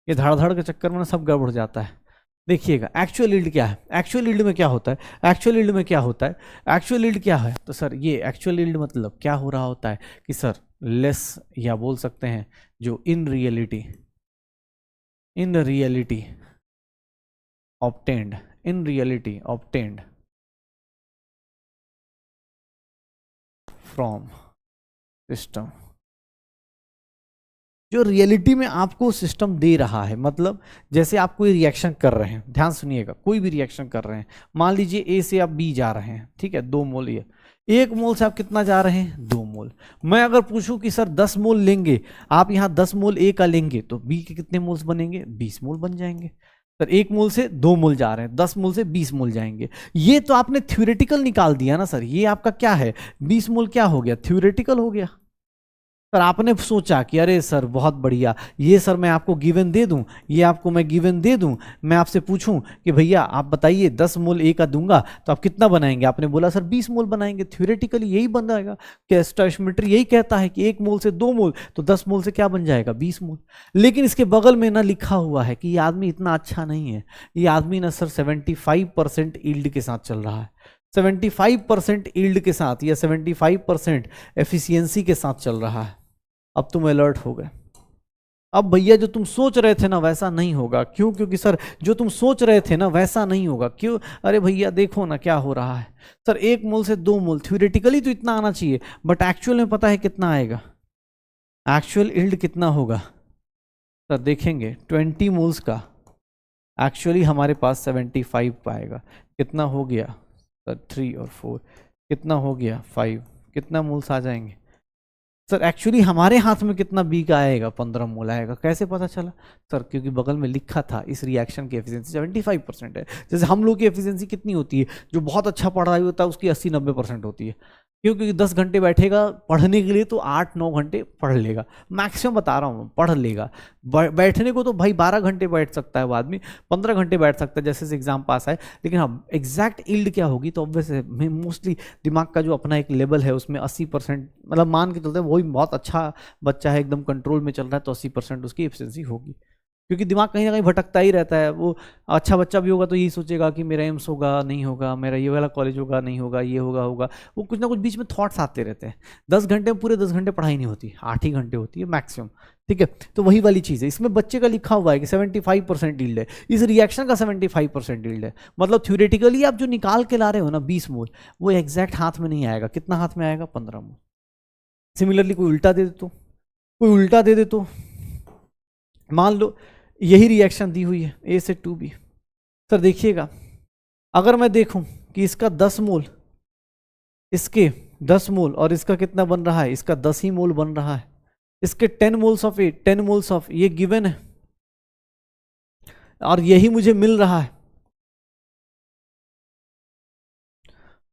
ये धड़ाधड़ के चक्कर में ना सब गड़बड़ जाता है। देखिएगा एक्चुअल यील्ड क्या है। एक्चुअल यील्ड में क्या होता है, एक्चुअल यील्ड में क्या होता है, एक्चुअल यील्ड क्या है तो सर ये एक्चुअल यील्ड मतलब क्या हो रहा होता है कि सर लेस, या बोल सकते हैं जो in reality obtained from system. जो रियलिटी में आपको सिस्टम दे रहा है, मतलब जैसे आप कोई रिएक्शन कर रहे हैं, ध्यान सुनिएगा, कोई भी रिएक्शन कर रहे हैं, मान लीजिए ए से आप बी जा रहे हैं, ठीक है, 2 मोल। ये 1 मोल से आप कितना जा रहे हैं, 2 मोल। मैं अगर पूछूं कि सर 10 मोल लेंगे, आप यहाँ 10 मोल ए का लेंगे तो बी के कितने मोल्स बनेंगे, 20 मोल बन जाएंगे। सर 1 मोल से 2 मोल जा रहे हैं, 10 मोल से 20 मोल जाएंगे। ये तो आपने थ्योरेटिकल निकाल दिया ना सर, ये आपका क्या है, 20 मोल क्या हो गया, थ्योरेटिकल हो गया। सर आपने सोचा कि अरे सर बहुत बढ़िया, ये सर मैं आपको गिवन दे दूं, ये आपको मैं गिवन दे दूं, मैं आपसे पूछूं कि भैया आप बताइए 10 मोल ए का दूंगा तो आप कितना बनाएंगे, आपने बोला सर 20 मोल बनाएंगे। थ्योरेटिकली यही बन जाएगा कि स्टोइचियोमेट्री यही कहता है कि 1 मोल से 2 मोल तो 10 मोल से क्या बन जाएगा, 20 मोल। लेकिन इसके बगल में ना लिखा हुआ है कि ये आदमी इतना अच्छा नहीं है, ये आदमी ना सर 75% यील्ड के साथ चल रहा है, 75% यील्ड के साथ या 75% एफिशिएंसी के साथ चल रहा है। अब तुम अलर्ट हो गए। अब भैया जो तुम सोच रहे थे ना वैसा नहीं होगा। क्यों? क्योंकि सर जो तुम सोच रहे थे ना वैसा नहीं होगा। क्यों? अरे भैया देखो ना क्या हो रहा है। सर 1 मोल से 2 मोल, थ्योरेटिकली तो इतना आना चाहिए, बट एक्चुअल में पता है कितना आएगा, एक्चुअल यील्ड कितना होगा सर देखेंगे 20 मोल्स का, एक्चुअली हमारे पास 75 पाएगा। कितना हो गया सर, 3 और 4 कितना हो गया, 5। कितना मोल्स आ जाएंगे सर, एक्चुअली हमारे हाथ में कितना बी का आएगा, 15 मोल आएगा। कैसे पता चला सर, क्योंकि बगल में लिखा था इस रिएक्शन की एफिशिएंसी 75% है। जैसे हम लोग की एफिशिएंसी कितनी होती है, जो बहुत अच्छा पढ़ाई होता है उसकी 80-90% होती है। क्यों? क्योंकि 10 घंटे बैठेगा पढ़ने के लिए तो 8-9 घंटे पढ़ लेगा, मैक्सिमम बता रहा हूँ, पढ़ लेगा। बैठने को तो भाई 12 घंटे बैठ सकता है वो आदमी, 15 घंटे बैठ सकता है जैसे एग्जाम पास आए। लेकिन हाँ, एग्जैक्ट यील्ड क्या होगी तो ऑब्वियस है, मोस्टली दिमाग का जो अपना एक लेवल है उसमें 80%, मतलब मान के चलते हैं वही बहुत अच्छा बच्चा है, एकदम कंट्रोल में चल रहा है, तो 80% उसकी एफिशिएंसी होगी। क्योंकि दिमाग कहीं ना कहीं भटकता ही रहता है। वो अच्छा बच्चा भी होगा तो यही सोचेगा कि मेरा एम्स होगा नहीं होगा, मेरा ये वाला कॉलेज होगा नहीं होगा, ये होगा होगा, वो कुछ ना कुछ बीच में थॉट्स आते रहते हैं। 10 घंटे में पूरे 10 घंटे पढ़ाई नहीं होती, 8 ही घंटे होती है मैक्सिमम। ठीक है, तो वही वाली चीज़ है, इसमें बच्चे का लिखा हुआ है कि 75% यील्ड है, इस रिएक्शन का 75% यील्ड है। मतलब थ्योरेटिकली आप जो निकाल के ला रहे हो ना 20 मोल, वो एग्जैक्ट हाथ में नहीं आएगा। कितना हाथ में आएगा? 15 मोल। सिमिलरली कोई उल्टा दे दे तो, कोई उल्टा दे दे तो, मान लो यही रिएक्शन दी हुई है ए से 2b। सर देखिएगा, अगर मैं देखूं कि इसका 10 मोल, इसके 10 मोल और इसका कितना बन रहा है, इसका 10 ही मोल बन रहा है, इसके 10 moles of A, 10 moles of ये गिवन है और यही मुझे मिल रहा है।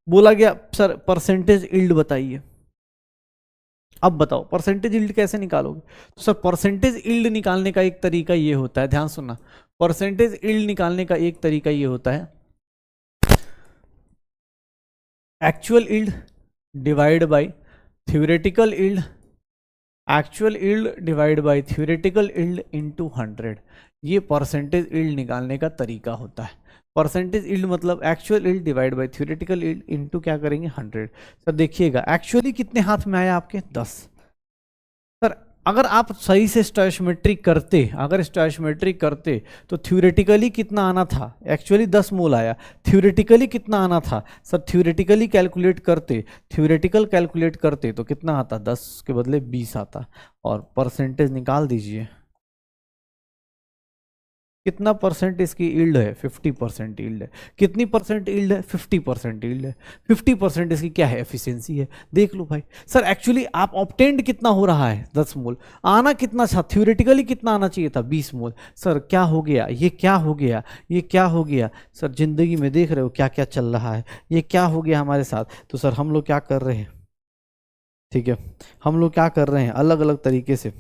बोला गया सर परसेंटेज यील्ड बताइए। अब बताओ परसेंटेज यील्ड कैसे निकालोगे? तो सर परसेंटेज यील्ड निकालने का एक तरीका ये होता है, ध्यान सुनना, परसेंटेज यील्ड निकालने का एक तरीका ये होता है, actual yield divide by theoretical yield, actual yield divide by theoretical yield into 100। ये परसेंटेज यील्ड निकालने का तरीका होता है। परसेंटेज यील्ड मतलब actual yield divide by theoretical yield into क्या करेंगे 100। सर देखिएगा एक्चुअली कितने हाथ में आया आपके 10। सर अगर आप सही से स्टोइशियोमेट्री करते, अगर स्टोइशियोमेट्री करते तो थ्योरेटिकली कितना आना था? एक्चुअली 10 मोल आया, थ्योरेटिकली कितना आना था? सर थ्योरेटिकली कैलकुलेट करते, थ्योरेटिकल कैलकुलेट करते तो कितना आता? 10 के बदले 20 आता। और परसेंटेज निकाल दीजिए, कितना परसेंट इसकी यील्ड है? 50% यील्ड है। कितनी परसेंट यील्ड है? 50% यील्ड है। 50% इसकी क्या है? एफिशिएंसी है। देख लो भाई। सर एक्चुअली आप ऑब्टेन्ड कितना हो रहा है? 10 मोल। आना कितना था? थ्योरेटिकली कितना आना चाहिए था? 20 मोल। सर क्या हो गया? ये क्या हो गया? ये क्या हो गया? सर जिंदगी में देख रहे हो क्या क्या चल रहा है, ये क्या हो गया हमारे साथ। तो सर हम लोग क्या कर रहे हैं, ठीक है, हम लोग क्या कर रहे हैं, अलग अलग तरीके से,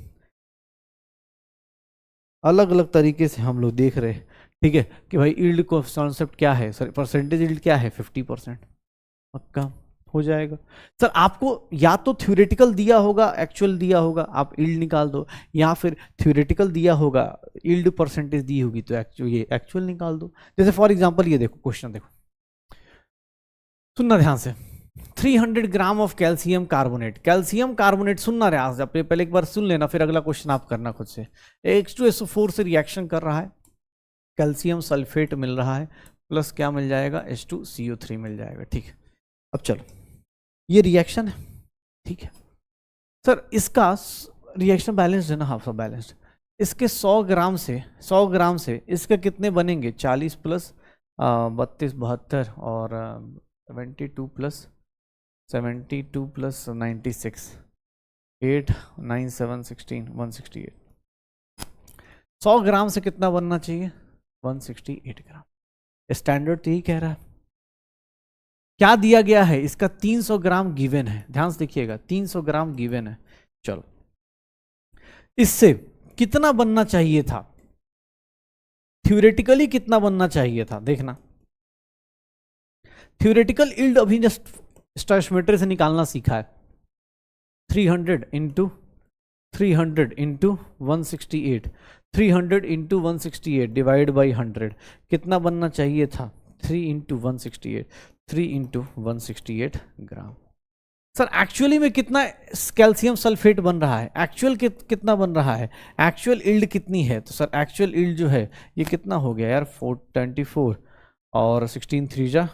अलग अलग तरीके से हम लोग देख रहे हैं, ठीक है, कि भाई यील्ड को कॉन्सेप्ट क्या है, सर परसेंटेज यील्ड क्या है? 50%। पक्का हो जाएगा। सर आपको या तो थ्योरेटिकल दिया होगा, एक्चुअल दिया होगा, आप यील्ड निकाल दो, या फिर थ्योरेटिकल दिया होगा, यील्ड परसेंटेज दी होगी तो ये एक्चुअल निकाल दो। जैसे फॉर एग्जांपल ये देखो क्वेश्चन, देखो सुनना ध्यान से, 300 gram of calcium carbonate, calcium carbonate सुनना रहा आप पहले एक बार सुन लेना, फिर अगला क्वेश्चन आप करना खुद से। H2SO4 से रिएक्शन कर रहा है, कैल्शियम सल्फेट मिल रहा है, प्लस क्या मिल जाएगा? H2CO3 मिल जाएगा। ठीक है, अब चलो ये रिएक्शन है, ठीक है सर, इसका रिएक्शन बैलेंस्ड है ना? हाँ सब बैलेंस्ड। इसके 100 ग्राम से, 100 ग्राम से इसके कितने बनेंगे? 40 प्लस 32 72 और 72 प्लस 72 प्लस 96 8 9 7 16 168। 100 ग्राम से कितना बनना चाहिए? 168 ग्राम। स्टैंडर्ड तो यही कह रहा है। क्या दिया गया है? इसका 300 ग्राम गिवन है, ध्यान से देखिएगा 300 ग्राम गिवन है। चलो इससे कितना बनना चाहिए था? थ्योरेटिकली कितना बनना चाहिए था? देखना, थ्योरेटिकल यील्ड अभी जस्ट स्टोइशियोमेट्री से निकालना सीखा है। 300 into 300 into 168, 300 into 168 divide by 100, कितना बनना चाहिए था? 3 इंटू 168, 3 इंटू 168 ग्राम। सर एक्चुअली में कितना कैल्शियम सल्फेट बन रहा है? एक्चुअल कितना बन रहा है? एक्चुअल यील्ड कितनी है? तो सर एक्चुअल यील्ड जो है ये कितना हो गया यार? 424 और 16 3 जा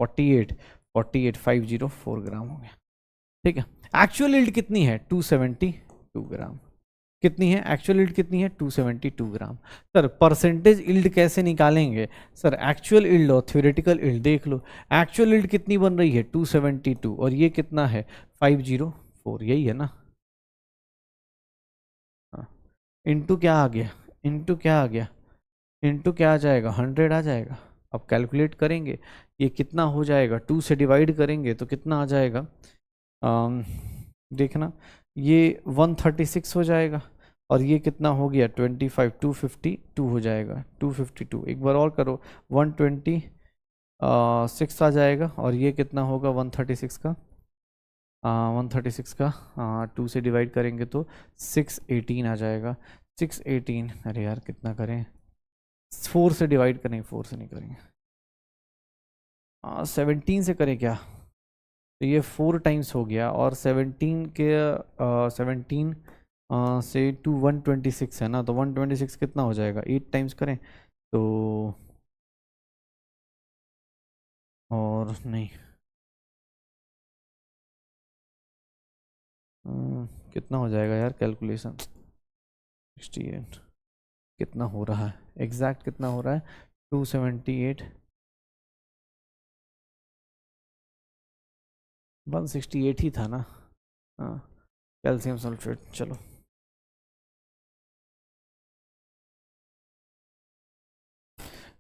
48, 48 504 ग्राम हो गया। ठीक है, एक्चुअल यील्ड कितनी है? 272 ग्राम। कितनी है एक्चुअल यील्ड? कितनी है? 272 ग्राम। सर परसेंटेज यील्ड कैसे निकालेंगे? सर एक्चुअल यील्ड और थ्योरेटिकल यील्ड देख लो। एक्चुअल यील्ड कितनी बन रही है? 272 और ये कितना है? 504, यही है ना? हाँ, इंटू क्या आ गया? इंटू क्या आ गया? इंटू क्या आ जाएगा? 100 आ जाएगा। अब कैलकुलेट करेंगे ये कितना हो जाएगा, 2 से डिवाइड करेंगे तो कितना आ जाएगा? देखना ये 136 हो जाएगा और ये कितना हो गया 25, 252 हो जाएगा, 252। एक बार और करो, 126 आ जाएगा और ये कितना होगा 136 का, 136 का 2 से डिवाइड करेंगे तो 618 आ जाएगा। 618, अरे यार कितना करें, 4 से डिवाइड करेंगे, 4 से नहीं करेंगे, 17 से करें क्या, तो ये 4 टाइम्स हो गया और 17 के 17 से 126 है ना, तो 126 कितना हो जाएगा, 8 टाइम्स करें तो, और नहीं कितना हो जाएगा यार कैलकुलेशन, 68 कितना हो रहा है, एग्जैक्ट कितना हो रहा है 278, 168 ही था ना, हाँ कैल्शियम सल्फेट। चलो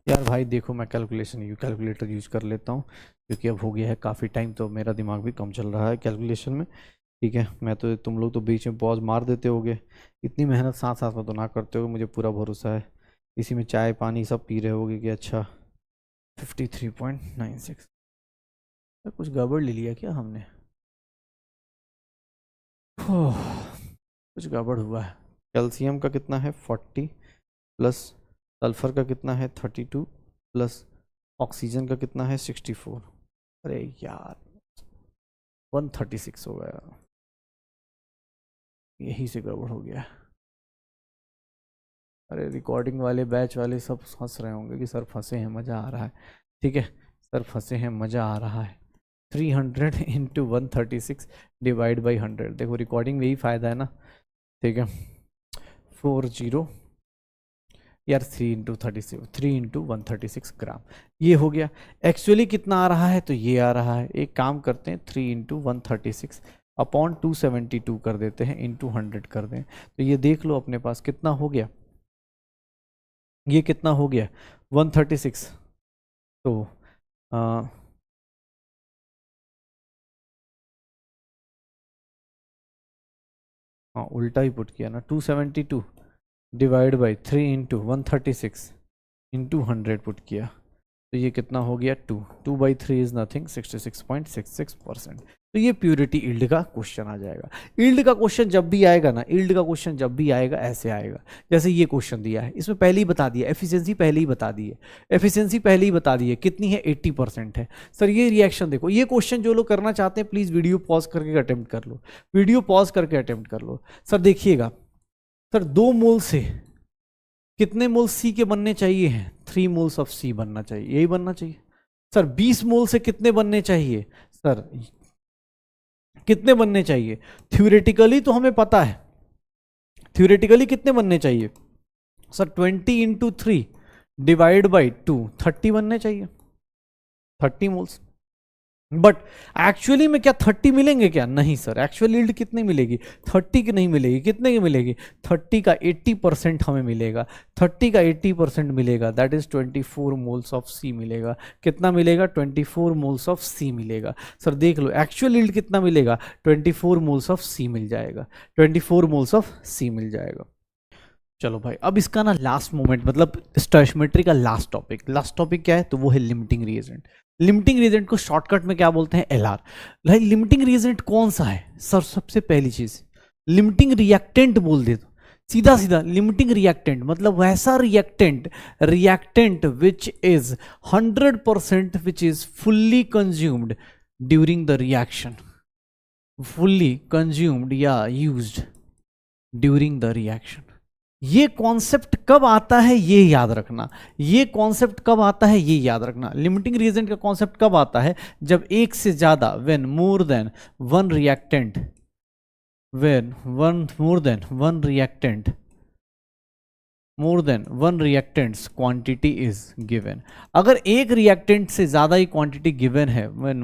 यार भाई देखो, मैं कैलकुलेटर यूज कर लेता हूँ क्योंकि अब हो गया है काफ़ी टाइम, तो मेरा दिमाग भी कम चल रहा है कैलकुलेशन में। ठीक है, मैं तो, तुम लोग तो बीच में पॉज मार देते होगे, इतनी मेहनत साथ साथ में तो ना करते हो, मुझे पूरा भरोसा है। इसी में चाय पानी सब पी रहे होगे कि अच्छा 53.96, कुछ गड़बड़ ले लिया क्या हमने, कुछ गड़बड़ हुआ है। कैल्शियम का कितना है 40 प्लस सल्फर का कितना है 32 प्लस ऑक्सीजन का कितना है 64, अरे यार 136 हो गया, यही से गड़बड़ हो गया। अरे रिकॉर्डिंग वाले बैच वाले सब हंस रहे होंगे कि सर फंसे हैं, मज़ा आ रहा है। ठीक है, सर फंसे हैं, मज़ा आ रहा है। 300 इंटू 136 डिवाइड बाई 100, देखो रिकॉर्डिंग में यही फ़ायदा है ना। ठीक है, 40 यार 3 ग्राम, ये हो गया। एक्चुअली कितना आ रहा है, तो ये आ रहा है, एक काम करते हैं 3 × 136 अपॉन 272 कर देते हैं, इंटू 100 कर दें, तो ये देख लो अपने पास कितना हो गया, ये कितना हो गया 136, तो हाँ उल्टा ही पुट किया ना, 272 divide by 3 into 136 into 100 put किया, तो ये कितना हो गया 2/3 इज नथिंग 66.66%। तो ये प्योरिटी ईल्ड का क्वेश्चन आ जाएगा। ईल्ड का क्वेश्चन जब भी आएगा ना, ईल्ड का क्वेश्चन जब भी आएगा ऐसे आएगा, जैसे ये क्वेश्चन दिया है, इसमें पहले ही बता दिया, एफिशिएंसी पहले ही बता दी है, एफिशिएंसी पहले ही बता दी है कितनी है 80% है। सर ये रिएक्शन देखो, ये क्वेश्चन जो लोग करना चाहते हैं प्लीज वीडियो पॉज करके अटेम्प्ट कर लो, वीडियो पॉज करके अटेम्प्ट कर लो। सर देखिएगा, सर 2 मोल से कितने मोल सी के बनने चाहिए हैं, 3 मोल्स ऑफ सी बनना चाहिए, यही बनना चाहिए। सर 20 मोल से कितने बनने चाहिए, सर कितने बनने चाहिए, थ्योरेटिकली तो हमें पता है, थ्योरेटिकली कितने बनने चाहिए सर, 20 इंटू 3 डिवाइड बाई 2 30 बनने चाहिए, 30 मोल्स। बट एक्चुअली में क्या 30 मिलेंगे क्या, नहीं सर, एक्चुअल यील्ड कितनी मिलेगी, 30 की नहीं मिलेगी, कितने की मिलेगी, 30 का 80% हमें मिलेगा, 30 का 80% मिलेगा, दैट इज 24 मोल्स ऑफ सी मिलेगा। कितना मिलेगा, 24 मोल्स ऑफ सी मिलेगा। सर देख लो एक्चुअल यील्ड कितना मिलेगा, 24 मोल्स ऑफ सी मिल जाएगा, 24 मोल्स ऑफ सी मिल जाएगा। चलो भाई, अब इसका ना लास्ट मोमेंट, मतलब स्टोइचियोमेट्री का लास्ट टॉपिक क्या है, तो वो है लिमिटिंग रिएजेंट। लिमिटिंग रिएजेंट को शॉर्टकट में क्या बोलते हैं, एलआर। भाई लिमिटिंग रिएजेंट कौन सा है सर, सबसे पहली चीज लिमिटिंग रिएक्टेंट बोल दे तो सीधा सीधा, लिमिटिंग रिएक्टेंट मतलब वैसा reactant which is 100% which is fully consumed during the reaction, fully consumed या यूज्ड ड्यूरिंग द रिएक्शन। ये कॉन्सेप्ट कब आता है ये याद रखना, ये कॉन्सेप्ट कब आता है ये याद रखना। लिमिटिंग रिएजेंट का कॉन्सेप्ट कब आता है, जब एक से ज्यादा, when more than one reactant, when more than one reactants quantity is given. अगर एक रिएक्टेंट से ज्यादा ही क्वांटिटी गिवन है, when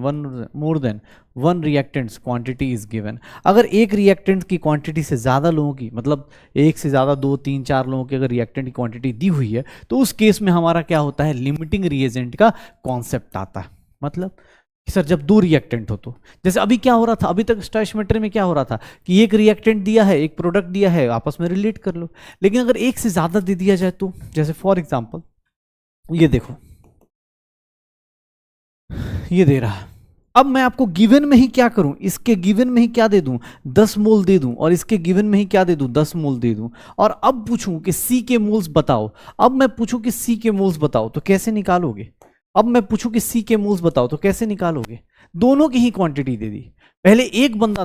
more than one reactants quantity is given. अगर एक रिएक्टेंट की क्वांटिटी से ज्यादा लोगों की, मतलब एक से ज्यादा 2 3 4 लोगों की अगर रिएक्टेंट की क्वांटिटी दी हुई है, तो उस केस में हमारा क्या होता है, लिमिटिंग रिएजेंट का कॉन्सेप्ट आता है। मतलब कि सर जब दो रिएक्टेंट हो तो, जैसे अभी क्या हो रहा था, अभी तक स्टोइकियोमेट्री में क्या हो रहा था कि एक रिएक्टेंट दिया है, एक प्रोडक्ट दिया है, आपस में रिलेट कर लो। लेकिन अगर एक से ज्यादा दे दिया जाए तो, जैसे फॉर एग्जांपल ये देखो, ये दे रहा है, अब मैं आपको गिवन में ही क्या करूं, इसके गिवन में ही क्या दे दूं, 10 मोल दे दूं, और इसके गिवन में ही क्या दे दूं, 10 मोल दे दूं, और अब पूछूं कि सी के मोल्स बताओ, अब मैं पूछूं कि सी के मोल्स बताओ तो कैसे निकालोगे, अब मैं पूछूं कि सी के मोल्स बताओ तो कैसे निकालोगे, दोनों की ही क्वांटिटी दे दी। पहले एक बंदा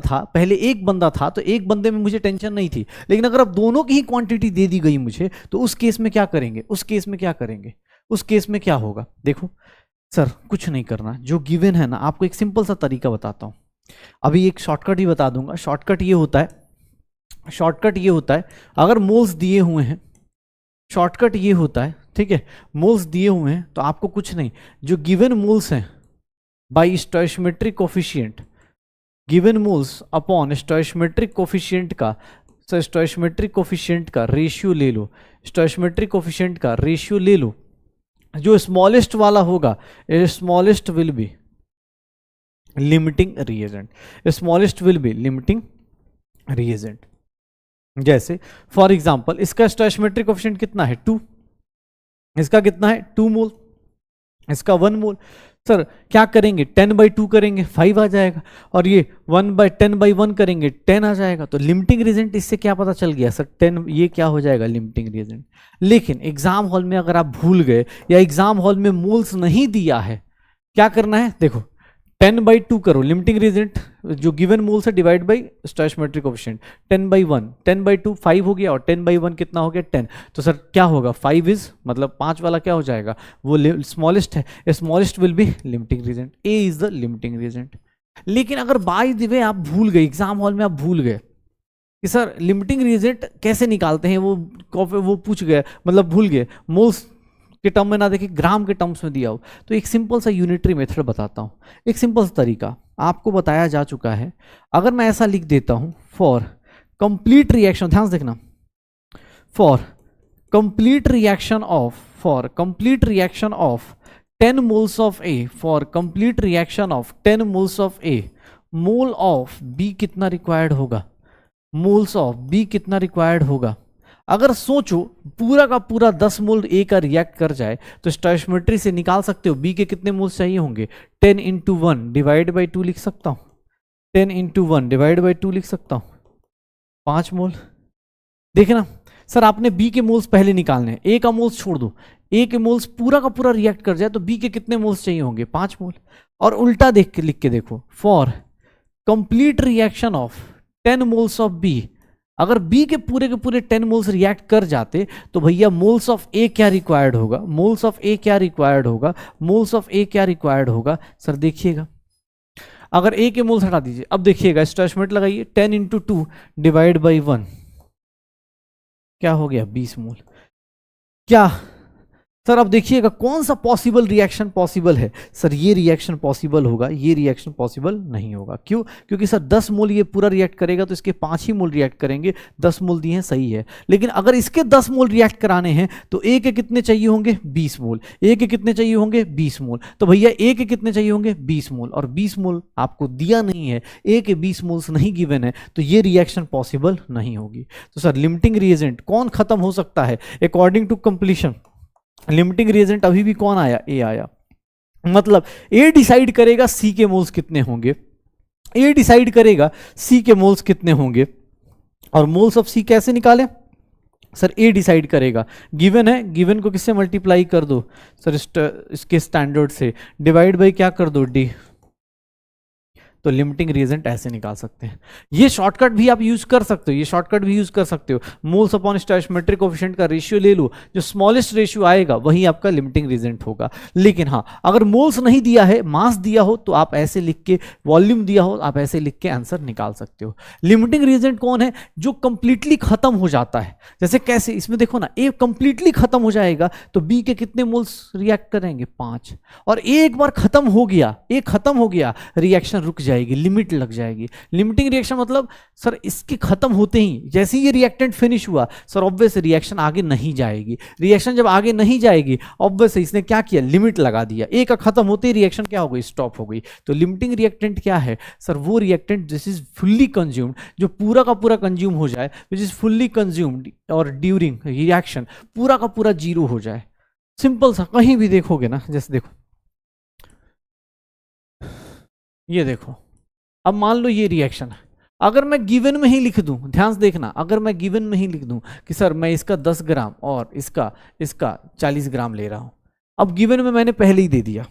था तो एक बंदे में मुझे टेंशन नहीं थी, लेकिन अगर अब दोनों की ही क्वांटिटी दे दी गई मुझे, तो उस केस में क्या करेंगे, उस केस में क्या होगा, देखो सर कुछ नहीं करना, जो गिवन है ना, आपको एक सिंपल सा तरीका बताता हूं, अभी एक शॉर्टकट ही बता दूंगा। शॉर्टकट ये होता है, अगर मोल्स दिए हुए हैं, शॉर्टकट ये होता है, ठीक है, मोल्स दिए हुए हैं तो आपको कुछ नहीं, जो गिवन मोल्स हैं by stoichiometric coefficient, given moles upon stoichiometric coefficient का, स्टोइकियोमेट्रिक कोफिशिएंट का रेशियो ले लो, स्टोइकियोमेट्रिक कोफिशिएंट का रेशियो ले लो, जो स्मॉलेस्ट वाला होगा, smallest will be limiting reagent, smallest will be limiting reagent. जैसे फॉर एग्जांपल इसका स्टोइकियोमेट्रिक कोफिशिएंट कितना है 2, इसका कितना है 2 मोल, इसका 1 मोल, सर क्या करेंगे 10/2 करेंगे 5 आ जाएगा, और ये 1/10/1 करेंगे 10 आ जाएगा, तो लिमिटिंग रिएजेंट इससे क्या पता चल गया सर 10, ये क्या हो जाएगा लिमिटिंग रिएजेंट। लेकिन एग्जाम हॉल में अगर आप भूल गए या एग्जाम हॉल में मोल्स नहीं दिया है, क्या करना है, देखो 10/2 करो, लिमिटिंग रिएजेंट जो गिवन मोल से डिवाइड बाई स्टोइकियोमेट्रिक कोफिशिएंट, 10/1, 10/2 5 हो गया, और 10/1 कितना हो गया 10, तो सर क्या होगा 5 इज मतलब 5 वाला क्या हो जाएगा, वो स्मॉलेस्ट है, smallest will be limiting reagent, A is the limiting reagent. लेकिन अगर बाय द वे आप भूल गए, एग्जाम हॉल में आप भूल गए कि सर लिमिटिंग रिएजेंट कैसे निकालते हैं, वो पूछ गए, मतलब भूल गए, मोल्स के टर्म में ना देखे, ग्राम के टर्म्स में दिया हो, तो एक सिंपल सा यूनिटरी मेथड बताता हूं, एक सिंपल सा तरीका आपको बताया जा चुका है। अगर मैं ऐसा लिख देता हूं, फॉर कंप्लीट रिएक्शन, ध्यान से देखना, for complete reaction of 10 moles of A, for complete reaction of 10 moles of A, mole of B कितना रिक्वायर्ड होगा, मोल्स ऑफ बी कितना रिक्वायर्ड होगा। अगर सोचो पूरा का पूरा 10 मोल ए का रिएक्ट कर जाए तो स्टोइकियोमेट्री से निकाल सकते हो बी के कितने मोल्स चाहिए होंगे, 10 × 1 डिवाइड बाई 2 लिख सकता हूं, 10 × 1 डिवाइड बाई 2 लिख सकता हूं, 5 मोल। देखना सर आपने बी के मोल्स पहले निकालने हैं, ए का मोल्स छोड़ दो, ए के मोल्स पूरा का पूरा रिएक्ट कर जाए तो बी के कितने मोल्स चाहिए होंगे 5 मोल। और उल्टा देख के लिख के देखो, for complete reaction of 10 moles of B, अगर बी के पूरे 10 मोल्स रिएक्ट कर जाते तो भैया मोल्स ऑफ ए क्या रिक्वायर्ड होगा, मोल्स ऑफ ए क्या रिक्वायर्ड होगा, मोल्स ऑफ ए क्या रिक्वायर्ड होगा। सर देखिएगा अगर ए के मोल्स हटा दीजिए, अब देखिएगा स्टोइकियोमेट्री लगाइए, 10 × 2 डिवाइड बाई 1 क्या हो गया 20 मोल। क्या सर अब देखिएगा कौन सा पॉसिबल रिएक्शन पॉसिबल है, सर ये रिएक्शन पॉसिबल होगा, ये रिएक्शन पॉसिबल नहीं होगा। क्यों? क्योंकि सर 10 मोल ये पूरा रिएक्ट करेगा तो इसके 5 ही मोल रिएक्ट करेंगे, 10 मोल दिए हैं सही है, लेकिन अगर इसके 10 मोल रिएक्ट कराने हैं तो ए के कितने चाहिए होंगे 20 मोल, ए के कितने चाहिए होंगे 20 मोल, तो भैया ए के कितने चाहिए होंगे 20 मोल, और 20 मोल आपको दिया नहीं है, ए के 20 मोल्स नहीं गिवन है, तो ये रिएक्शन पॉसिबल नहीं होगी। तो सर लिमिटिंग रिएजेंट कौन खत्म हो सकता है according to completion, limiting reagent अभी भी कौन आया, ए आया, मतलब ए डिसाइड करेगा सी के मोल्स कितने होंगे, ए डिसाइड करेगा सी के मोल्स कितने होंगे, और मोल्स ऑफ सी कैसे निकालें, सर ए डिसाइड करेगा, गिवन है, गिवन को किससे मल्टीप्लाई कर दो सर इसके स्टैंडर्ड से, डिवाइड बाई क्या कर दो डी, तो लिमिटिंग रिएजेंट ऐसे निकाल सकते हैं। ये शॉर्टकट भी आप यूज कर सकते हो, ये शॉर्टकट भी यूज कर सकते हो, मोल्स अपॉन स्टोइकियोमेट्रिक कोएफिशिएंट का रेशियो ले लो, जो स्मॉलेस्ट रेशियो आएगा वही आपका लिमिटिंग रिएजेंट होगा। लेकिन हाँ अगर मोल्स नहीं दिया है, मास दिया हो तो आप ऐसे लिख के, वॉल्यूम दिया हो आप ऐसे लिख के आंसर निकाल सकते हो। लिमिटिंग रिएजेंट कौन है, जो कंप्लीटली खत्म हो जाता है, जैसे कैसे इसमें देखो ना, ए कंप्लीटली खत्म हो जाएगा तो बी के कितने मोल्स रिएक्ट करेंगे 5, और ए एक बार खत्म हो गया, ए खत्म हो गया रिएक्शन रुक जाएगी, जाएगी, लिमिट लग जाएगी। लिमिटिंग रिएक्शन मतलब सर इसके खत्म होते ही जैसे ही ये रिएक्टेंट फिनिश हुआ सर ऑब्वियस रिएक्शन आगे नहीं जाएगी। रिएक्शन जब आगे नहीं जाएगी ऑब्वियस इसने क्या किया, लिमिट लगा दिया। ए का खत्म होते ही रिएक्शन क्या हो गई, स्टॉप हो गई। तो लिमिटिंग रिएक्टेंट क्या है सर, वो reactant this is fully consumed, जो पूरा का पूरा कंज्यूम हो जाए, विच इज फुल्ली कंज्यूम्ड और ड्यूरिंग रिएक्शन पूरा का पूरा जीरो हो जाए। सिंपल सा, कहीं भी देखोगे ना, जैसे देखो ये देखो, अब मान लो ये रिएक्शन है, अगर मैं गिवन में ही लिख दूं, ध्यान से देखना, अगर मैं गिवन में ही लिख दूं कि सर मैं इसका 10 ग्राम और इसका 40 ग्राम ले रहा हूं, अब गिवन में मैंने पहले ही दे दिया,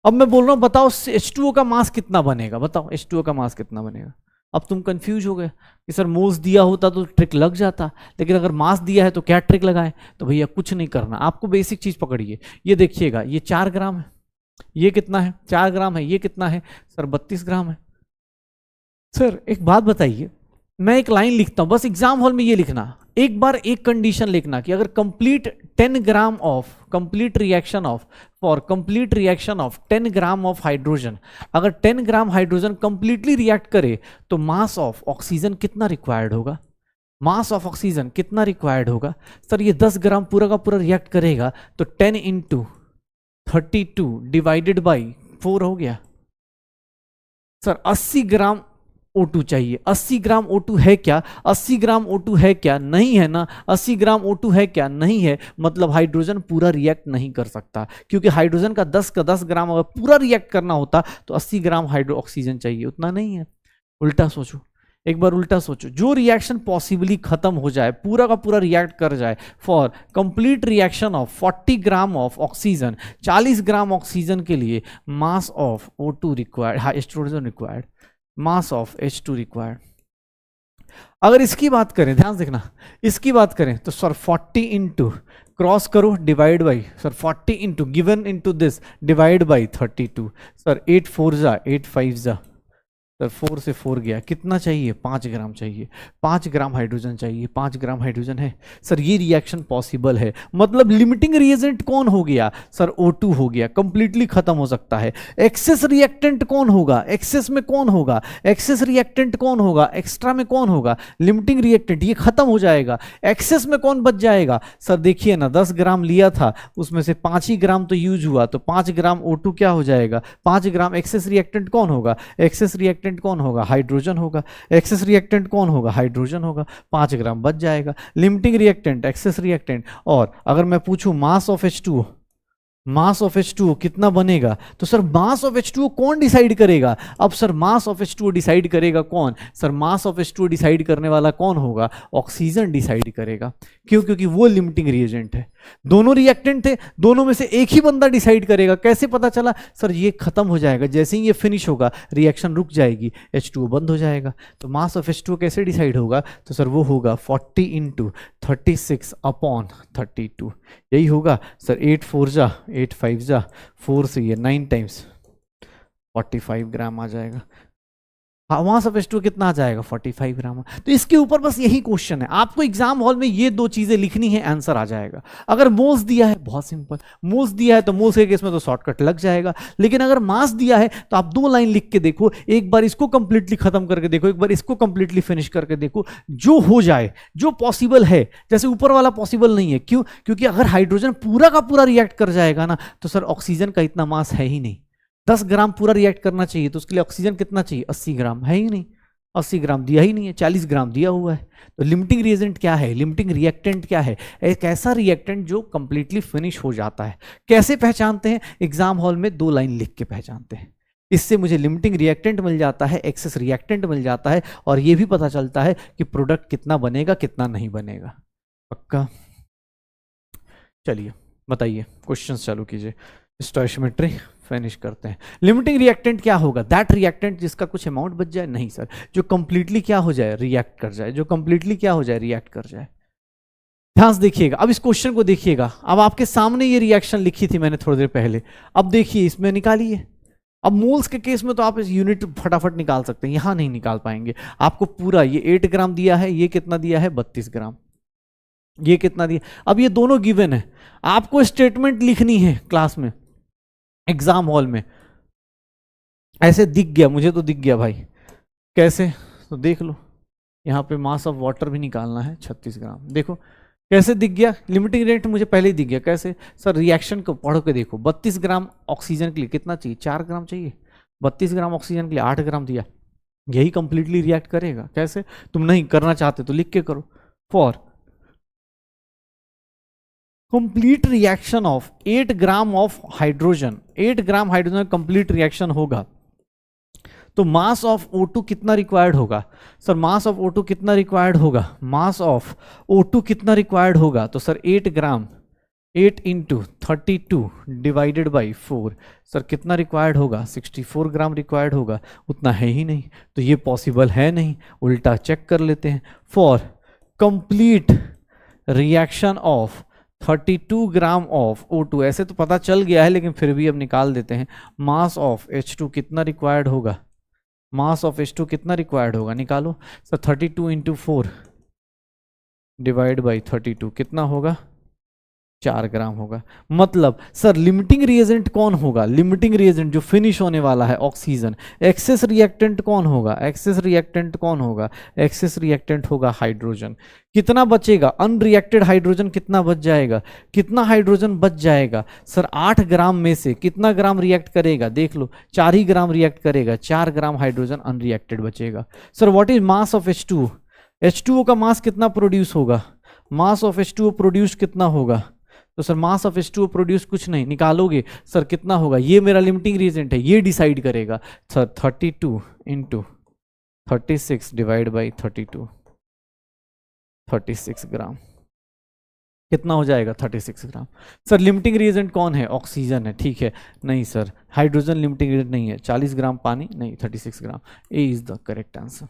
अब मैं बोल रहा हूं बताओ H2O का मास कितना बनेगा, बताओ H2O का मास कितना बनेगा। अब तुम कंफ्यूज हो गए कि सर मोल्स दिया होता तो ट्रिक लग जाता, लेकिन अगर मास दिया है तो क्या ट्रिक लगाएं, तो भैया कुछ नहीं करना, आपको बेसिक चीज पकड़िए। ये देखिएगा, ये 4 ग्राम है, ये कितना है 4 ग्राम है, ये कितना है सर 32 ग्राम है। सर एक बात बताइए, मैं एक लाइन लिखता हूं, बस एग्जाम हॉल में ये लिखना, एक बार एक कंडीशन लिखना कि अगर complete 10 gram of complete reaction of for complete reaction of 10 gram of hydrogen, अगर 10 ग्राम हाइड्रोजन कंप्लीटली रिएक्ट करे तो मास ऑफ ऑक्सीजन कितना रिक्वायर्ड होगा, मास ऑफ ऑक्सीजन कितना रिक्वायर्ड होगा। सर ये 10 ग्राम पूरा का पूरा रिएक्ट करेगा तो 10 इंटू 32 डिवाइडेड बाई 4 हो गया। सर 80 ग्राम O2 चाहिए, 80 ग्राम O2 है क्या, 80 ग्राम O2 है क्या, नहीं है ना, 80 ग्राम O2 है क्या, नहीं है, मतलब हाइड्रोजन पूरा रिएक्ट नहीं कर सकता, क्योंकि हाइड्रोजन का 10 ग्राम अगर पूरा रिएक्ट करना होता तो 80 ग्राम हाइड्रो ऑक्सीजन चाहिए, उतना नहीं है। उल्टा सोचो, एक बार उल्टा सोचो, जो रिएक्शन पॉसिबली खत्म हो जाए, पूरा का पूरा रिएक्ट कर जाए for complete reaction of 40 gram of oxygen, 40 gram oxygen के लिए mass of O2 required, hydrogen required, mass of H2 required. अगर इसकी बात करें, ध्यान देखना, इसकी बात करें तो सर 40 इंटू क्रॉस करो divide by, sir 40 into given into this divide by 32, sir 8 4 जा 8 5 जा, सर 4 से 4 गया, कितना चाहिए 5 ग्राम चाहिए, 5 ग्राम हाइड्रोजन चाहिए, 5 ग्राम हाइड्रोजन है। सर ये रिएक्शन पॉसिबल है, मतलब लिमिटिंग रिएजेंट कौन हो गया सर O2 हो गया, कंप्लीटली खत्म हो सकता है। एक्सेस रिएक्टेंट कौन होगा, एक्सेस में कौन होगा, एक्सेस रिएक्टेंट कौन होगा, एक्स्ट्रा में कौन होगा, लिमिटिंग रिएक्टेंट, ये खत्म हो जाएगा। एक्सेस में कौन बच जाएगा, सर देखिए ना 10 ग्राम लिया था उसमें से 5 ही ग्राम तो यूज हुआ, तो 5 ग्राम O2 क्या हो जाएगा, 5 ग्राम। एक्सेस रिएक्टेंट कौन होगा, एक्सेस रिएक्टेंट कौन होगा, हाइड्रोजन होगा। एक्सेस रिएक्टेंट कौन होगा, हाइड्रोजन होगा, 5 ग्राम बच जाएगा। लिमिटिंग रिएक्टेंट, एक्सेस रिएक्टेंट, और अगर मैं पूछूं mass of H2O, mass of H2O कितना बनेगा, तो सर मास ऑफ H2O कौन डिसाइड करेगा। अब sir mass of H2O decide करेगा कौन, sir mass of H2O decide करने वाला कौन होगा, ऑक्सीजन डिसाइड करेगा। क्यों, क्योंकि वो लिमिटिंग रिएजेंट है। दोनों रिएक्टेंट थे, दोनों में से एक ही बंदा डिसाइड करेगा। कैसे पता चला, सर ये खत्म हो जाएगा, जैसे ही ये फिनिश होगा रिएक्शन रुक जाएगी, H2O बंद हो जाएगा। तो मास ऑफ H2O कैसे डिसाइड होगा, तो सर वो होगा 40 इंटू 36 अपॉन 32, यही होगा सर। 8 4 जा 8 5 जा 4 से ये 9 टाइम्स 45 ग्राम आ जाएगा। मास ऑफ H2O कितना आ जाएगा, 45 ग्राम। तो इसके ऊपर बस यही क्वेश्चन है, आपको एग्जाम हॉल में ये दो चीजें लिखनी है, आंसर आ जाएगा। अगर मोल्स दिया है, बहुत सिंपल, मोल्स दिया है तो मोल्स के केस में तो शॉर्टकट लग जाएगा। लेकिन अगर मास दिया है तो आप 2 लाइन लिख के देखो, एक बार इसको कंप्लीटली खत्म करके देखो, एक बार इसको कंप्लीटली फिनिश करके देखो, जो हो जाए, जो पॉसिबल है। जैसे ऊपर वाला पॉसिबल नहीं है, क्यों, क्योंकि अगर हाइड्रोजन पूरा का पूरा रिएक्ट कर जाएगा ना, तो सर ऑक्सीजन का इतना मास है ही नहीं। 10 ग्राम पूरा रिएक्ट करना चाहिए तो उसके लिए ऑक्सीजन कितना चाहिए, 80 ग्राम, है ही नहीं, 80 ग्राम दिया ही नहीं है, 40 ग्राम दिया हुआ है। तो लिमिटिंग रिएजेंट क्या है, लिमिटिंग रिएक्टेंट क्या है, एक ऐसा रिएक्टेंट जो कंप्लीटली फिनिश हो जाता है। कैसे पहचानते हैं, एग्जाम हॉल में 2 लाइन लिख के पहचानते हैं। इससे मुझे लिमिटिंग रिएक्टेंट मिल जाता है, एक्सेस रिएक्टेंट मिल जाता है, और ये भी पता चलता है कि प्रोडक्ट कितना बनेगा कितना नहीं बनेगा। पक्का, चलिए बताइए, क्वेश्चंस चालू कीजिए। स्टोइचियोमेट्री फिनिश करते हैं। लिमिटिंग रिएक्टेंट क्या होगा, दैट रिएक्टेंट जिसका कुछ अमाउंट बच जाए, नहीं सर, जो कंप्लीटली क्या हो जाए, रिएक्ट कर जाए, जो कंप्लीटली क्या हो जाए, रिएक्ट कर जाए। ध्यान से देखिएगा, अब इस क्वेश्चन को देखिएगा। अब आपके सामने ये रिएक्शन लिखी थी मैंने थोड़ी देर पहले, अब देखिए इसमें निकालिए। अब मोल्स के केस में तो आप इस यूनिट फटाफट निकाल सकते हैं, यहां नहीं निकाल पाएंगे। आपको पूरा ये 8 ग्राम दिया है, ये कितना दिया है, 32 ग्राम, ये कितना दिया। अब ये दोनों गिवन है, आपको स्टेटमेंट लिखनी है क्लास में, एग्जाम हॉल में। ऐसे दिख गया, मुझे तो दिख गया भाई। कैसे? तो देख लो, यहाँ पे मास ऑफ वाटर भी निकालना है 36 ग्राम। देखो कैसे दिख गया, लिमिटिंग रेट मुझे पहले ही दिख गया। कैसे सर? रिएक्शन को पढ़ के देखो, 32 ग्राम ऑक्सीजन के लिए कितना चाहिए? 4 ग्राम चाहिए। 32 ग्राम ऑक्सीजन के लिए 8 ग्राम दिया, यही कंप्लीटली रिएक्ट करेगा। कैसे? तुम नहीं करना चाहते तो लिख के करो। For complete reaction of 8 gram of hydrogen, 8 gram hydrogen complete reaction होगा तो मास ऑफ O2 कितना रिक्वायर्ड होगा? सर मास ऑफ O2 कितना रिक्वायर्ड होगा? मास ऑफ O2 कितना रिक्वायर्ड होगा? तो sir 8 gram, 8 into 32 divided by 4, sir कितना रिक्वायर्ड होगा? 64 ग्राम रिक्वायर्ड होगा। उतना है ही नहीं, तो ये पॉसिबल है नहीं। उल्टा चेक कर लेते हैं। For complete reaction of 32 gram of O2, ऐसे तो पता चल गया है लेकिन फिर भी अब निकाल देते हैं। मास ऑफ H2 कितना रिक्वायर्ड होगा? मास ऑफ H2 कितना रिक्वायर्ड होगा? निकालो सर। 32 इंटू 4 डिवाइड बाई 32 कितना होगा? 4 ग्राम होगा। मतलब सर लिमिटिंग रिएजेंट कौन होगा? लिमिटिंग रिएजेंट जो फिनिश होने वाला है ऑक्सीजन। एक्सेस रिएक्टेंट कौन होगा? एक्सेस रिएक्टेंट कौन होगा? एक्सेस रिएक्टेंट होगा हाइड्रोजन। कितना बचेगा? अनरिएक्टेड हाइड्रोजन कितना बच जाएगा? कितना हाइड्रोजन बच जाएगा? सर 8 ग्राम में से कितना ग्राम रिएक्ट करेगा? देख लो, 4 ही ग्राम रिएक्ट करेगा, 4 ग्राम हाइड्रोजन अनरिएक्टेड बचेगा। Sir what is mass of H2? H2O का मास कितना प्रोड्यूस होगा? मास ऑफ H2O प्रोड्यूस कितना होगा? तो sir mass of H2O produce कुछ नहीं, निकालोगे सर कितना होगा? ये मेरा लिमिटिंग रीजेंट है, ये डिसाइड करेगा। सर 32 इंटू 36 डिवाइड बाई 32, 36 ग्राम कितना हो जाएगा? 36 ग्राम। सर लिमिटिंग रीजेंट कौन है? ऑक्सीजन है, ठीक है। नहीं सर, हाइड्रोजन लिमिटिंग रीजेंट नहीं है। 40 ग्राम पानी नहीं, 36 ग्राम। ए इज द करेक्ट आंसर।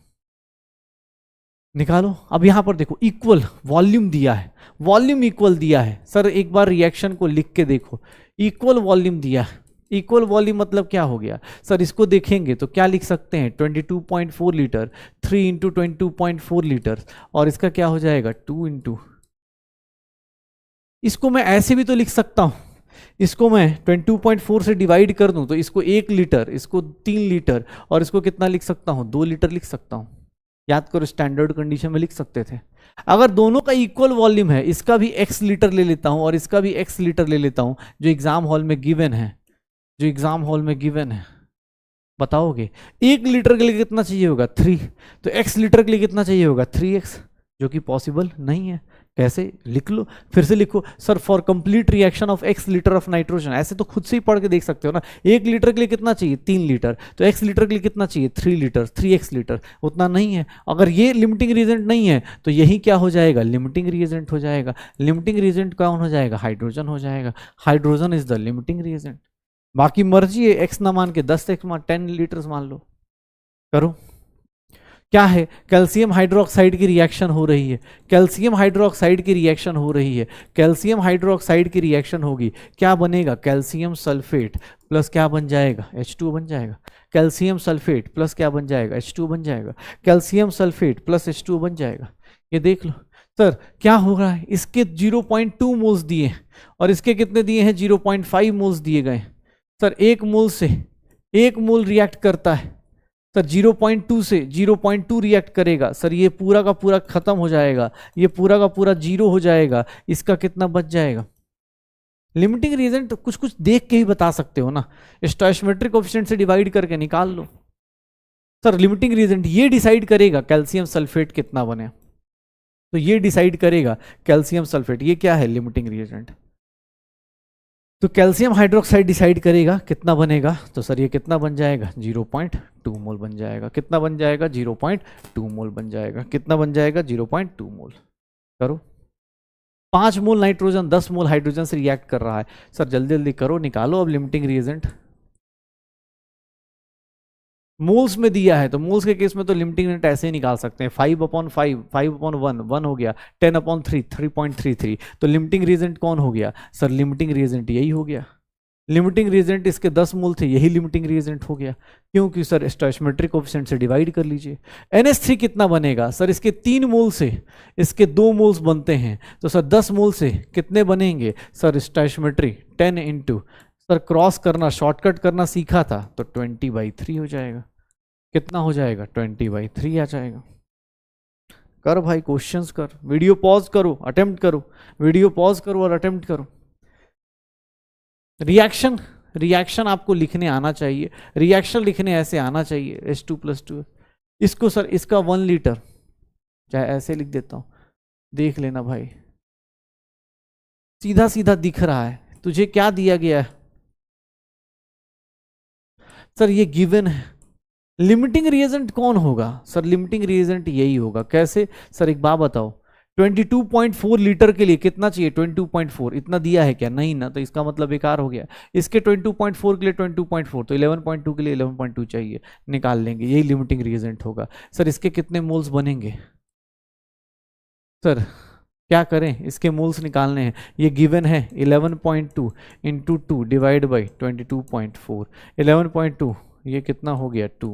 निकालो। अब यहां पर देखो, इक्वल वॉल्यूम दिया है, वॉल्यूम इक्वल दिया है। सर एक बार रिएक्शन को लिख के देखो, इक्वल वॉल्यूम दिया है। इक्वल वॉल्यूम मतलब क्या हो गया? सर इसको देखेंगे तो क्या लिख सकते हैं? 22.4 लीटर, 3 इंटू 22.4 लीटर, और इसका क्या हो जाएगा? 2 इंटू, इसको मैं ऐसे भी तो लिख सकता हूं, इसको मैं 22.4 से डिवाइड कर दूं तो इसको 1 लीटर, इसको 3 लीटर, और इसको कितना लिख सकता हूं? 2 लीटर लिख सकता हूं। याद करो, स्टैंडर्ड कंडीशन में लिख सकते थे। अगर दोनों का इक्वल वॉल्यूम है, इसका भी x लीटर ले लेता हूं और इसका भी x लीटर ले लेता हूं, जो एग्जाम हॉल में गिवन है, जो एग्जाम हॉल में गिवन है। बताओगे 1 लीटर के लिए कितना चाहिए होगा? 3, तो x लीटर के लिए कितना चाहिए होगा? 3x, जो कि पॉसिबल नहीं है। कैसे? लिख लो, फिर से लिखो। Sir for complete reaction of x litre of nitrogen, ऐसे तो खुद से ही पढ़ के देख सकते हो ना। 1 लीटर के लिए कितना चाहिए? 3 लीटर, तो x लीटर के लिए कितना चाहिए? 3 लीटर, 3x लीटर, उतना नहीं है। अगर ये लिमिटिंग रिएजेंट नहीं है तो यही क्या हो जाएगा? लिमिटिंग रिएजेंट हो जाएगा। लिमिटिंग रिएजेंट कौन हो जाएगा? हाइड्रोजन हो जाएगा। Hydrogen is the limiting reagent. बाकी मर्जी है, x ना मान के 10x मान, 10 लीटर मान लो। करो। क्या है? कैल्शियम हाइड्रोक्साइड की रिएक्शन हो रही है, कैल्शियम हाइड्रोक्साइड की रिएक्शन हो रही है। कैल्शियम हाइड्रोक्साइड की रिएक्शन होगी, क्या बनेगा? कैल्शियम सल्फेट प्लस क्या बन जाएगा? H2O बन जाएगा। कैल्शियम सल्फेट प्लस क्या बन जाएगा? H2O बन जाएगा। कैल्शियम सल्फेट प्लस H2O बन जाएगा। ये देख लो। सर क्या हो रहा है? इसके 0.2 मोल्स दिए और इसके कितने दिए हैं? 0.5 मोल्स दिए गए। सर 1 मोल से 1 मोल रिएक्ट करता है, सर 0.2 से 0.2 रिएक्ट करेगा। सर ये पूरा का पूरा खत्म हो जाएगा, ये पूरा का पूरा 0 हो जाएगा। इसका कितना बच जाएगा? लिमिटिंग रीजेंट कुछ कुछ देख के ही बता सकते हो ना, स्टोइचोमेट्रिक कोएफिशिएंट से डिवाइड करके निकाल लो। सर लिमिटिंग रीजेंट ये डिसाइड करेगा कैल्शियम सल्फेट कितना बने, तो ये डिसाइड करेगा कैल्शियम सल्फेट। ये क्या है? Limiting reagent. तो कैल्शियम हाइड्रोक्साइड डिसाइड करेगा कितना बनेगा। तो सर ये कितना बन जाएगा? 0.2 मोल बन जाएगा। कितना बन जाएगा? 0.2 मोल बन जाएगा। कितना बन जाएगा? 0.2 मोल। करो। 5 मोल नाइट्रोजन 10 मोल हाइड्रोजन से रिएक्ट कर रहा है। सर जल्दी जल्दी करो, निकालो अब लिमिटिंग रिएजेंट। मोल्स में दिया है तो मोल्स के केस में तो लिमिटिंग रिएजेंट ऐसे ही निकाल सकते हैं। 5/5, 5/1, 1 हो गया। 10/3, 3.33। तो लिमिटिंग रिएजेंट कौन हो गया? सर लिमिटिंग रिएजेंट यही हो गया। लिमिटिंग रिएजेंट इसके 10 मोल थे, यही लिमिटिंग रिएजेंट हो गया। क्योंकि सर स्टोइचोमेट्रिक कोएफिशिएंट से डिवाइड कर लीजिए। NH3 कितना बनेगा? सर इसके 3 मोल से इसके 2 मोल्स बनते हैं, तो सर 10 मोल से कितने बनेंगे? सर स्टोइचोमेट्री 10 इंटू सर क्रॉस करना, शॉर्टकट करना सीखा था तो 20/3 हो जाएगा। कितना हो जाएगा? 20/3 आ जाएगा। कर भाई, क्वेश्चंस कर, वीडियो पॉज करो, अटेम्प्ट करो, वीडियो पॉज करो और अटेम्प्ट करो। रिएक्शन, रिएक्शन आपको लिखने आना चाहिए, रिएक्शन लिखने ऐसे आना चाहिए, H2+2। इसको सर, इसका 1 लीटर, चाहे ऐसे लिख देता हूं, देख लेना भाई, सीधा सीधा दिख रहा है। तुझे क्या दिया गया है सर? ये गिवन है। लिमिटिंग रिएजेंट कौन होगा सर? लिमिटिंग रिएजेंट यही होगा। कैसे सर, एक बात बताओ, 22.4 लीटर के लिए कितना चाहिए? 22.4 इतना दिया है क्या? नहीं ना, तो इसका मतलब बेकार हो गया। इसके 22.4 के लिए 22.4, तो 11.2 के लिए 11.2 चाहिए, निकाल लेंगे, यही लिमिटिंग रिएजेंट होगा। सर इसके कितने मोल्स बनेंगे? सर क्या करें, इसके मोल्स निकालने हैं, ये गिवन है 11.2 इंटू 2 डिवाइड बाई 22.4, 11.2 ये कितना हो गया? 2,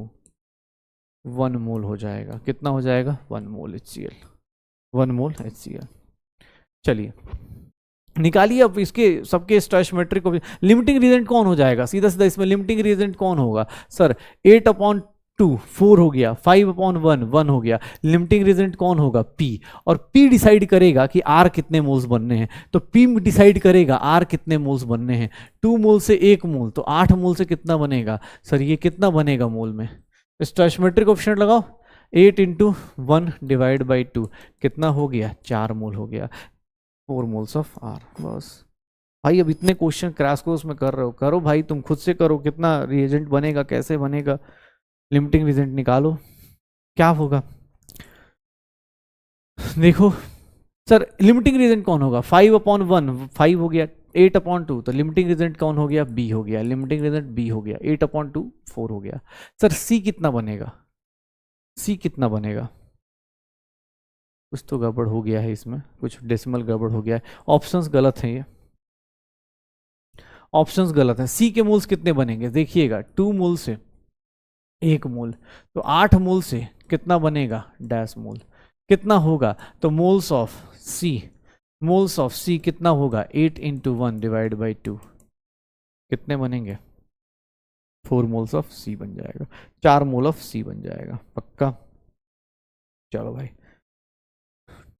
1 मोल हो जाएगा। कितना हो जाएगा? 1 मोल HCl, 1 मोल HCl। चलिए निकालिए अब इसके सबके स्टोइचियोमेट्रिक को। लिमिटिंग रिएजेंट कौन हो जाएगा? सीधा सीधा इसमें लिमिटिंग रिएजेंट कौन होगा सर? 8/2 4 हो गया, 5/1 1 हो गया। लिमिटिंग रिएजेंट कौन होगा? P। और P डिसाइड करेगा कि R कितने मोल्स बनने हैं, तो P डिसाइड करेगा R कितने मोल्स बनने हैं। 2 मोल से 1 मोल, तो 8 मोल से कितना बनेगा सर? ये कितना बनेगा मोल में? स्टोइचियोमेट्रिक कोएफिशिएंट लगाओ, 8 इंटू 1 डिवाइड बाई 2 कितना हो गया? 4 मोल हो गया, 4 मोल्स ऑफ R। बस भाई, अब इतने क्वेश्चन क्रैश कोर्स में कर रहे हो, करो भाई, तुम खुद से करो, कितना रिएजेंट बनेगा, कैसे बनेगा, लिमिटिंग रिएजेंट निकालो, क्या होगा देखो। सर लिमिटिंग रिएजेंट कौन होगा? 5/1 5 हो गया, 8/2 तो लिमिटिंग रिएजेंट कौन हो गया? B हो गया, लिमिटिंग रिएजेंट B हो गया, 8/2 4 हो गया। सर C कितना बनेगा? C कितना बनेगा? कुछ तो गड़बड़ हो गया है इसमें, कुछ डेसिमल गड़बड़ हो गया है, ऑप्शंस गलत हैं, ये ऑप्शंस गलत हैं। C के मोल्स कितने बनेंगे देखिएगा, 2 मोल से 1 मोल, तो 8 मोल से कितना बनेगा? डैश मोल। कितना होगा? तो moles of C, moles of C कितना होगा? 8 इंटू 1 डिवाइड बाई 2 कितने बनेंगे? 4 मोल्स ऑफ C बन जाएगा, 4 मोल ऑफ C बन जाएगा, पक्का। चलो भाई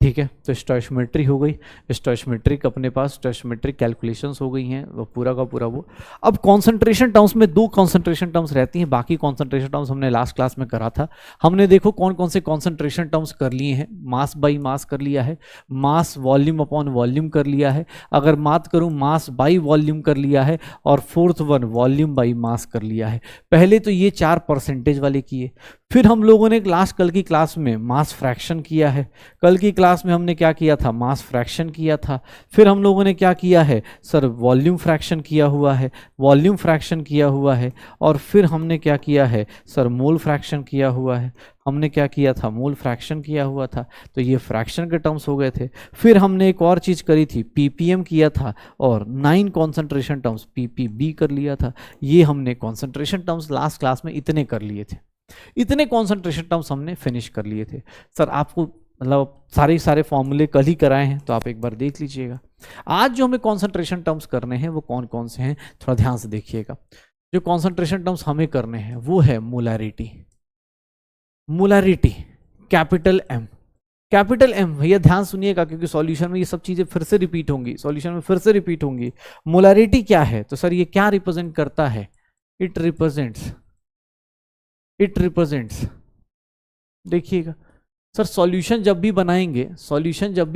ठीक है, तो स्टोइचियोमेट्री हो गई, स्टोइचियोमेट्रिक अपने पास स्टोइचियोमेट्रिक कैलकुलेशंस हो गई हैं, वो पूरा का पूरा वो। अब कॉन्सेंट्रेशन टर्म्स में 2 कॉन्सेंट्रेशन टर्म्स रहती हैं, बाकी कॉन्सेंट्रेशन टर्म्स हमने लास्ट क्लास में करा था। हमने देखो कौन कौन से कॉन्सेंट्रेशन टर्म्स कर लिए हैं। मास बाई मास कर लिया है, मास वॉल्यूम अपॉन वॉल्यूम कर लिया है, अगर बात करूँ मास बाई वॉल्यूम कर लिया है, और 4th one volume by mass कर लिया है। पहले तो ये 4 परसेंटेज वाले किए, फिर हम लोगों ने कल की क्लास में मास फ्रैक्शन किया है। कल की क्लास में हमने क्या किया था? मास फ्रैक्शन किया था। फिर हम लोगों ने क्या किया है सर? वॉल्यूम फ्रैक्शन किया हुआ है, वॉल्यूम फ्रैक्शन किया हुआ है। और फिर हमने क्या किया है सर? मोल फ्रैक्शन किया हुआ है। हमने क्या किया था? मोल फ्रैक्शन किया हुआ था। तो ये फ्रैक्शन के टर्म्स हो गए थे। फिर हमने एक और चीज़ करी थी, पीपीएम किया था, और 9 कॉन्सेंट्रेशन टर्म्स पीपीबी कर लिया था। ये हमने कॉन्सेंट्रेशन टर्म्स लास्ट क्लास में इतने कर लिए थे, इतने कॉन्सेंट्रेशन टर्म्स हमने फिनिश कर लिए थे। सर आपको मतलब सारे फॉर्मूले कल ही कराए हैं, तो आप एक बार देख लीजिएगा। आज जो हमें कॉन्सेंट्रेशन टर्म्स करने हैं वो कौन कौन से हैं, थोड़ा ध्यान से देखिएगा। जो कॉन्सेंट्रेशन टर्म्स हमें करने हैं वो है molarity. Molarity capital M, capital M भैया ध्यान सुनिएगा, क्योंकि सॉल्यूशन में ये सब चीजें फिर से रिपीट होंगी, सॉल्यूशन में फिर से रिपीट होंगी। मोलैरिटी क्या है? तो सर ये क्या रिप्रेजेंट करता है? इट रिप्रेजेंट्स देखिएगा सर, सॉल्यूशन जब भी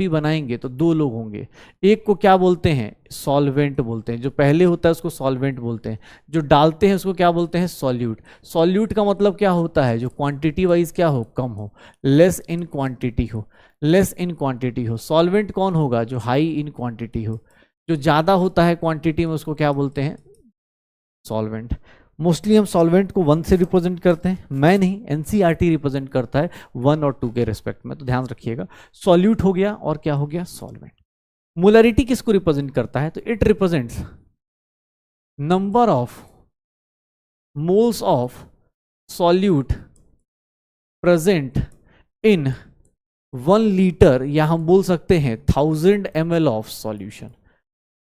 बनाएंगे तो 2 लोग होंगे। एक को क्या बोलते हैं? सॉल्वेंट बोलते हैं, जो पहले होता है उसको सॉल्वेंट बोलते हैं, जो डालते हैं उसको क्या बोलते हैं? सॉल्यूट। सॉल्यूट का मतलब क्या होता है? जो क्वांटिटी वाइज क्या हो? कम हो, लेस इन क्वांटिटी हो, लेस इन क्वांटिटी हो। सॉल्वेंट कौन होगा? जो हाई इन क्वांटिटी हो, जो ज्यादा होता है क्वांटिटी में उसको क्या बोलते हैं? सॉल्वेंट। मोस्टली हम सॉल्वेंट को 1 से रिप्रेजेंट करते हैं, मैं नहीं, एनसीईआरटी रिप्रेजेंट करता है 1 और 2 के रिस्पेक्ट में, तो ध्यान रखिएगा। सॉल्यूट हो गया और क्या हो गया? सॉल्वेंट। मोलैरिटी किसको रिप्रेजेंट करता है? तो it represents number of moles of solute present in 1 litre, या हम बोल सकते हैं 1000 ml of solution.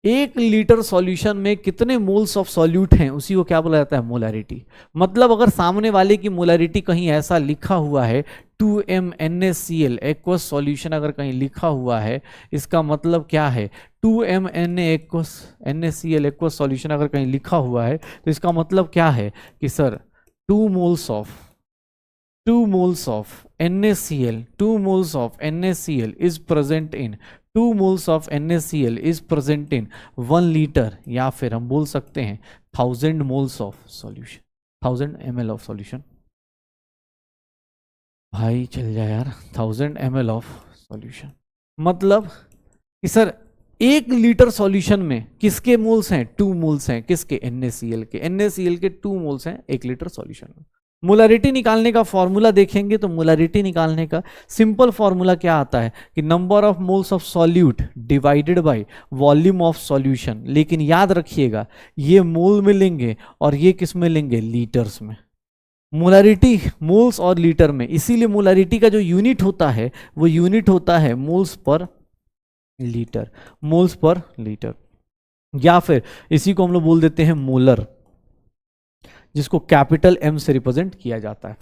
1 litre solution में कितने मोल्स ऑफ सॉल्यूट हैं उसी को क्या बोला जाता है, मोलैरिटी। मतलब अगर सामने वाले की मोलैरिटी कहीं ऐसा लिखा हुआ है 2mNaCl एक्वस सॉल्यूशन अगर कहीं लिखा हुआ है, इसका मतलब क्या है 2mNaCl एक्वस सॉल्यूशन अगर कहीं लिखा हुआ है तो इसका मतलब क्या है कि sir 2 moles of NaCl is present in 2 moles of NaCl is present in 1 litre, या फिर हम बोल सकते हैं 1000 moles of solution, 1000 ml of solution। भाई चल जाए यार, 1000 ml of solution मतलब कि सर 1 लीटर सॉल्यूशन में किसके मोल्स हैं, 2 मोल्स हैं, किसके, NaCl के 2 मोल्स हैं 1 लीटर सॉल्यूशन में। मोलैरिटी निकालने का फॉर्मूला देखेंगे तो मोलैरिटी निकालने का सिंपल फॉर्मूला क्या आता है कि number of moles of solute divided by volume of solution. लेकिन याद रखिएगा ये मोल में लेंगे और ये किस में लेंगे, लीटर्स में। मोलैरिटी मोल्स और लीटर में, इसीलिए मोलैरिटी का जो यूनिट होता है वो यूनिट होता है मोल्स पर लीटर, या फिर इसी को हम लोग बोल देते हैं मोलर, जिसको कैपिटल M से रिप्रेजेंट किया जाता है,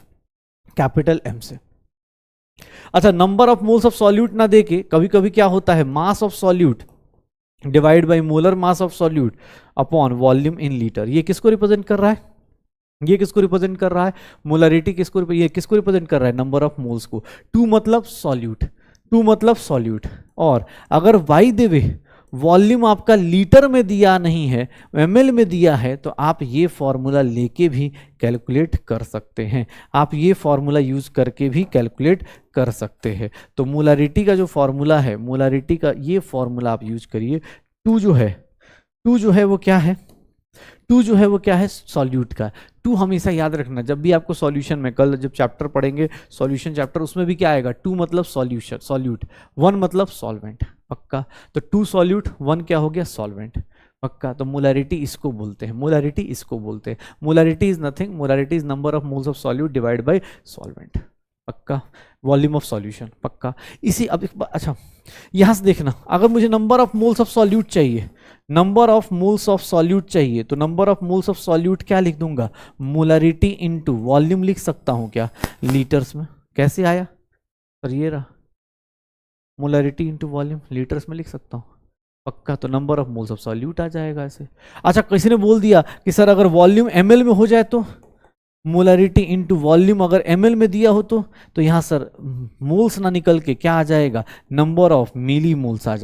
कैपिटल M से। अच्छा, number of moles of solute ना देके कभी कभी क्या होता है, mass of solute divide by molar mass of solute upon volume in litre. ये किसको रिप्रेजेंट कर रहा है, ये किसको रिप्रेजेंट कर रहा है, मोलैरिटी किसको, ये किसको रिप्रेजेंट कर रहा है, नंबर ऑफ मोल्स को। 2 मतलब सॉल्यूट, और अगर वाई देवे वॉल्यूम आपका लीटर में दिया नहीं है, ml में दिया है, तो आप ये फॉर्मूला लेके भी कैलकुलेट कर सकते हैं, आप ये फॉर्मूला यूज करके भी कैलकुलेट कर सकते हैं। तो मोलैरिटी का जो फॉर्मूला है, मोलैरिटी का ये फॉर्मूला आप यूज करिए। 2 जो है वो क्या है, सॉल्यूट का। 2 हमेशा याद रखना, जब भी आपको सॉल्यूशन में, कल जब चैप्टर पढ़ेंगे सॉल्यूशन चैप्टर, उसमें भी क्या आएगा, 2 मतलब सॉल्यूट, 1 मतलब सॉल्वेंट, पक्का। तो 2 सॉल्यूट 1 क्या हो गया, सॉल्वेंट, पक्का। तो मोलैरिटी इसको बोलते हैं, molarity is nothing, molarity is number of moles of solute divide by solvent, पक्का। वॉल्यूम ऑफ सॉल्यूशन, पक्का। इसी अब अच्छा यहां से देखना, अगर मुझे number of moles of solute चाहिए, तो number of moles of solute क्या लिख दूंगा, मोलैरिटी इनटू वॉल्यूम लिख सकता हूं क्या, लीटर्स में। कैसे आया सर, ये रहा, मोलैरिटी इनटू वॉल्यूम लीटर्स में लिख सकता हूं, पक्का। तो number of moles of solute आ जाएगा ऐसे। अच्छा, किसी ने बोल दिया कि सर अगर वॉल्यूम ml में हो जाए तो मोलैरिटी इनटू वॉल्यूम अगर ml में दिया हो तो यहां सर मोल्स ना निकल के क्या आ जाएगा, नंबर ऑफ मिली मोल्स आ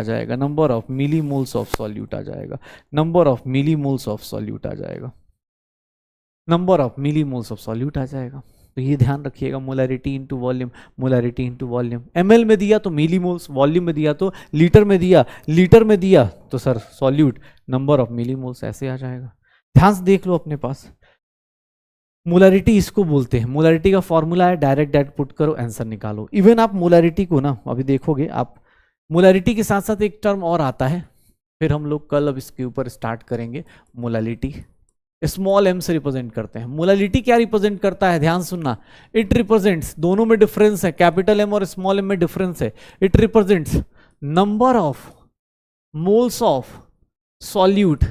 जाएगा, number of milli moles of solute आ जाएगा, number of milli moles of solute आ जाएगा। तो ये ध्यान रखिएगा, मोलैरिटी इनटू वॉल्यूम, ml में दिया तो मिली मोल्स, वॉल्यूम में दिया तो लीटर में दिया तो sir solute, number of milli moles, ऐसे आ जाएगा। ध्यान से देख लो अपने पास, मोलैरिटी इसको बोलते हैं, मोलैरिटी का फॉर्मूला है डायरेक्ट पुट करो, आंसर निकालो। इवन आप मोलैरिटी को ना अभी देखोगे आप, मोलैरिटी के साथ साथ एक टर्म और आता है, फिर हम लोग कल अब इसके ऊपर स्टार्ट करेंगे। मोलैरिटी स्मॉल m से रिप्रेजेंट करते हैं। मोलैरिटी क्या रिप्रेजेंट करता है, ध्यान सुनना, इट रिप्रेजेंट्स, दोनों में डिफरेंस है, कैपिटल M और स्मॉल m में डिफरेंस है। It represents number of moles of solute,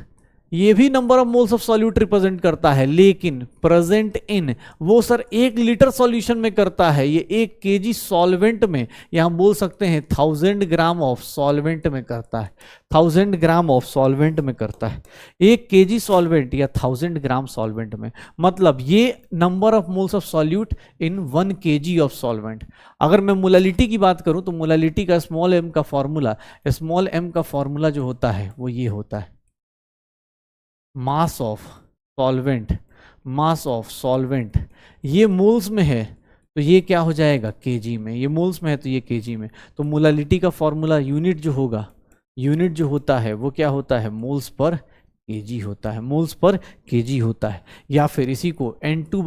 ये भी number of moles of solute represent करता है, लेकिन प्रेजेंट इन वो सर 1 लीटर सॉल्यूशन में करता है, ये 1 kg सॉल्वेंट में, या हम बोल सकते हैं 1000 ग्राम ऑफ सॉल्वेंट में करता है, 1000 ग्राम ऑफ सॉल्वेंट में करता है, 1 kg सॉल्वेंट या 1000 ग्राम सॉल्वेंट में। मतलब ये number of moles of solute in 1 kg of solvent. अगर मैं मोलैरिटी की बात करूं तो मोलैरिटी का स्मॉल m का फॉर्मूला जो होता है वो ये होता है, मास ऑफ सॉल्वेंट, ये मोल्स में है तो ये क्या हो जाएगा, केजी में, ये मोल्स में है तो ये केजी में। तो मोलैरिटी का फॉर्मूला यूनिट जो होता है वो क्या होता है, मोल्स पर केजी होता है, या फिर इसी को N2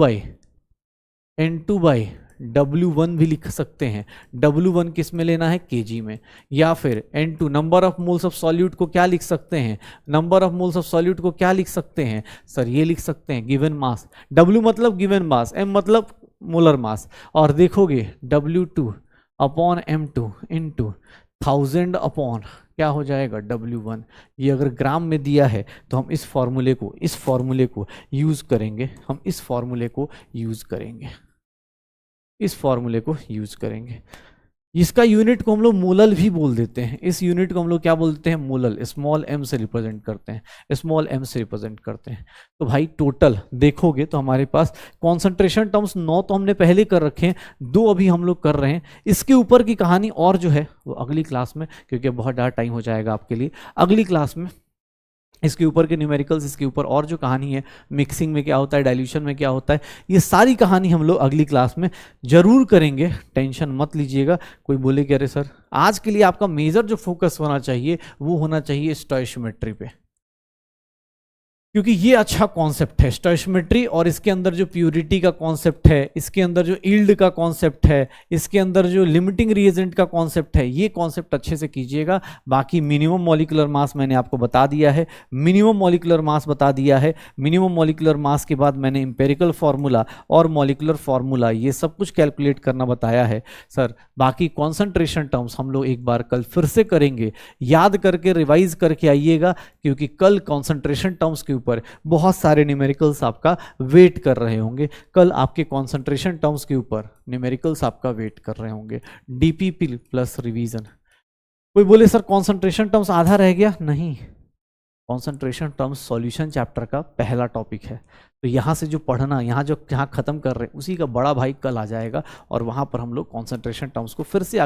बाई W1 भी लिख सकते हैं। W1 किस में लेना है, केजी में, या फिर N2 number of moles of solute को क्या लिख सकते हैं, सर ये लिख सकते हैं गिवन मास। W मतलब गिवन मास, M मतलब मोलर मास, और देखोगे W2 upon M2 into 1000 upon क्या हो जाएगा W1। ये अगर ग्राम में दिया है तो हम इस फॉर्मूले को यूज करेंगे, इस फॉर्मूले को यूज करेंगे। इसका यूनिट को हम लोग मोलल भी बोल देते हैं, इस यूनिट को हम लोग क्या बोलते हैं, मोलल, स्मॉल एम से रिप्रेजेंट करते हैं, तो भाई टोटल देखोगे तो हमारे पास कॉन्सेंट्रेशन टर्म्स 9 तो हमने पहले कर रखे हैं, 2 अभी हम लोग कर रहे हैं। इसके ऊपर की कहानी और जो है वो अगली क्लास में, क्योंकि बहुत ज़्यादा टाइम हो जाएगा आपके लिए, अगली क्लास में इसके ऊपर के न्यूमेरिकल्स, इसके ऊपर और जो कहानी है मिक्सिंग में क्या होता है, डाइल्यूशन में क्या होता है, ये सारी कहानी हम लोग अगली क्लास में जरूर करेंगे, टेंशन मत लीजिएगा। कोई बोले कि अरे सर आज के लिए आपका मेजर जो फोकस होना चाहिए वो होना चाहिए स्टोइशियोमेट्री पे, क्योंकि ये अच्छा कॉन्सेप्ट है स्टोइशियोमेट्री, और इसके अंदर जो प्यूरिटी का कॉन्सेप्ट है, इसके अंदर जो यील्ड का कॉन्सेप्ट है, इसके अंदर जो लिमिटिंग रिएजेंट का कॉन्सेप्ट है, ये कॉन्सेप्ट अच्छे से कीजिएगा। बाकी मिनिमम मॉलिक्यूलर मास मैंने आपको बता दिया है, मिनिमम मॉलिक्यूलर मास के बाद मैंने इंपेरिकल फार्मूला और मॉलिक्यूलर फार्मूला ये सब कुछ कैलकुलेट करना बताया है सर। बाकी कॉन्सेंट्रेशन टर्म्स हम लोग एक बार कल फिर से करेंगे, याद करके रिवाइज करके आइएगा, क्योंकि कल कॉन्सेंट्रेशन टर्म्स के ऊपर बहुत सारे न्यूमेरिकल्स आपका वेट कर रहे होंगे। कल आपके कॉन्सेंट्रेशन टर्म्स के ऊपर न्यूमेरिकल्स आपका वेट कर रहे होंगे, डीपीपी प्लस रिवीजन। कोई बोले सर कॉन्सेंट्रेशन टर्म्स आधा रह गया, नहीं, कॉन्सेंट्रेशन टर्म्स सॉल्यूशन चैप्टर का पहला टॉपिक है, तो यहाँ से जो पढ़ना, जहाँ खत्म कर रहे हैं उसी का बड़ा भाई कल आ जाएगा, और वहाँ पर हम लोग कॉन्सेंट्रेशन टर्म्स को फिर से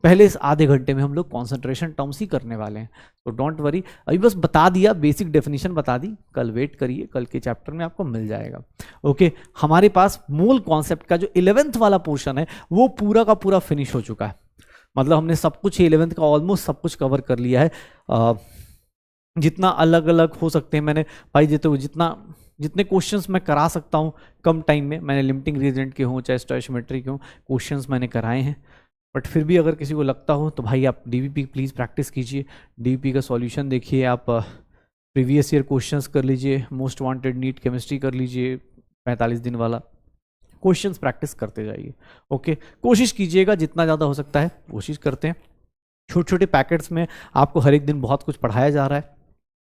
पहले इस आधे घंटे में हम लोग कॉन्सेंट्रेशन टर्म्स ही करने वाले हैं। तो डोंट वरी, अभी बस बता दिया, बेसिक डेफिनेशन बता दी, कल वेट करिए, कल के चैप्टर में आपको मिल जाएगा। ओके, हमारे पास मूल कॉन्सेप्ट का जो 11th वाला पोर्शन है वो पूरा का पूरा फिनिश हो चुका है, मतलब हमने सब कुछ 11th का ऑलमोस्ट सब कुछ कवर कर लिया है। जितना अलग अलग हो सकते हैं मैंने भाई जितने क्वेश्चंस मैं करा सकता हूँ कम टाइम में, मैंने लिमिटिंग रिएजेंट के हों चाहे स्टोइशियोमेट्री के हों, क्वेश्चंस मैंने कराए हैं। बट फिर भी अगर किसी को लगता हो तो भाई आप डीवीपी प्लीज़ प्रैक्टिस कीजिए, डीवीपी का सॉल्यूशन देखिए, आप प्रीवियस ईयर क्वेश्चंस कर लीजिए, मोस्ट वांटेड नीट केमिस्ट्री कर लीजिए 45 दिन वाला, क्वेश्चंस प्रैक्टिस करते जाइए। ओके, कोशिश कीजिएगा जितना ज़्यादा हो सकता है, कोशिश करते हैं। छोटे छोटे पैकेट्स में आपको हर एक दिन बहुत कुछ पढ़ाया जा रहा है,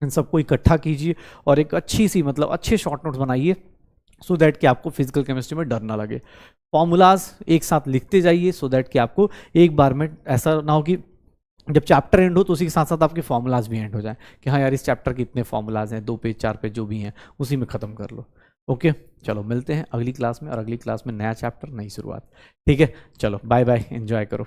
इन सबको इकट्ठा कीजिए और एक अच्छे शॉर्ट नोट्स बनाइए, सो दैट कि आपको फिजिकल केमिस्ट्री में डर ना लगे। फॉर्मूलाज एक साथ लिखते जाइए, सो दैट कि आपको एक बार में ऐसा ना हो कि जब चैप्टर एंड हो तो उसी के साथ साथ आपके फॉर्मूलाज भी एंड हो जाए कि हाँ यार इस चैप्टर के इतने फॉर्मूलाज हैं, 2 पेज 4 पेज जो भी हैं उसी में ख़त्म कर लो। ओके, चलो मिलते हैं अगली क्लास में, और अगली क्लास में नया चैप्टर, नई शुरुआत। ठीक है, चलो बाय बाय, एंजॉय करो।